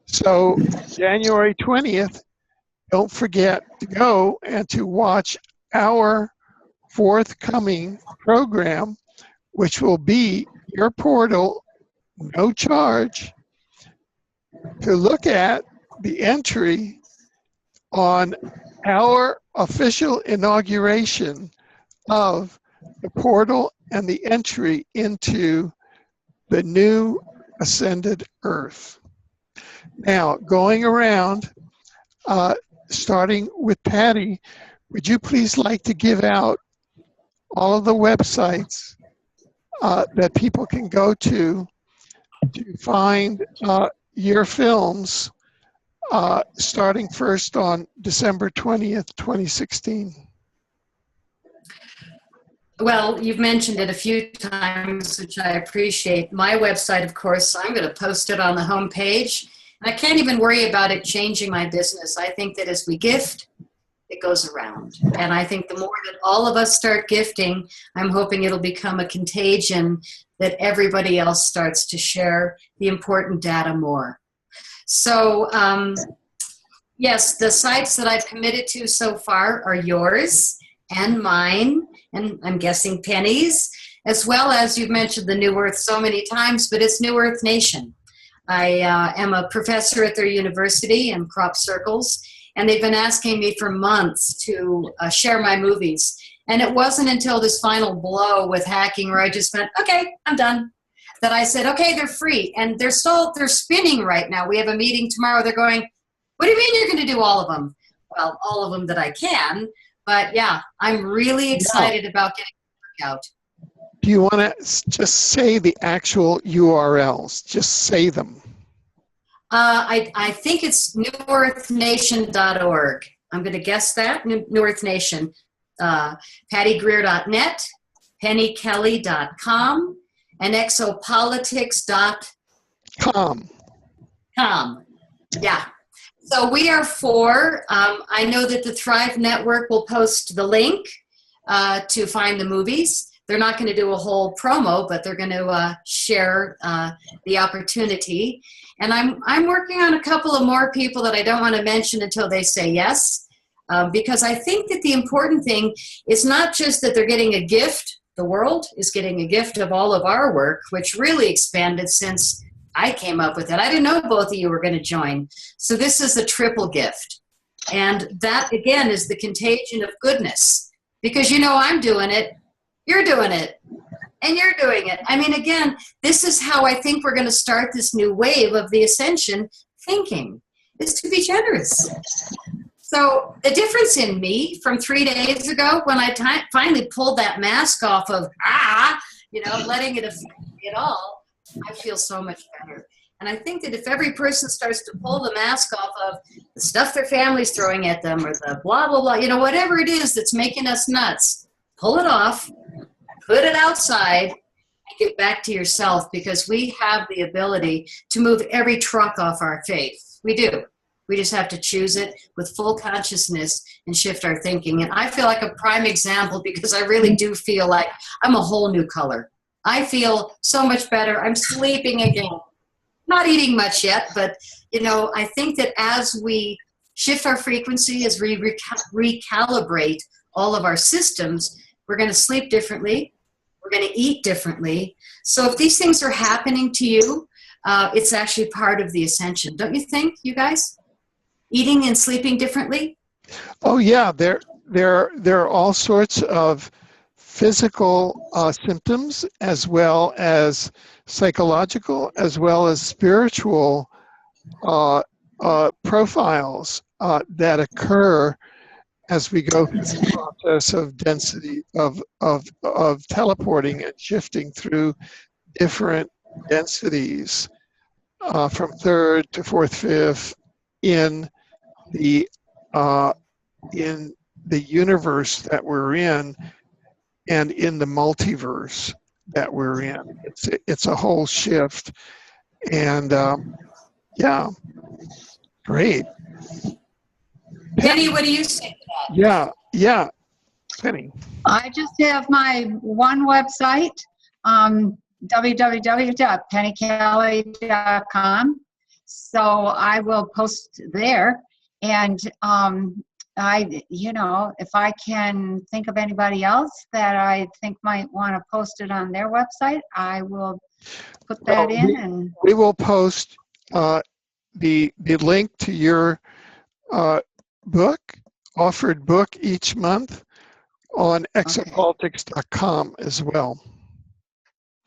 So January 20th, don't forget to go and to watch our forthcoming program, which will be your portal, no charge, to look at the entry on our official inauguration of the portal and the entry into the new ascended Earth. Now, going around, starting with Patty, would you please like to give out all of the websites that people can go to find your films, starting first on December 20th, 2016? Well, you've mentioned it a few times, which I appreciate. My website, of course, I'm going to post it on the homepage. I can't even worry about it changing my business. I think that as we gift, it goes around. And I think the more that all of us start gifting, I'm hoping it'll become a contagion that everybody else starts to share the important data more. So, yes, the sites that I've committed to so far are yours and mine, and I'm guessing Penny's, as well as you've mentioned the New Earth so many times, but it's New Earth Nation. I am a professor at their university in crop circles, and they've been asking me for months to share my movies. And it wasn't until this final blow with hacking where I just went, okay, I'm done, that I said, okay, they're free. And they're spinning right now. We have a meeting tomorrow. They're going, what do you mean you're going to do all of them? Well, all of them that I can. But yeah, I'm really excited about getting the work out. Do you want to just say the actual URLs? Just say them. I think it's newearthnation.org. I'm going to guess that. New Earth Nation. PattyGreer.net, pennykelly.com, and exopolitics.com. Yeah. So we are 4. I know that the Thrive Network will post the link to find the movies. They're not going to do a whole promo, but they're going to share the opportunity. And I'm working on a couple of more people that I don't want to mention until they say yes, because I think that the important thing is not just that they're getting a gift. The world is getting a gift of all of our work, which really expanded since I came up with it. I didn't know both of you were going to join. So this is a triple gift. And that, again, is the contagion of goodness. Because you know I'm doing it, you're doing it, and you're doing it. I mean, again, this is how I think we're going to start this new wave of the ascension thinking, is to be generous. So the difference in me from 3 days ago when I finally pulled that mask off of, letting it affect me at all, I feel so much better. And I think that if every person starts to pull the mask off of the stuff their family's throwing at them or the blah, blah, blah, whatever it is that's making us nuts, pull it off, put it outside, and get back to yourself, because we have the ability to move every truck off our faith. We do. We just have to choose it with full consciousness and shift our thinking. And I feel like a prime example because I really do feel like I'm a whole new color. I feel so much better. I'm sleeping again. Not eating much yet, but, I think that as we shift our frequency, as we recalibrate all of our systems, we're going to sleep differently. We're going to eat differently. So if these things are happening to you, it's actually part of the ascension. Don't you think, you guys? Eating and sleeping differently? Oh yeah, there are all sorts of physical symptoms, as well as psychological, as well as spiritual profiles that occur as we go through the process of density of teleporting and shifting through different densities from 3rd to 4th, 5th in the universe that we're in, and in the multiverse that we're in. It's a whole shift, and yeah, great. Penny, what do you say to that? Yeah, Penny. I just have my one website, www.pennykelly.com. So I will post there, and if I can think of anybody else that I think might want to post it on their website, I will put that in. And we will post the link to your offered book each month on exopolitics.com as well.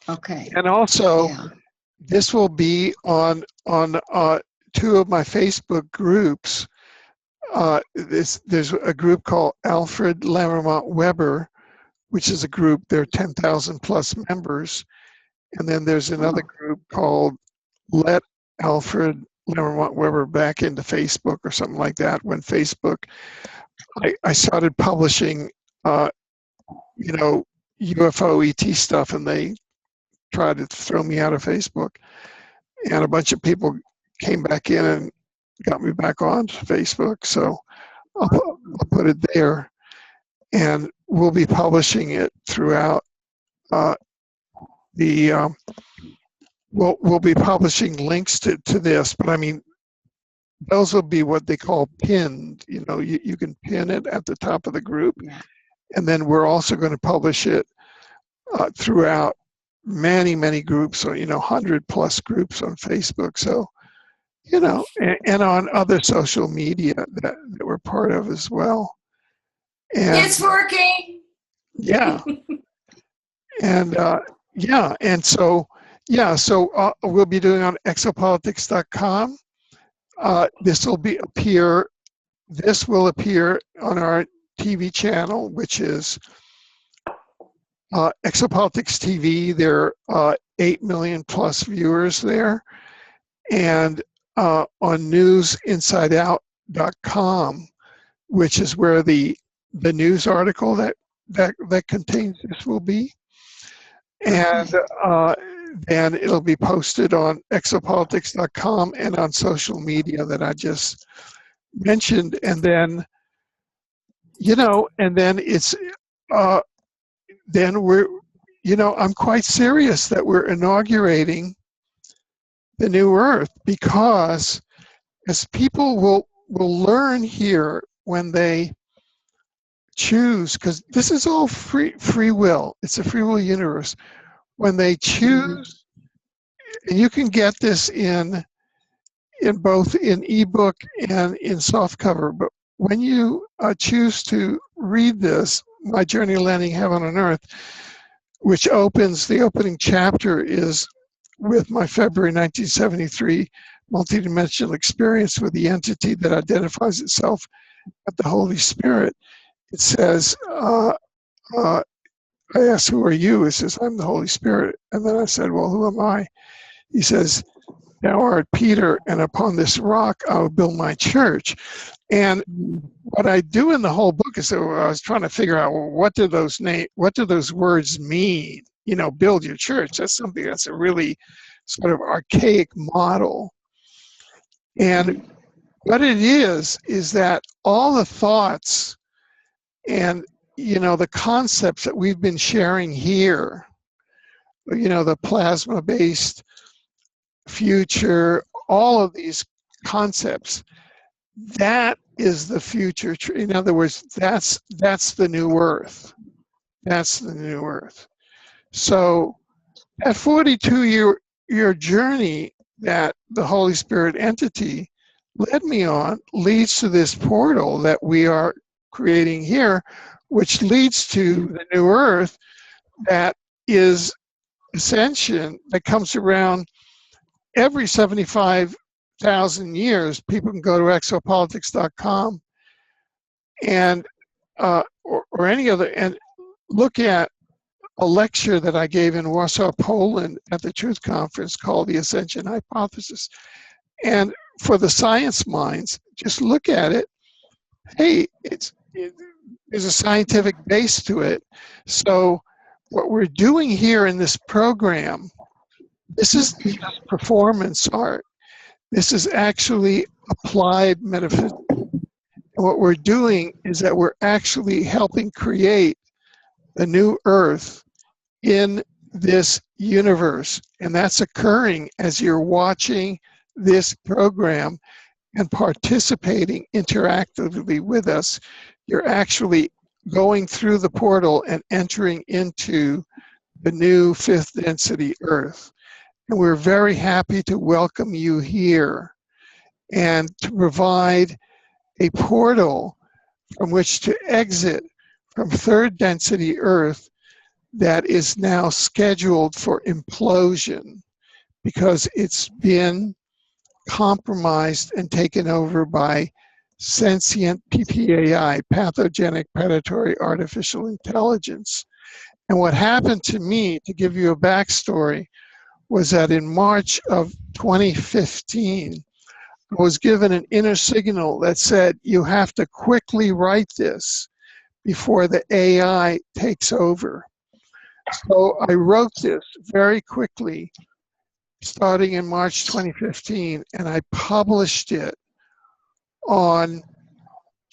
Okay. And also, this will be on 2 of my Facebook groups. There's a group called Alfred Lambremont Webre, which is a group, there are 10,000 plus members. And then there's another group called Let Alfred Lambremont Webre Back into Facebook, or something like that. When Facebook, I started publishing, UFO ET stuff, and they tried to throw me out of Facebook. And a bunch of people came back in and got me back on Facebook. So I'll put it there, and we'll be publishing it throughout we'll be publishing links to this, but I mean, those will be what they call pinned. You can pin it at the top of the group, and then we're also going to publish it throughout many groups, so 100+ groups on Facebook. So and on other social media that we're part of as well. And it's working. yeah, and so we'll be doing on exopolitics.com. This will appear on our TV channel, which is Exopolitics TV. There are 8 million+ viewers there, and on newsinsideout.com, which is where the news article that contains this will be, and then it'll be posted on exopolitics.com and on social media that I just mentioned, and then it's then we're I'm quite serious that we're inaugurating the new earth, because as people will learn here when they choose, because this is all free will. It's a free will universe. When they choose, and you can get this in both in ebook and in softcover, but when you choose to read this, My Journey Landing Heaven on Earth, which opens, the opening chapter is with my February 1973 multidimensional experience with the entity that identifies itself as the Holy Spirit. It says, I asked, who are you? It says, I'm the Holy Spirit. And then I said, well, who am I? He says, thou art Peter, and upon this rock I will build my church. And what I do in the whole book is, I was trying to figure out, well, what do those words mean? Build your church. That's something that's a really sort of archaic model. And what it is that all the thoughts and the concepts that we've been sharing here, the plasma-based future, all of these concepts, that is the future. In other words, that's the new earth. That's the new earth. So that 42-year journey that the Holy Spirit entity led me on leads to this portal that we are creating here, which leads to the new earth that is ascension, that comes around every 75,000 years. People can go to exopolitics.com and or any other, and look at a lecture that I gave in Warsaw, Poland at the Truth Conference called The Ascension Hypothesis. And for the science minds, just look at it. Hey, there's a scientific base to it. So what we're doing here in this program, this is just performance art. This is actually applied metaphysics. And what we're doing is that we're actually helping create the new earth in this universe. And that's occurring as you're watching this program and participating interactively with us. You're actually going through the portal and entering into the new fifth density earth. And we're very happy to welcome you here and to provide a portal from which to exit from third density earth that is now scheduled for implosion because it's been compromised and taken over by sentient PPAI, pathogenic predatory artificial intelligence. And what happened to me, to give you a backstory, was that in March of 2015, I was given an inner signal that said, you have to quickly write this before the AI takes over. So I wrote this very quickly, starting in March 2015, and I published it on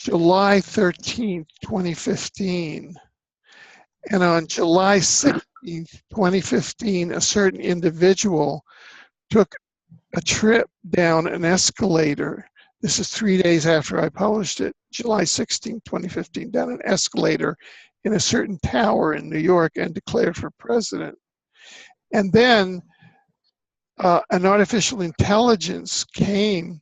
July 13th, 2015. And on July 16th, 2015, a certain individual took a trip down an escalator. This is 3 days after I published it, July 16th, 2015, down an escalator in a certain tower in New York and declared for president. And then an artificial intelligence came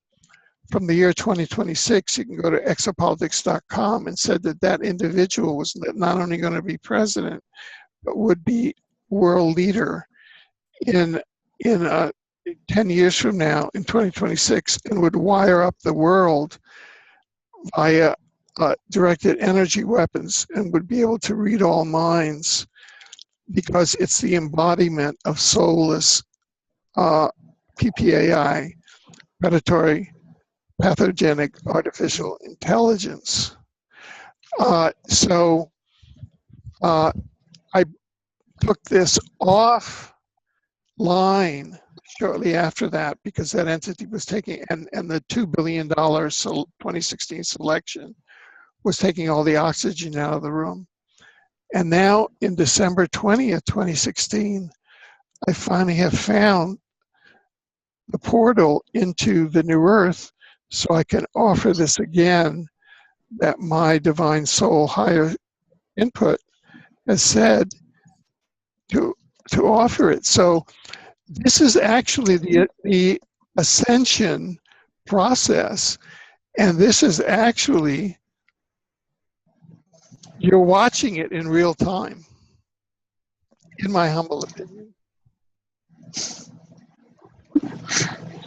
from the year 2026. You can go to exopolitics.com, and said that that individual was not only going to be president, but would be world leader in 10 years from now, in 2026, and would wire up the world via directed energy weapons and would be able to read all minds, because it's the embodiment of soulless PPAI, predatory pathogenic artificial intelligence. So I took this offline shortly after that, because that entity was taking, and the $2 billion 2016 selection was taking all the oxygen out of the room. And now in December 20th, 2016, I finally have found the portal into the new earth, so I can offer this again, that my divine soul higher input has said to offer it. So this is actually the ascension process, and this is actually, you're watching it in real time, in my humble opinion.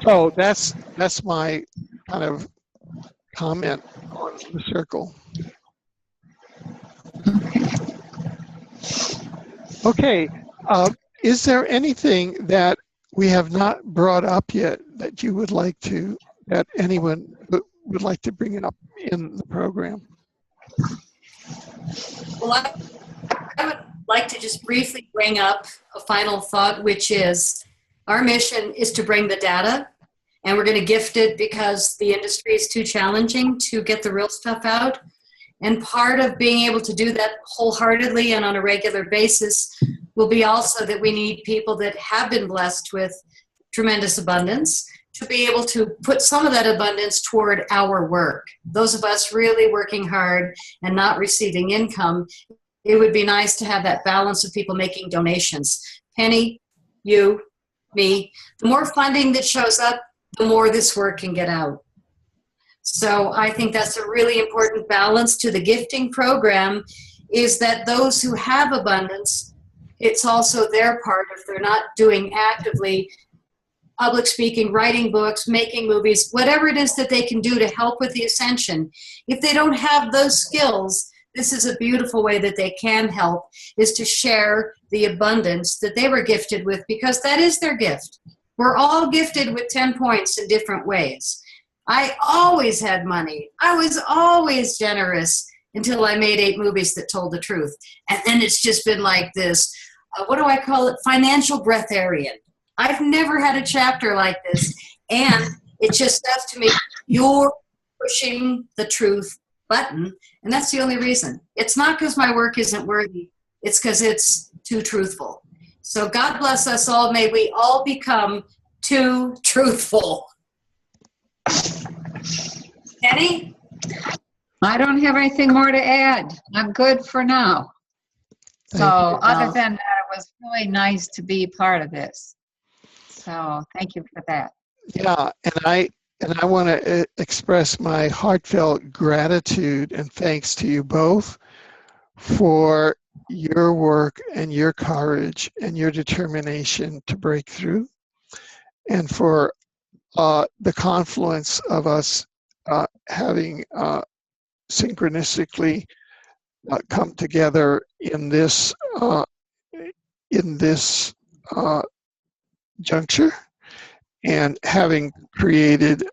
So that's my kind of comment on the circle. Okay, is there anything that we have not brought up yet that you would like to, that anyone would like to bring it up in the program? Well, I would like to just briefly bring up a final thought, which is our mission is to bring the data, and we're going to gift it because the industry is too challenging to get the real stuff out. And part of being able to do that wholeheartedly and on a regular basis will be also that we need people that have been blessed with tremendous abundance to be able to put some of that abundance toward our work. Those of us really working hard and not receiving income, it would be nice to have that balance of people making donations. Penny, you, me, the more funding that shows up, the more this work can get out. So I think that's a really important balance to the gifting program, is that those who have abundance, it's also their part if they're not doing actively public speaking, writing books, making movies, whatever it is that they can do to help with the ascension. If they don't have those skills, this is a beautiful way that they can help, is to share the abundance that they were gifted with, because that is their gift. We're all gifted with 10 points in different ways. I always had money. I was always generous until I made 8 movies that told the truth. And then it's just been like this, what do I call it? Financial breatharian. I've never had a chapter like this. And it just says to me, you're pushing the truth button. And that's the only reason. It's not because my work isn't worthy. It's because it's too truthful. So God bless us all. May we all become too truthful. Penny? I don't have anything more to add. I'm good for now. So other than that, it was really nice to be part of this. So thank you for that. Yeah, and I want to express my heartfelt gratitude and thanks to you both for your work and your courage and your determination to break through, and for the confluence of us having synchronistically come together in this juncture, and having created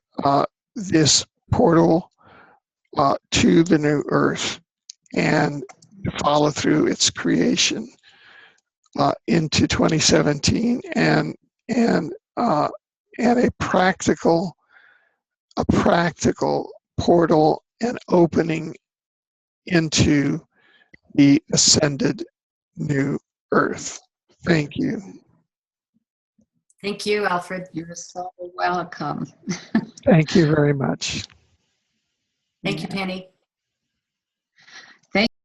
this portal to the new earth, and to follow through its creation into 2017, and a practical portal and opening into the ascended new earth. Thank you. Thank you, Alfred. You're so welcome. Thank you very much. Thank you, Yeah. Penny.